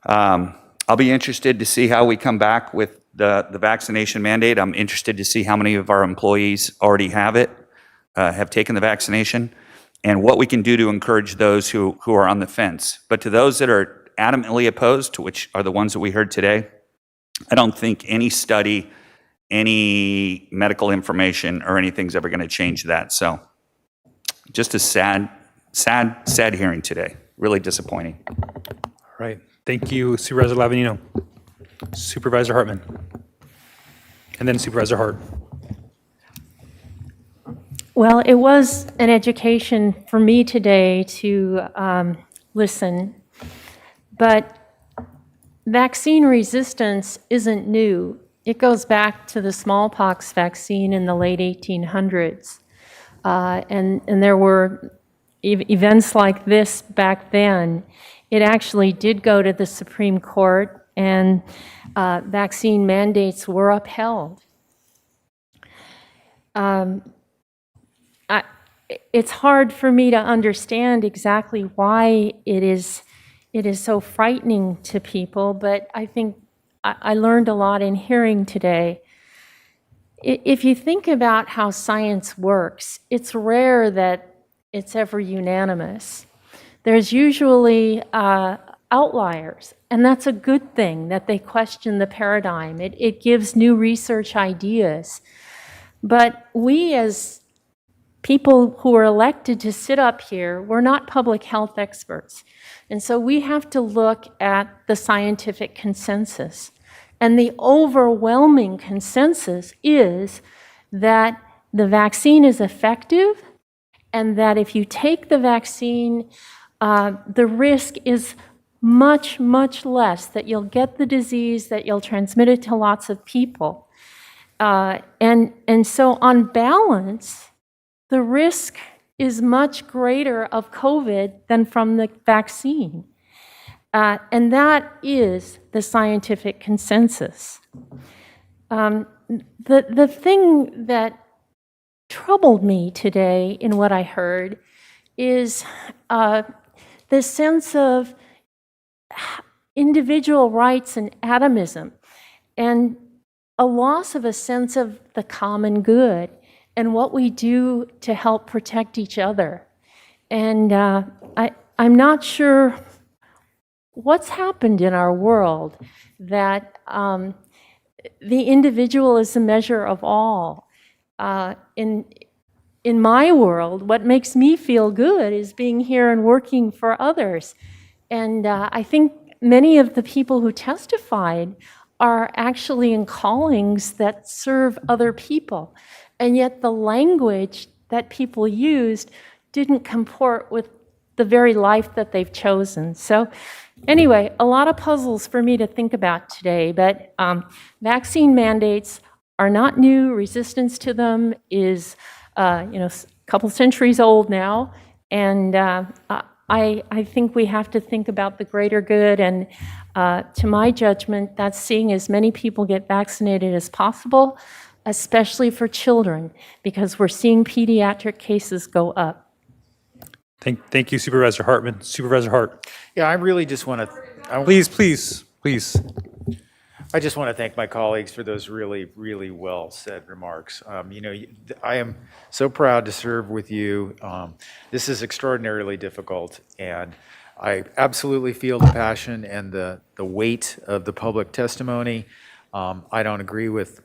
K: I'll be interested to see how we come back with the vaccination mandate. I'm interested to see how many of our employees already have it, have taken the vaccination, and what we can do to encourage those who are on the fence. But to those that are adamantly opposed, which are the ones that we heard today, I don't think any study, any medical information or anything's ever going to change that. So just a sad hearing today. Really disappointing.
A: All right. Thank you, Supervisor Lavanino. Supervisor Hartman. And then Supervisor Hart.
L: Well, it was an education for me today to listen, but vaccine resistance isn't new. It goes back to the smallpox vaccine in the late 1800s. And there were events like this back then. It actually did go to the Supreme Court, and vaccine mandates were upheld. It's hard for me to understand exactly why it is so frightening to people, but I think I learned a lot in hearing today. If you think about how science works, it's rare that it's ever unanimous. There's usually outliers, and that's a good thing, that they question the paradigm. It gives new research ideas. But we as people who are elected to sit up here, we're not public health experts. And so we have to look at the scientific consensus. And the overwhelming consensus is that the vaccine is effective and that if you take the vaccine, the risk is much, much less that you'll get the disease, that you'll transmit it to lots of people. And so on balance, the risk is much greater of COVID than from the vaccine. And that is the scientific consensus. The thing that troubled me today in what I heard is the sense of individual rights and atomism, and a loss of a sense of the common good and what we do to help protect each other. And I'm not sure what's happened in our world that the individual is the measure of all. In my world, what makes me feel good is being here and working for others. And I think many of the people who testified are actually in callings that serve other people. And yet the language that people used didn't comport with the very life that they've chosen. So anyway, a lot of puzzles for me to think about today, but vaccine mandates are not new. Resistance to them is a couple centuries old now. And I think we have to think about the greater good, and to my judgment, that's seeing as many people get vaccinated as possible, especially for children, because we're seeing pediatric cases go up.
A: Thank you, Supervisor Hartman. Supervisor Hart.
J: Yeah, I really just want to.
A: Please.
J: I just want to thank my colleagues for those really, really well said remarks. I am so proud to serve with you. This is extraordinarily difficult, and I absolutely feel the passion and the weight of the public testimony. I don't agree with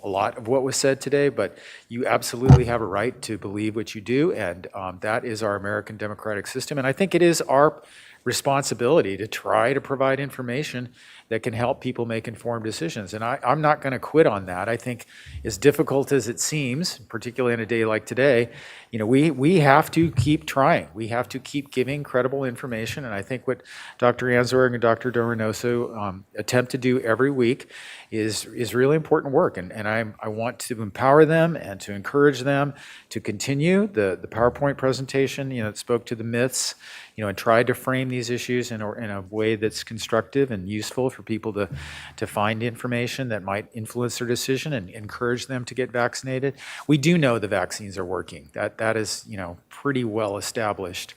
J: a lot of what was said today, but you absolutely have a right to believe what you do, and that is our American democratic system. And I think it is our responsibility to try to provide information that can help people make informed decisions. And I'm not going to quit on that. I think as difficult as it seems, particularly on a day like today, we have to keep trying. We have to keep giving credible information. And I think what Dr. Ansorg and Dr. Dorenoso attempt to do every week is really important work. And I want to empower them and to encourage them to continue the PowerPoint presentation, that spoke to the myths, and tried to frame these issues in a way that's constructive and useful for people to find information that might influence their decision and encourage them to get vaccinated. We do know the vaccines are working. That is, pretty well established.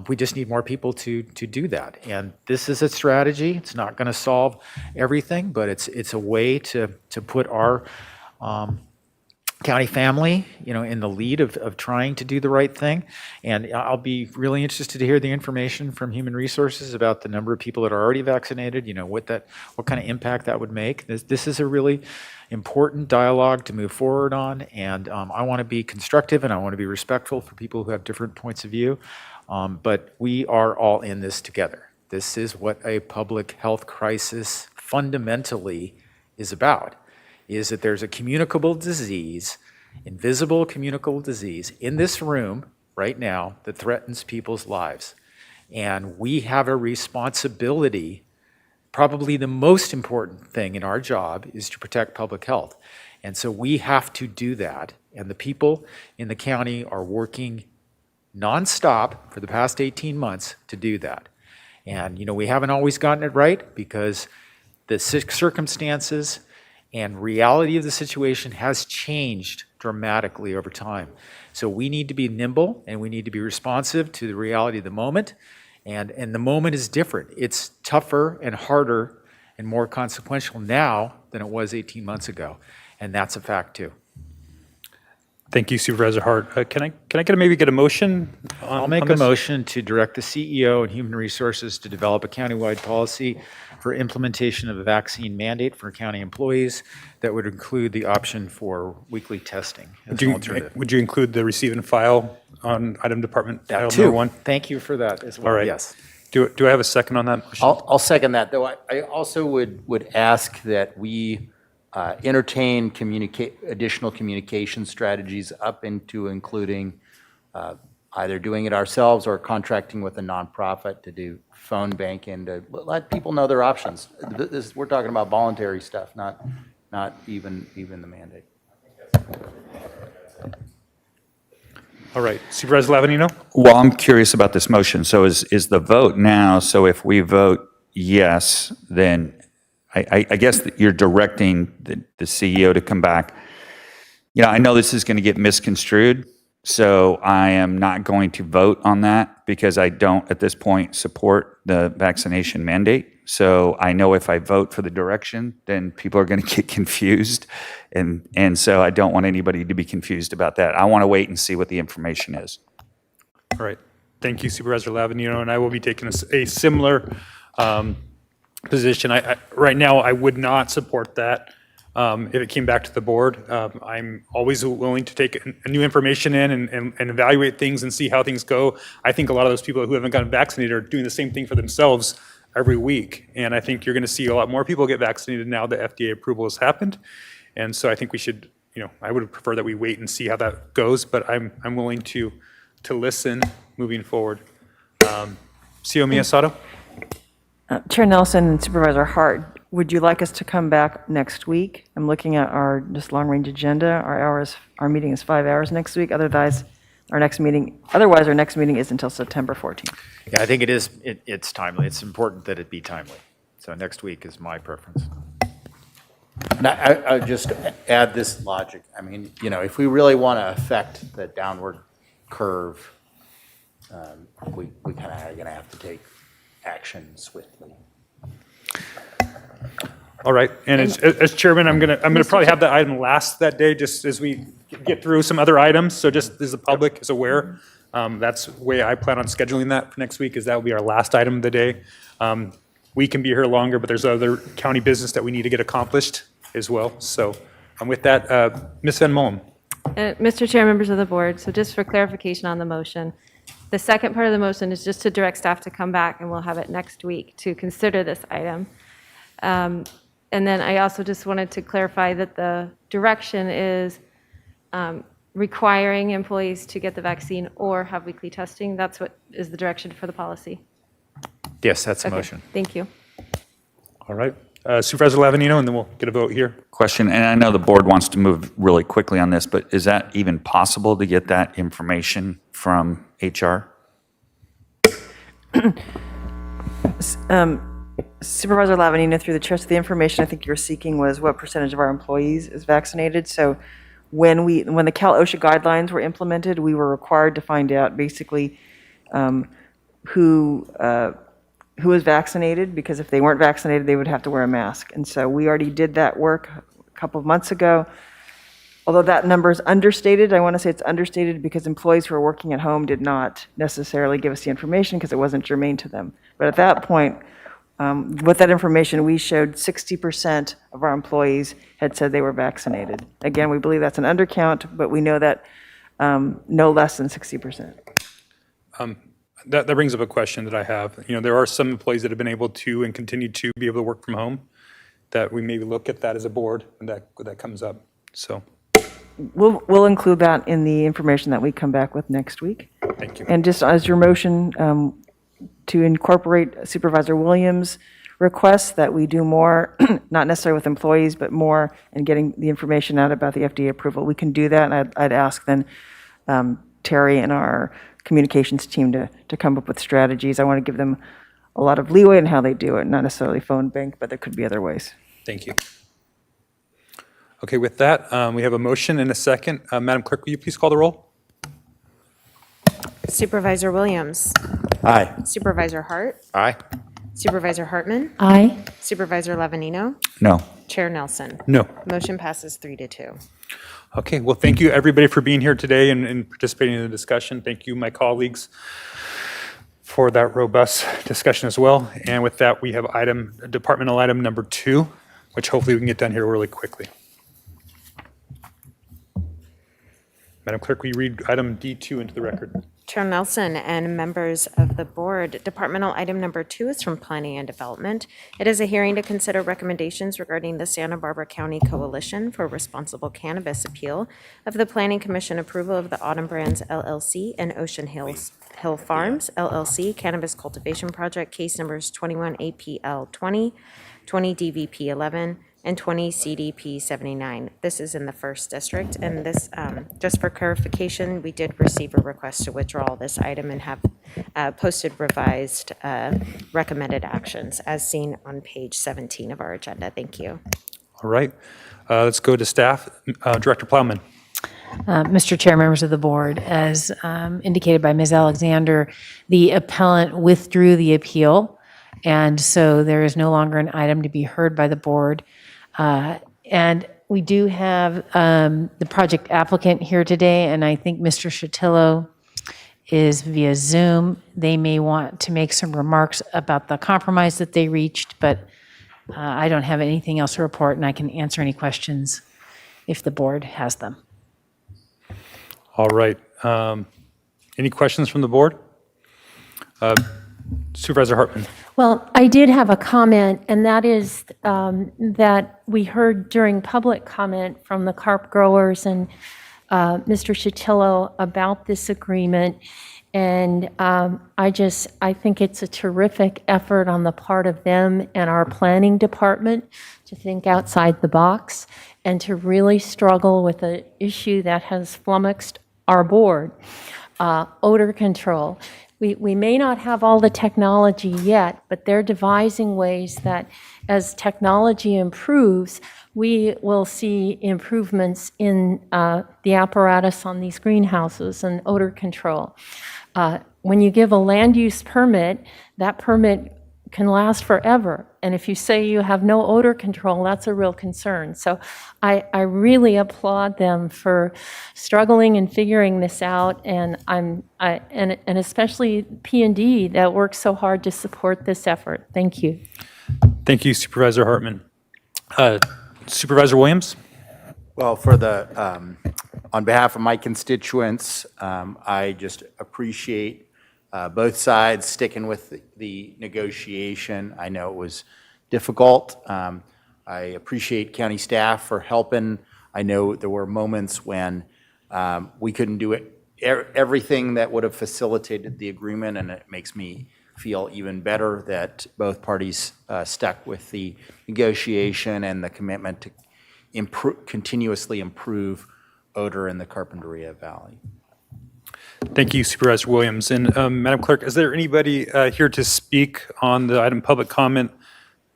J: We just need more people to do that. And this is a strategy. It's not going to solve everything, but it's a way to put our county family, in the lead of trying to do the right thing. And I'll be really interested to hear the information from Human Resources about the number of people that are already vaccinated, what kind of impact that would make. This is a really important dialogue to move forward on, and I want to be constructive and I want to be respectful for people who have different points of view, but we are all in this together. This is what a public health crisis fundamentally is about. Is that there's a communicable disease, invisible communicable disease in this room right now that threatens people's lives. And we have a responsibility. Probably the most important thing in our job is to protect public health. And so we have to do that. And the people in the county are working nonstop for the past 18 months to do that. And, we haven't always gotten it right because the circumstances and reality of the situation has changed dramatically over time. So we need to be nimble and we need to be responsive to the reality of the moment. And the moment is different. It's tougher and harder and more consequential now than it was 18 months ago. And that's a fact too.
A: Thank you, Supervisor Hart. Can I maybe get a motion?
J: I'll make a motion to direct the CEO and Human Resources to develop a countywide policy for implementation of a vaccine mandate for county employees that would include the option for weekly testing as an alternative.
A: Would you include the receive and file on item department
J: That
A: item
J: too.
A: number 1?
J: Thank you for that as well.
A: All right.
J: Yes.
A: Do I have a second on that motion?
J: I'll second that, though I also would ask that we entertain additional communication strategies up into including either doing it ourselves or contracting with a nonprofit to do phone banking to let people know their options. We're talking about voluntary stuff, not even the mandate.
A: All right, Supervisor Lavanino?
K: Well, I'm curious about this motion. So is the vote now, so if we vote yes, then I guess that you're directing the CEO to come back. You know, I know this is going to get misconstrued, so I am not going to vote on that because I don't, at this point, support the vaccination mandate. So I know if I vote for the direction, then people are going to get confused. And so I don't want anybody to be confused about that. I want to wait and see what the information is.
A: All right, thank you, Supervisor Lavanino, and I will be taking a similar position. Right now, I would not support that if it came back to the board. I'm always willing to take new information in and evaluate things and see how things go. I think a lot of those people who haven't gotten vaccinated are doing the same thing for themselves every week, and I think you're going to see a lot more people get vaccinated now that FDA approval has happened. And so I think we should, I would prefer that we wait and see how that goes, but I'm willing to listen moving forward. CEO Miyasato?
M: Chair Nelson and Supervisor Hart, would you like us to come back next week? I'm looking at our just long-range agenda. Our meeting is 5 hours next week. Otherwise, our next meeting is until September 14th.
O: Yeah, I think it's timely. It's important that it be timely. So next week is my preference.
J: And I just add this logic. I mean, if we really want to affect the downward curve, we kind of are going to have to take action swiftly.
A: All right, and as chairman, I'm gonna probably have that item last that day, just as we get through some other items. So just as the public is aware, that's the way I plan on scheduling that for next week. Is that will be our last item of the day. We can be here longer, but there's other county business that we need to get accomplished as well. So with that, Ms. Van Molen.
W: Mr. Chair, members of the board, so just for clarification on the motion, the second part of the motion is just to direct staff to come back, and we'll have it next week to consider this item. And then I also just wanted to clarify that the direction is requiring employees to get the vaccine or have weekly testing. That's what is the direction for the policy.
O: Yes, that's the
W: Okay,
O: motion.
W: thank you.
A: All right, Supervisor Lavanino, and then we'll get a vote here.
K: Question, and I know the board wants to move really quickly on this, but is that even possible to get that information from HR?
M: Supervisor Lavanino, through the chair, so the information I think you were seeking was what percentage of our employees is vaccinated. So when the Cal OSHA guidelines were implemented, we were required to find out basically who was vaccinated, because if they weren't vaccinated, they would have to wear a mask. And so we already did that work a couple of months ago. Although that number is understated, I want to say it's understated because employees who are working at home did not necessarily give us the information because it wasn't germane to them. But at that point, with that information, we showed 60% of our employees had said they were vaccinated. Again, we believe that's an undercount, but we know that no less than 60%.
A: That brings up a question that I have. There are some employees that have been able to and continue to be able to work from home, that we maybe look at that as a board when that comes up. So
M: We'll include that in the information that we come back with next week.
A: Thank you.
M: And just as your motion, to incorporate Supervisor Williams' request that we do more, not necessarily with employees, but more in getting the information out about the FDA approval. We can do that, and I'd ask then Terry and our communications team to come up with strategies. I want to give them a lot of leeway in how they do it, not necessarily phone bank, but there could be other ways.
A: Thank you. Okay, with that, we have a motion and a second. Madam Clerk, will you please call the roll?
B: Supervisor Williams.
O: Aye.
B: Supervisor Hart.
O: Aye.
B: Supervisor Hartman.
L: Aye.
B: Supervisor Lavanino.
K: No.
B: Chair Nelson.
A: No.
B: Motion passes 3-2.
A: Okay, well, thank you, everybody, for being here today and participating in the discussion. Thank you, my colleagues, for that robust discussion as well. And with that, we have departmental item number 2, which hopefully we can get done here really quickly. Madam Clerk, will you read item D2 into the record?
B: Chair Nelson and members of the board, departmental item number 2 is from Planning and Development. It is a hearing to consider recommendations regarding the Santa Barbara County Coalition for Responsible Cannabis appeal of the Planning Commission approval of the Autumn Brands LLC and Ocean Hill Farms LLC Cannabis Cultivation Project, case numbers 21 APL 20, 20 DVP 11, and 20 CDP 79. This is in the 1st District, and this, just for clarification, we did receive a request to withdraw this item and have posted revised recommended actions as seen on page 17 of our agenda. Thank you.
A: All right. Let's go to staff. Director Plowman.
N: Mr. Chair, members of the board, as indicated by Ms. Alexander, the appellant withdrew the appeal, and so there is no longer an item to be heard by the board. And we do have the project applicant here today, and I think Mr. Shatillo is via Zoom. They may want to make some remarks about the compromise that they reached, but I don't have anything else to report, and I can answer any questions if the board has them.
A: All right. Any questions from the board? Supervisor Hartman.
L: Well, I did have a comment, and that is that we heard during public comment from the carp growers and Mr. Shatillo about this agreement. And I think it's a terrific effort on the part of them and our planning department to think outside the box and to really struggle with an issue that has flummoxed our board, odor control. We may not have all the technology yet, but they're devising ways that as technology improves, we will see improvements in the apparatus on these greenhouses and odor control. When you give a land use permit, that permit can last forever. And if you say you have no odor control, that's a real concern. So I really applaud them for struggling and figuring this out, and and especially P&D that works so hard to support this effort. Thank you.
A: Thank you, Supervisor Hartman. Supervisor Williams?
J: Well, for the, on behalf of my constituents, I just appreciate both sides sticking with the negotiation. I know it was difficult. I appreciate county staff for helping. I know there were moments when we couldn't do everything that would have facilitated the agreement, and it makes me feel even better that both parties stuck with the negotiation and the commitment to continuously improve odor in the Carpinteria Valley.
A: Thank you, Supervisor Williams. And Madam Clerk, is there anybody here to speak on the item public comment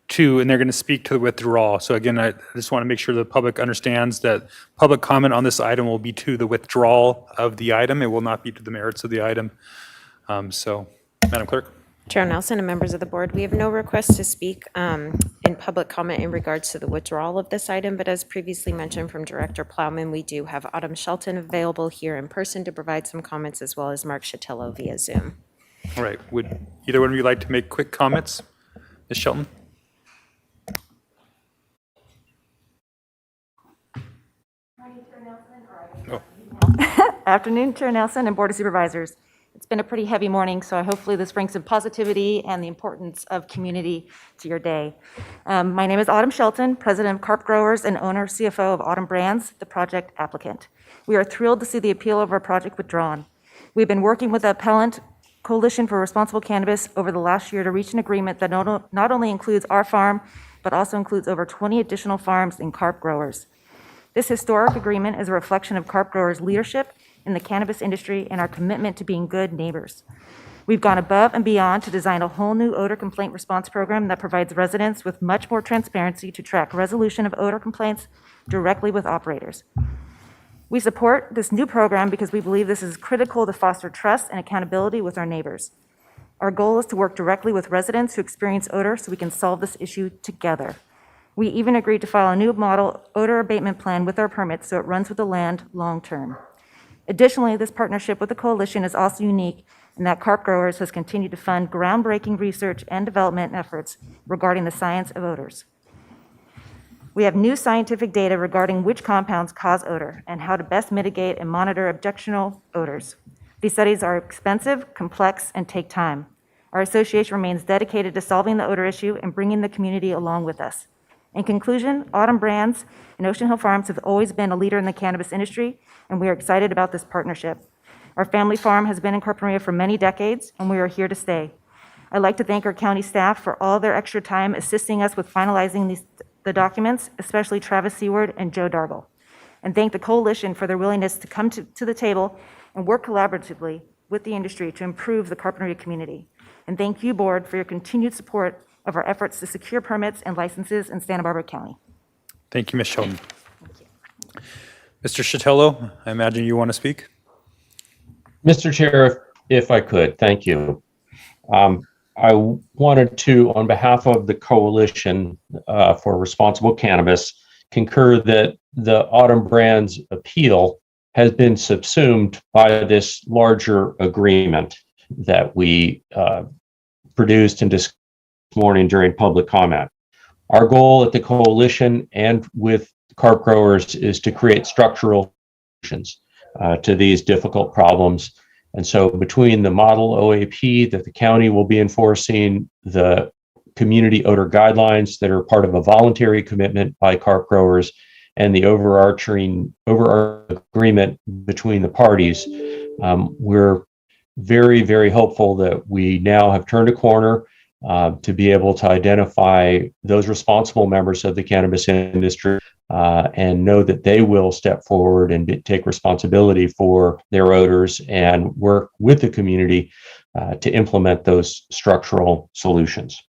A: 2, and they're going to speak to the withdrawal? So again, I just want to make sure the public understands that public comment on this item will be to the withdrawal of the item. It will not be to the merits of the item. So, Madam Clerk.
B: Chair Nelson and members of the board, we have no request to speak in public comment in regards to the withdrawal of this item, but as previously mentioned from Director Plowman, we do have Autumn Shelton available here in person to provide some comments, as well as Mark Shatillo via Zoom.
A: All right. Would either one of you like to make quick comments? Ms. Shelton?
P: Afternoon, Chair Nelson and Board of Supervisors. It's been a pretty heavy morning, so hopefully this brings some positivity and the importance of community to your day. My name is Autumn Shelton, President of Carp Growers and owner CFO of Autumn Brands, the project applicant. We are thrilled to see the appeal of our project withdrawn. We've been working with the Appellant Coalition for Responsible Cannabis over the last year to reach an agreement that not only includes our farm, but also includes over 20 additional farms and carp growers. This historic agreement is a reflection of carp growers' leadership in the cannabis industry and our commitment to being good neighbors. We've gone above and beyond to design a whole new odor complaint response program that provides residents with much more transparency to track resolution of odor complaints directly with operators. We support this new program because we believe this is critical to foster trust and accountability with our neighbors. Our goal is to work directly with residents who experience odor so we can solve this issue together. We even agreed to file a new model odor abatement plan with our permits so it runs with the land long-term. Additionally, this partnership with the coalition is also unique in that Carp Growers has continued to fund groundbreaking research and development efforts regarding the science of odors. We have new scientific data regarding which compounds cause odor and how to best mitigate and monitor objectionable odors. These studies are expensive, complex, and take time. Our association remains dedicated to solving the odor issue and bringing the community along with us. In conclusion, Autumn Brands and Ocean Hill Farms have always been a leader in the cannabis industry, and we are excited about this partnership. Our family farm has been in Carpinteria for many decades, and we are here to stay. I'd like to thank our county staff for all their extra time assisting us with finalizing the documents, especially Travis Seward and Joe Dargle. And thank the coalition for their willingness to come to the table and work collaboratively with the industry to improve the Carpinteria community. And thank you, board, for your continued support of our efforts to secure permits and licenses in Santa Barbara County.
A: Thank you, Ms. Shelton. Mr. Chatello, I imagine you want to speak?
Q: Mr. Chair, if I could, thank you. I wanted to, on behalf of the Coalition for Responsible Cannabis, concur that the Autumn Brands appeal has been subsumed by this larger agreement that we produced and discussed this morning during public comment. Our goal at the Coalition and with carp growers is to create structural solutions to these difficult problems. And so between the model OAP that the county will be enforcing, the community odor guidelines that are part of a voluntary commitment by carp growers, and the overarching agreement between the parties, we're very, very hopeful that we now have turned a corner to be able to identify those responsible members of the cannabis industry and know that they will step forward and take responsibility for their odors and work with the community to implement those structural solutions.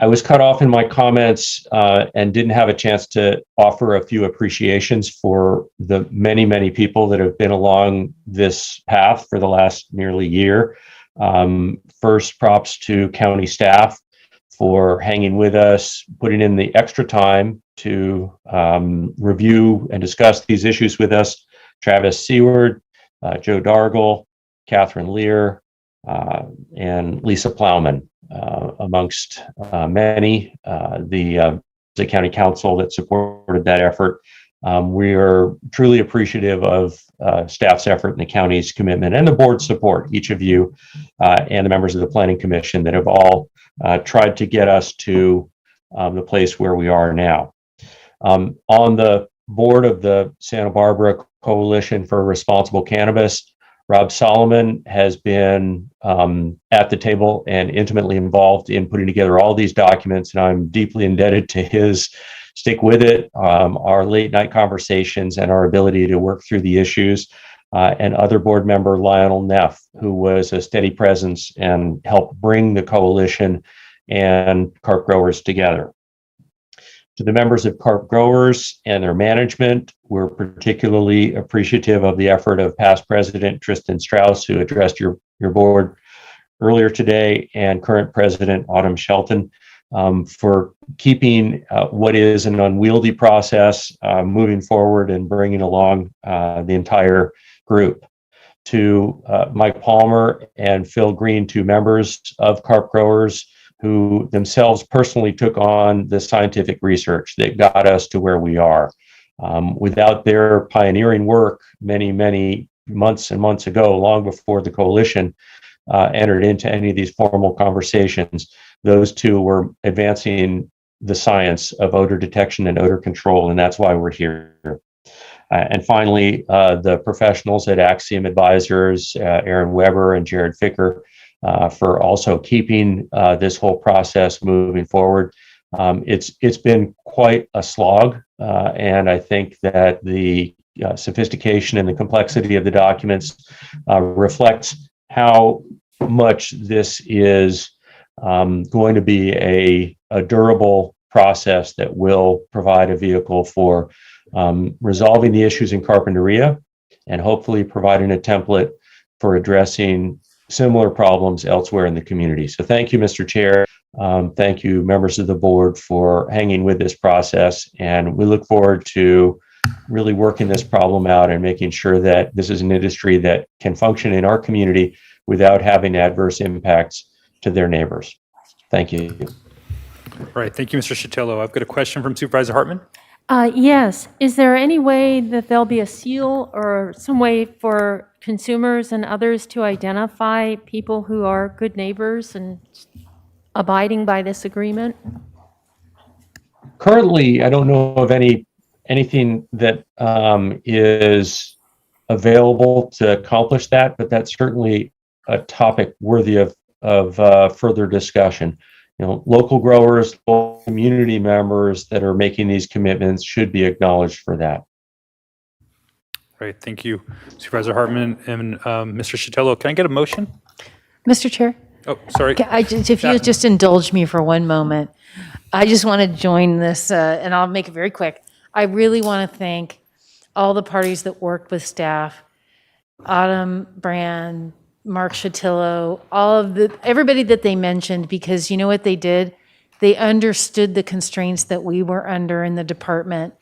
Q: I was cut off in my comments and didn't have a chance to offer a few appreciations for the many, many people that have been along this path for the last nearly year. First, props to county staff for hanging with us, putting in the extra time to review and discuss these issues with us. Travis Seward, Joe Dargle, Catherine Lear, and Lisa Plowman, amongst many, the county council that supported that effort. We are truly appreciative of staff's effort and the county's commitment and the board's support, each of you and the members of the Planning Commission that have all tried to get us to the place where we are now. On the board of the Santa Barbara Coalition for Responsible Cannabis, Rob Solomon has been at the table and intimately involved in putting together all these documents, and I'm deeply indebted to his stick with it, our late night conversations, and our ability to work through the issues, and other board member Lionel Neff, who was a steady presence and helped bring the coalition and carp growers together. To the members of carp growers and their management, we're particularly appreciative of the effort of past president Tristan Strauss, who addressed your board earlier today, and current president Autumn Shelton, for keeping what is an unwieldy process moving forward and bringing along the entire group. To Mike Palmer and Phil Green, two members of carp growers, who themselves personally took on the scientific research that got us to where we are. Without their pioneering work many, many months and months ago, long before the coalition entered into any of these formal conversations, those two were advancing the science of odor detection and odor control, and that's why we're here. And finally, the professionals at Axiom Advisors, Aaron Weber and Jared Ficker, for also keeping this whole process moving forward. It's been quite a slog, and I think that the sophistication and the complexity of the documents reflects how much this is going to be a durable process that will provide a vehicle for resolving the issues in Carpinteria and hopefully providing a template for addressing similar problems elsewhere in the community. So thank you, Mr. Chair. Thank you, members of the board, for hanging with this process. And we look forward to really working this problem out and making sure that this is an industry that can function in our community without having adverse impacts to their neighbors. Thank you.
A: All right, thank you, Mr. Chatello. I've got a question from Supervisor Hartman.
L: Yes. Is there any way that there'll be a seal or some way for consumers and others to identify people who are good neighbors and abiding by this agreement?
Q: Currently, I don't know of anything that is available to accomplish that, but that's certainly a topic worthy of further discussion. You know, local growers, local community members that are making these commitments should be acknowledged for that.
A: Right, thank you, Supervisor Hartman and Mr. Shatello. Can I get a motion?
N: Mr. Chair?
A: Oh, sorry.
N: If you just indulge me for one moment, I just want to join this, and I'll make it very quick. I really want to thank all the parties that worked with staff, Autumn Brand, Mark Shatillo, everybody that they mentioned, because you know what they did? They understood the constraints that we were under in the department,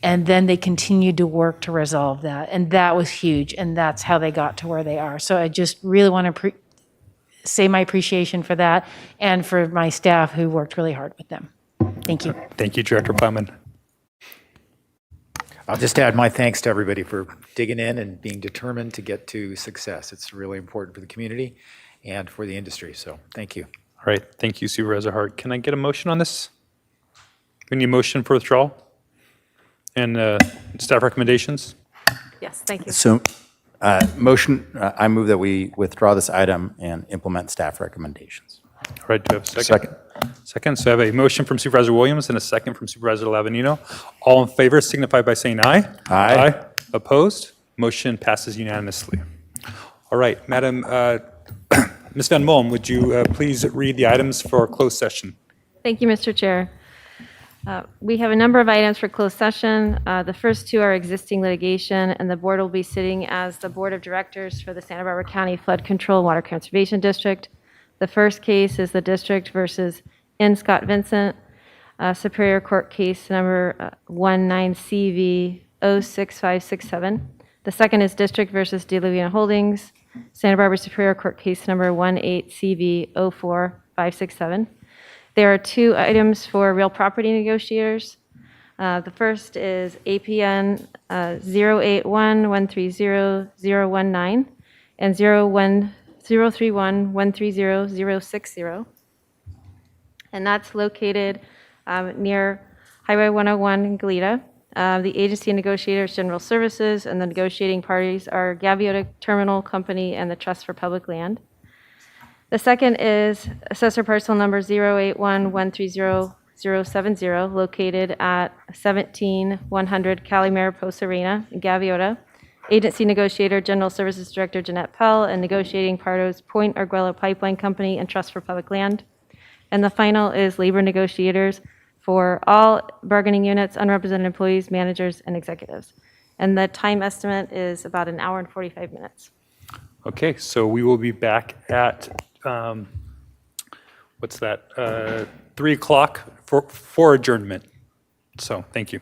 N: and then they continued to work to resolve that. And that was huge, and that's how they got to where they are. So I just really want to say my appreciation for that and for my staff who worked really hard with them. Thank you.
A: Thank you, Director Plowman.
O: I'll just add my thanks to everybody for digging in and being determined to get to success. It's really important for the community and for the industry, so thank you.
A: All right, thank you, Supervisor Hart. Can I get a motion on this? We need a motion for withdrawal and staff recommendations?
W: Yes, thank you.
R: So, I move that we withdraw this item and implement staff recommendations.
A: All right, do I have a second? Second, so I have a motion from Supervisor Williams and a second from Supervisor Lavanino. All in favor signify by saying aye.
R: Aye.
A: Opposed? Motion passes unanimously. All right, Madam, Ms. Van Molen, would you please read the items for closed session?
W: Thank you, Mr. Chair. We have a number of items for closed session. The first two are existing litigation, and the board will be sitting as the Board of Directors for the Santa Barbara County Flood Control Water Conservation District. The first case is the district versus N. Scott Vincent, Superior Court case number 19CV06567. The second is district versus DeLuina Holdings, Santa Barbara Superior Court case number 18CV04567. There are two items for real property negotiators. The first is APN 081130019 and 031130060. And that's located near Highway 101 in Goleta. The agency negotiators, General Services, and the negotiating parties are Gaviota Terminal Company and the Trust for Public Land. The second is assessor parcel number 081130070, located at 17100 Calimere Post Arena in Gaviota. Agency negotiator, General Services Director Jeanette Pell, and negotiating parties Point Arguello Pipeline Company and Trust for Public Land. And the final is labor negotiators for all bargaining units, unrepresented employees, managers, and executives. And the time estimate is about an hour and 45 minutes.
A: Okay, so we will be back at, what's that, 3 o'clock for adjournment. So, thank you.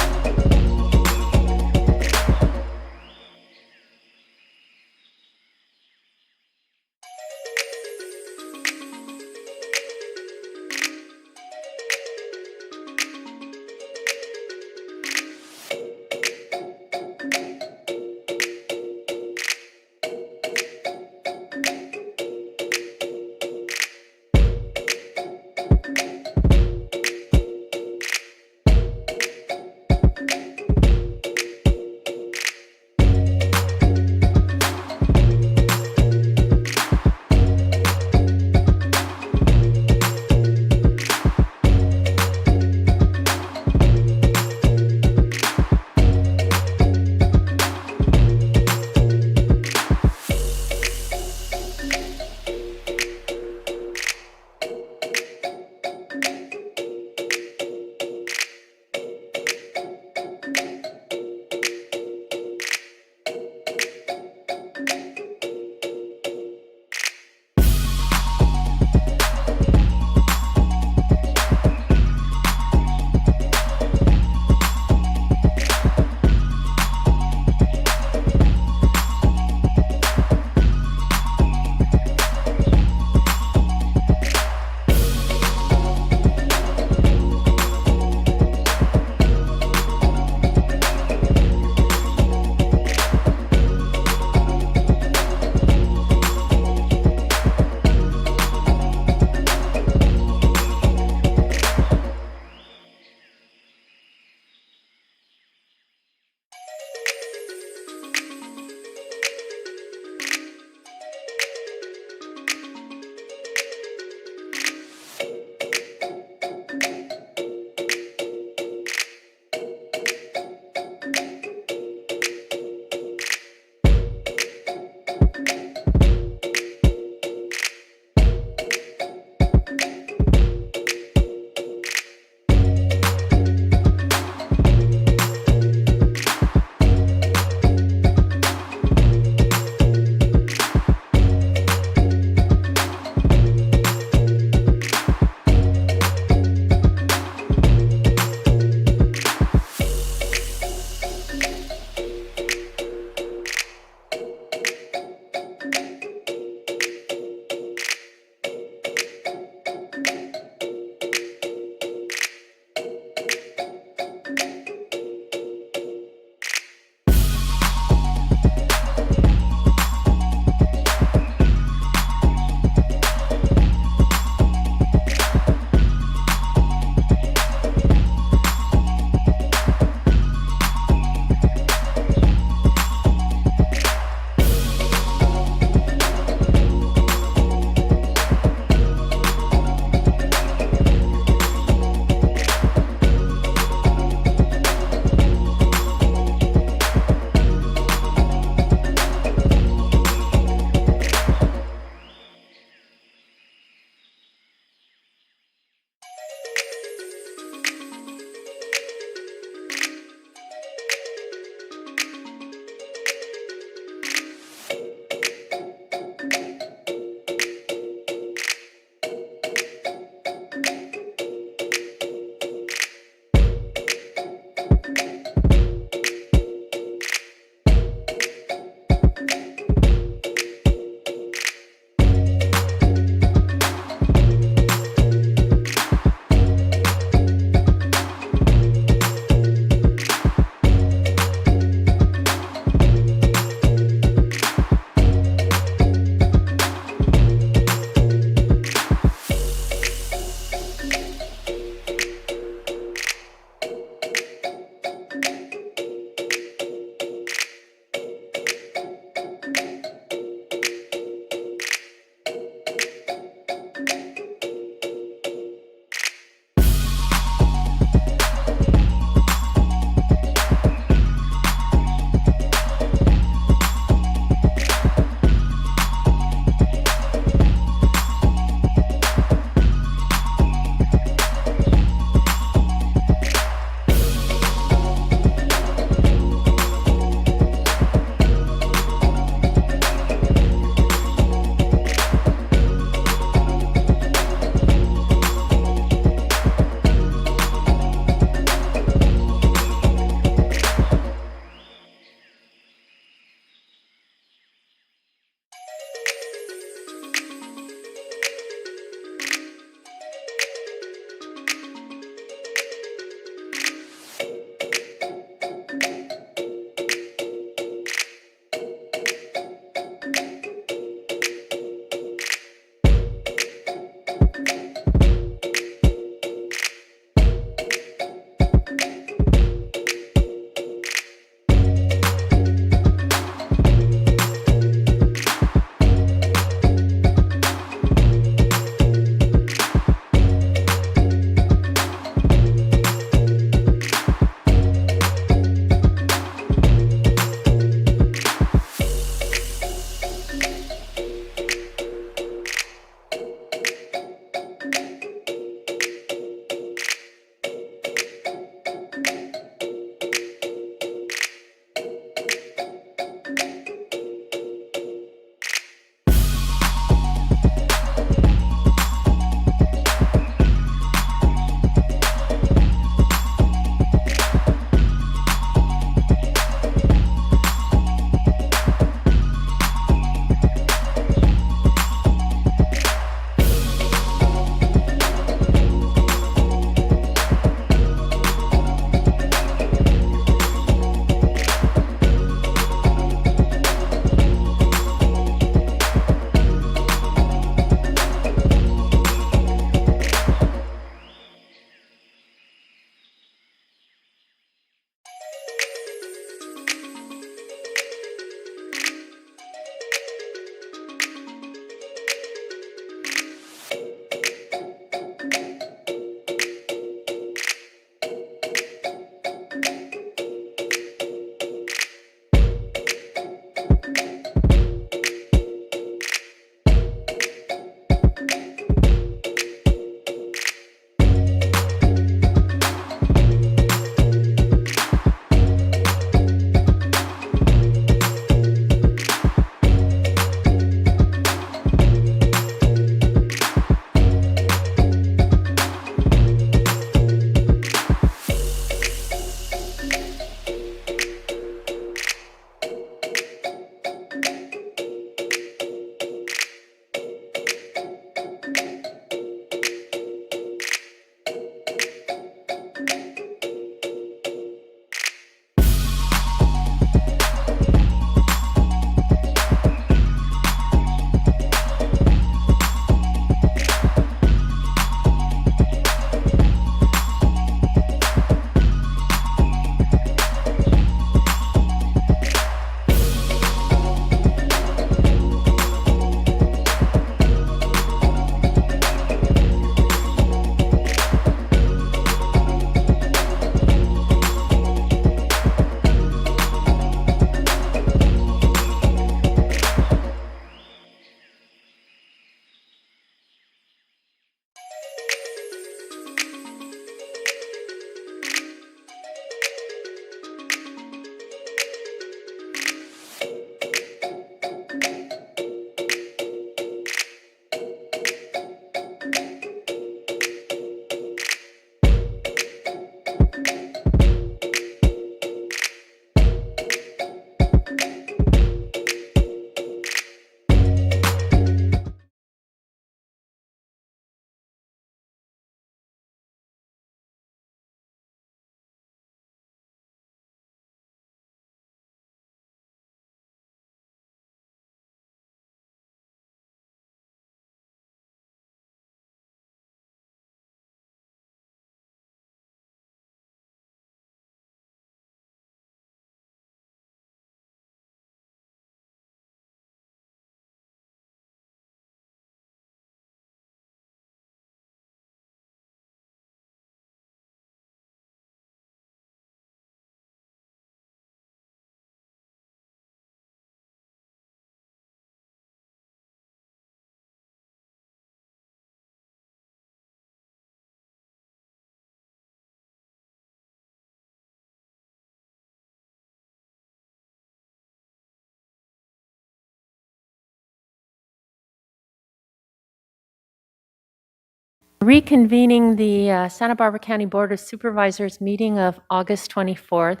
L: Reconvening the Santa Barbara County Board of Supervisors meeting of August 24th.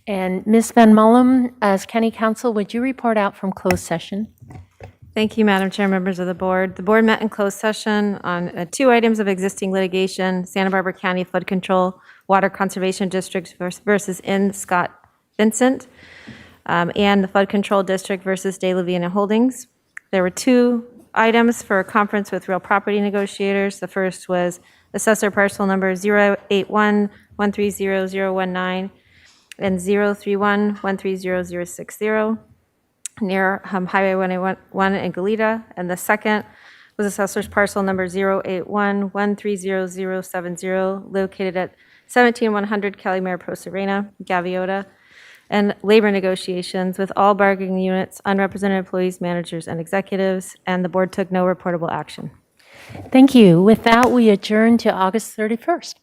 L: And Ms. Van Mullum, as County Counsel, would you report out from closed session?
W: Thank you, Madam Chair, members of the board. The board met in closed session on 2 items of existing litigation, Santa Barbara County Flood Control Water Conservation District versus in Scott Vincent, and the Flood Control District versus De La Viena Holdings. There were 2 items for a conference with real property negotiators. The first was assessor parcel number 081-130-019 and 031-130-060 near Highway 181 in Goleta. And the second was assessor's parcel number 081-130-070 located at 17100 Calimere Pro Serena, Gaviota, and labor negotiations with all bargaining units, unrepresented employees, managers, and executives, and the board took no reportable action.
L: Thank you. With that, we adjourn to August 31st.